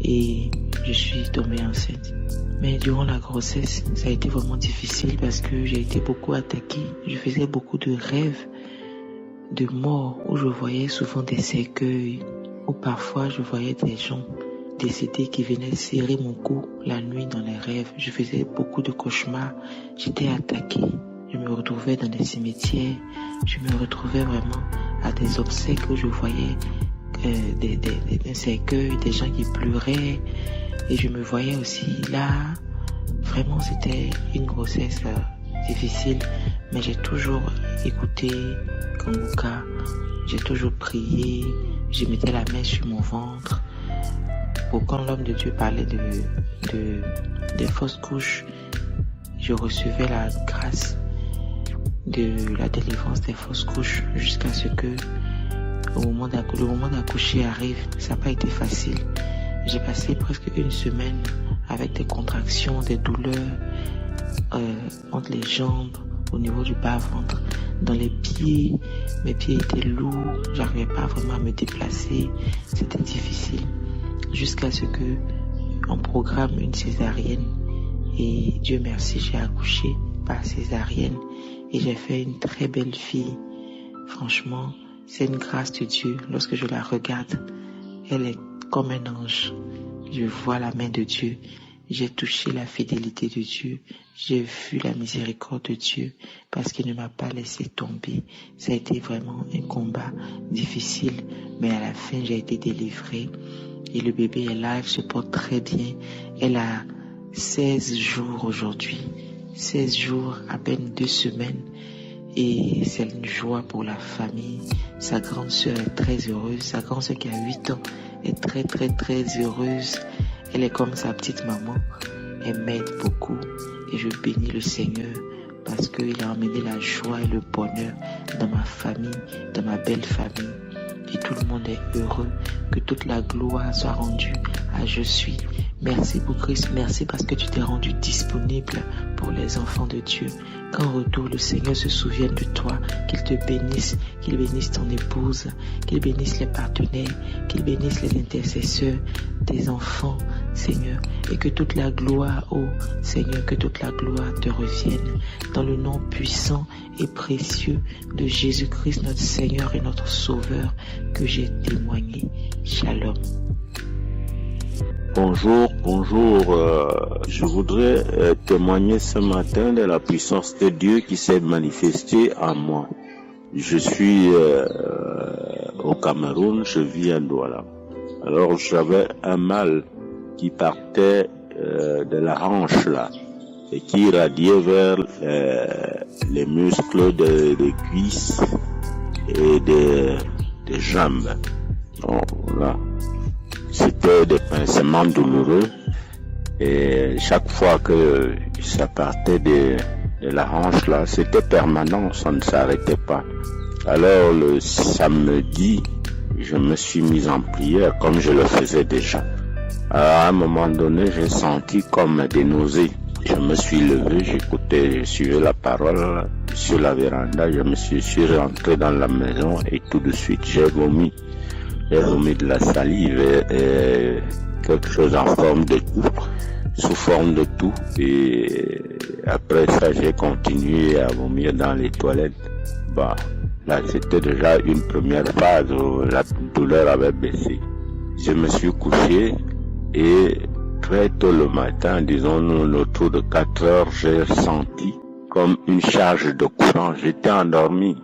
et je suis tombée enceinte. Mais durant la grossesse, ça a été vraiment difficile parce que j'ai été beaucoup attaquée. Je faisais beaucoup de rêves de mort où je voyais souvent des cercueils, où parfois je voyais des gens décédés qui venaient serrer mon cou la nuit dans les rêves. Je faisais beaucoup de cauchemars. J'étais attaquée. Je me retrouvais dans des cimetières. Je me retrouvais vraiment à des obsèques où je voyais des cercueils, des gens qui pleuraient. Et je me voyais aussi là. Vraiment, c'était une grossesse difficile. Mais j'ai toujours écouté Kanguka. J'ai toujours prié. Je mettais la main sur mon ventre. Pour quand l'homme de Dieu parlait des fausses couches, je recevais la grâce de la délivrance des fausses couches jusqu'à ce que le moment d'accoucher arrive. Ça n'a pas été facile. J'ai passé presque une semaine avec des contractions, des douleurs entre les jambes, au niveau du bas-ventre, dans les pieds. Mes pieds étaient lourds, j'arrivais pas vraiment à me déplacer. C'était difficile. Jusqu'à ce que on programme une césarienne. Et Dieu merci, j'ai accouché par césarienne. Et j'ai fait une très belle fille. Franchement, c'est une grâce de Dieu. Lorsque je la regarde, elle est comme un ange. Je vois la main de Dieu. J'ai touché la fidélité de Dieu. J'ai vu la miséricorde de Dieu parce qu'il ne m'a pas laissé tomber. Ça a été vraiment un combat difficile. Mais à la fin, j'ai été délivrée. Et le bébé est là, elle se porte très bien. Elle a 16 jours aujourd'hui. 16 jours, à peine 2 semaines. Et c'est une joie pour la famille. Sa grande sœur est très heureuse. Sa grande sœur qui a 8 ans est très très très heureuse. Elle est comme sa petite maman. Elle m'aide beaucoup. Et je bénis le Seigneur parce qu'il a emmené la joie et le bonheur dans ma famille, dans ma belle famille. Et tout le monde est heureux. Que toute la gloire soit rendue à Je suis. Merci pour Christ. Merci parce que tu t'es rendu disponible pour les enfants de Dieu. Qu'en retour, le Seigneur se souvienne de toi. Qu'il te bénisse. Qu'il bénisse ton épouse. Qu'il bénisse les partenaires. Qu'il bénisse les intercesseurs des enfants, Seigneur. Et que toute la gloire, oh Seigneur, que toute la gloire te revienne. Dans le nom puissant et précieux de Jésus-Christ, notre Seigneur et notre Sauveur, que j'ai témoigné. Shalom. Bonjour. Je voudrais témoigner ce matin de la puissance de Dieu qui s'est manifestée en moi. Je suis au Cameroun, je vis à Douala. Alors j'avais un mal qui partait de la hanche là et qui irradiait vers les muscles des cuisses et des jambes. Donc là, c'était des pincements douloureux et chaque fois que ça partait de la hanche là, c'était permanent, ça ne s'arrêtait pas. Alors le samedi, je me suis mis en prière comme je le faisais déjà. À un moment donné, j'ai senti comme des nausées. Je me suis levé, j'écoutais, je suivais la parole sur la véranda, je suis rentré dans la maison et tout de suite j'ai vomi. J'ai vomi de la salive et quelque chose en forme de tout, sous forme de tout. Et après ça, j'ai continué à vomir dans les toilettes. Bah, là, c'était déjà une première phase où la douleur avait baissé. Je me suis couché et très tôt le matin, disons-nous autour de 4 heures, j'ai senti comme une charge de courant. J'étais endormi.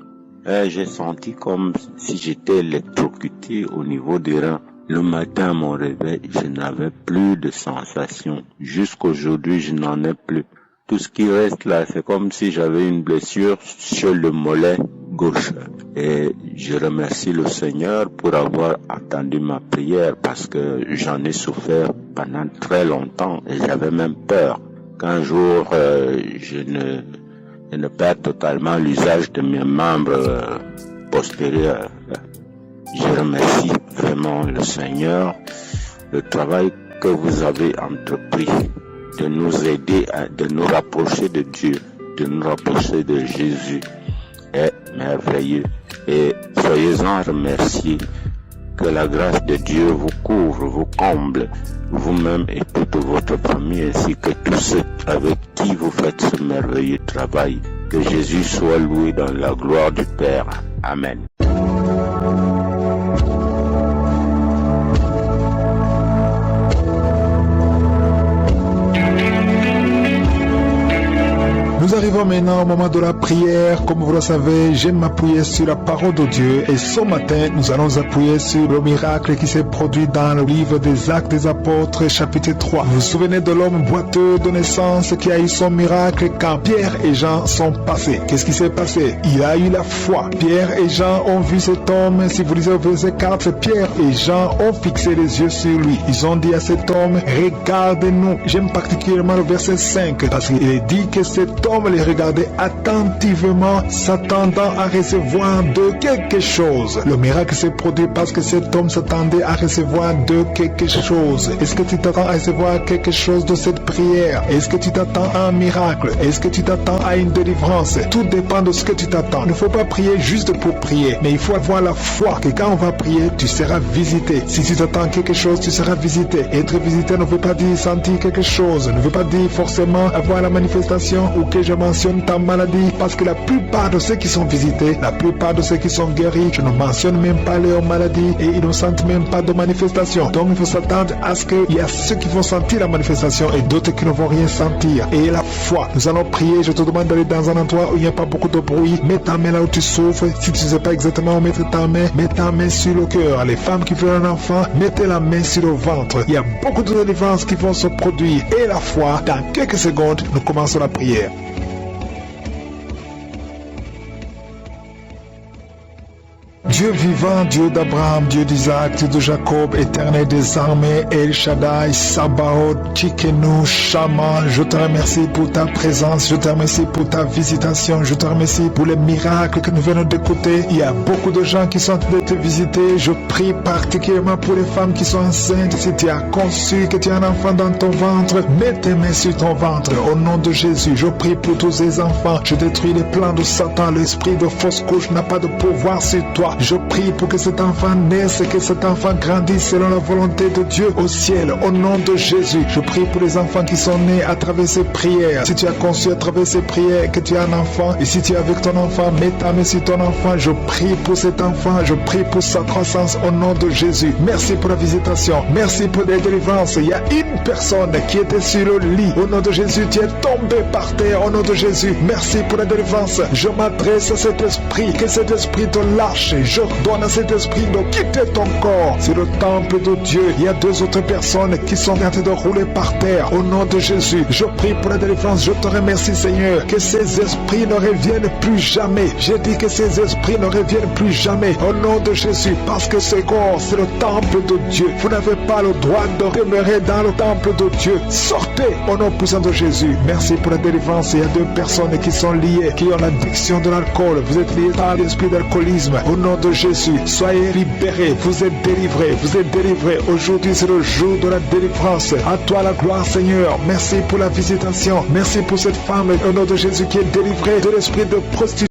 J'ai senti comme si j'étais électrocuté au niveau des reins. Le matin, à mon réveil, je n'avais plus de sensation. Jusqu'aujourd'hui, je n'en ai plus. Tout ce qui reste là, c'est comme si j'avais une blessure sur le mollet gauche. Et je remercie le Seigneur pour avoir entendu ma prière parce que j'en ai souffert pendant très longtemps et j'avais même peur. qu'un jour je ne perds totalement l'usage de mes membres postérieurs. Je remercie vraiment le Seigneur, le travail que vous avez entrepris de nous aider, de nous rapprocher de Dieu, de nous rapprocher de Jésus est merveilleux. Et soyez-en remerciés. Que la grâce de Dieu vous couvre, vous comble, vous-même et toute votre famille, ainsi que tous ceux avec qui vous faites ce merveilleux travail. Que Jésus soit loué dans la gloire du Père. Amen. Nous arrivons maintenant au moment de la prière. Comme vous le savez, j'aime m'appuyer sur la parole de Dieu. Et ce matin, nous allons appuyer sur le miracle qui s'est produit dans le livre des Actes des Apôtres, chapitre 3. Vous vous souvenez de l'homme boiteux de naissance qui a eu son miracle quand Pierre et Jean sont passés. Qu'est-ce qui s'est passé? Il a eu la foi. Pierre et Jean ont vu cet homme. Si vous lisez au verset 4, Pierre et Jean ont fixé les yeux sur lui. Ils ont dit à cet homme, regarde-nous. J'aime particulièrement le verset 5 parce qu'il est dit que cet homme les regardait attentivement, s'attendant à recevoir de quelque chose. Le miracle s'est produit parce que cet homme s'attendait à recevoir de quelque chose. Est-ce que tu t'attends à recevoir quelque chose de cette prière? Est-ce que tu t'attends à un miracle? Est-ce que tu t'attends à une délivrance? Tout dépend de ce que tu t'attends. Il ne faut pas prier juste pour prier, mais il faut avoir la foi que quand on va prier, tu seras visité. Si tu t'attends à quelque chose, tu seras visité. Être visité ne veut pas dire sentir quelque chose, ne veut pas dire forcément avoir la manifestation ou que je mentionne ta maladie, parce que la plupart de ceux qui sont visités, la plupart de ceux qui sont guéris, je ne mentionne même pas leur maladie et ils ne sentent même pas de manifestation. Donc il faut s'attendre à ce qu'il y a ceux qui vont sentir la manifestation et d'autres qui ne vont rien sentir. Et la foi, nous allons prier. Je te demande d'aller dans un endroit où il n'y a pas beaucoup de bruit. Mets ta main là où tu souffres. Si tu ne sais pas exactement où mettre ta main, mets ta main sur le cœur. Les femmes qui veulent un enfant, mettez la main sur le ventre. Il y a beaucoup de délivrances qui vont se produire. Et la foi, dans quelques secondes, nous commençons la prière. Dieu vivant, Dieu d'Abraham, Dieu d'Isaac, Dieu de Jacob, éternel des armées, El Shaddai, Sabaoth, Tsidkenu, Shama, je te remercie pour ta présence, je te remercie pour ta visitation, je te remercie pour les miracles que nous venons d'écouter. Il y a beaucoup de gens qui sont en train de te visiter. Je prie particulièrement pour les femmes qui sont enceintes. Si tu as conçu que tu as un enfant dans ton ventre, mets tes mains sur ton ventre. Au nom de Jésus, je prie pour tous ces enfants. Je détruis les plans de Satan. L'esprit de fausse couche n'a pas de pouvoir sur toi. Je prie pour que cet enfant naisse et que cet enfant grandisse selon la volonté de Dieu au ciel. Au nom de Jésus, je prie pour les enfants qui sont nés à travers ces prières. Si tu as conçu à travers ces prières que tu as un enfant, et si tu es avec ton enfant, mets ta main sur ton enfant. Je prie pour cet enfant, je prie pour sa croissance au nom de Jésus. Merci pour la visitation, merci pour les délivrances. Il y a une personne qui était sur le lit. Au nom de Jésus, tu es tombé par terre. Au nom de Jésus, merci pour la délivrance. Je m'adresse à cet esprit, que cet esprit te lâche. Je donne à cet esprit de quitter ton corps. C'est le temple de Dieu. Il y a deux autres personnes qui sont en train de rouler par terre. Au nom de Jésus, je prie pour la délivrance. Je te remercie, Seigneur, que ces esprits ne reviennent plus jamais. J'ai dit que ces esprits ne reviennent plus jamais. Au nom de Jésus, parce que ce corps, c'est le temple de Dieu. Vous n'avez pas le droit de demeurer dans le temple de Dieu. Sortez au nom puissant de Jésus. Merci pour la délivrance. Il y a deux personnes qui sont liées, qui ont l'addiction de l'alcool. Vous êtes liés par l'esprit d'alcoolisme. Au nom de Jésus, soyez libérés, vous êtes délivrés, vous êtes délivrés. Aujourd'hui, c'est le jour de la délivrance. À toi la gloire, Seigneur. Merci pour la visitation. Merci pour cette femme, au nom de Jésus, qui est délivrée de l'esprit de prostitution.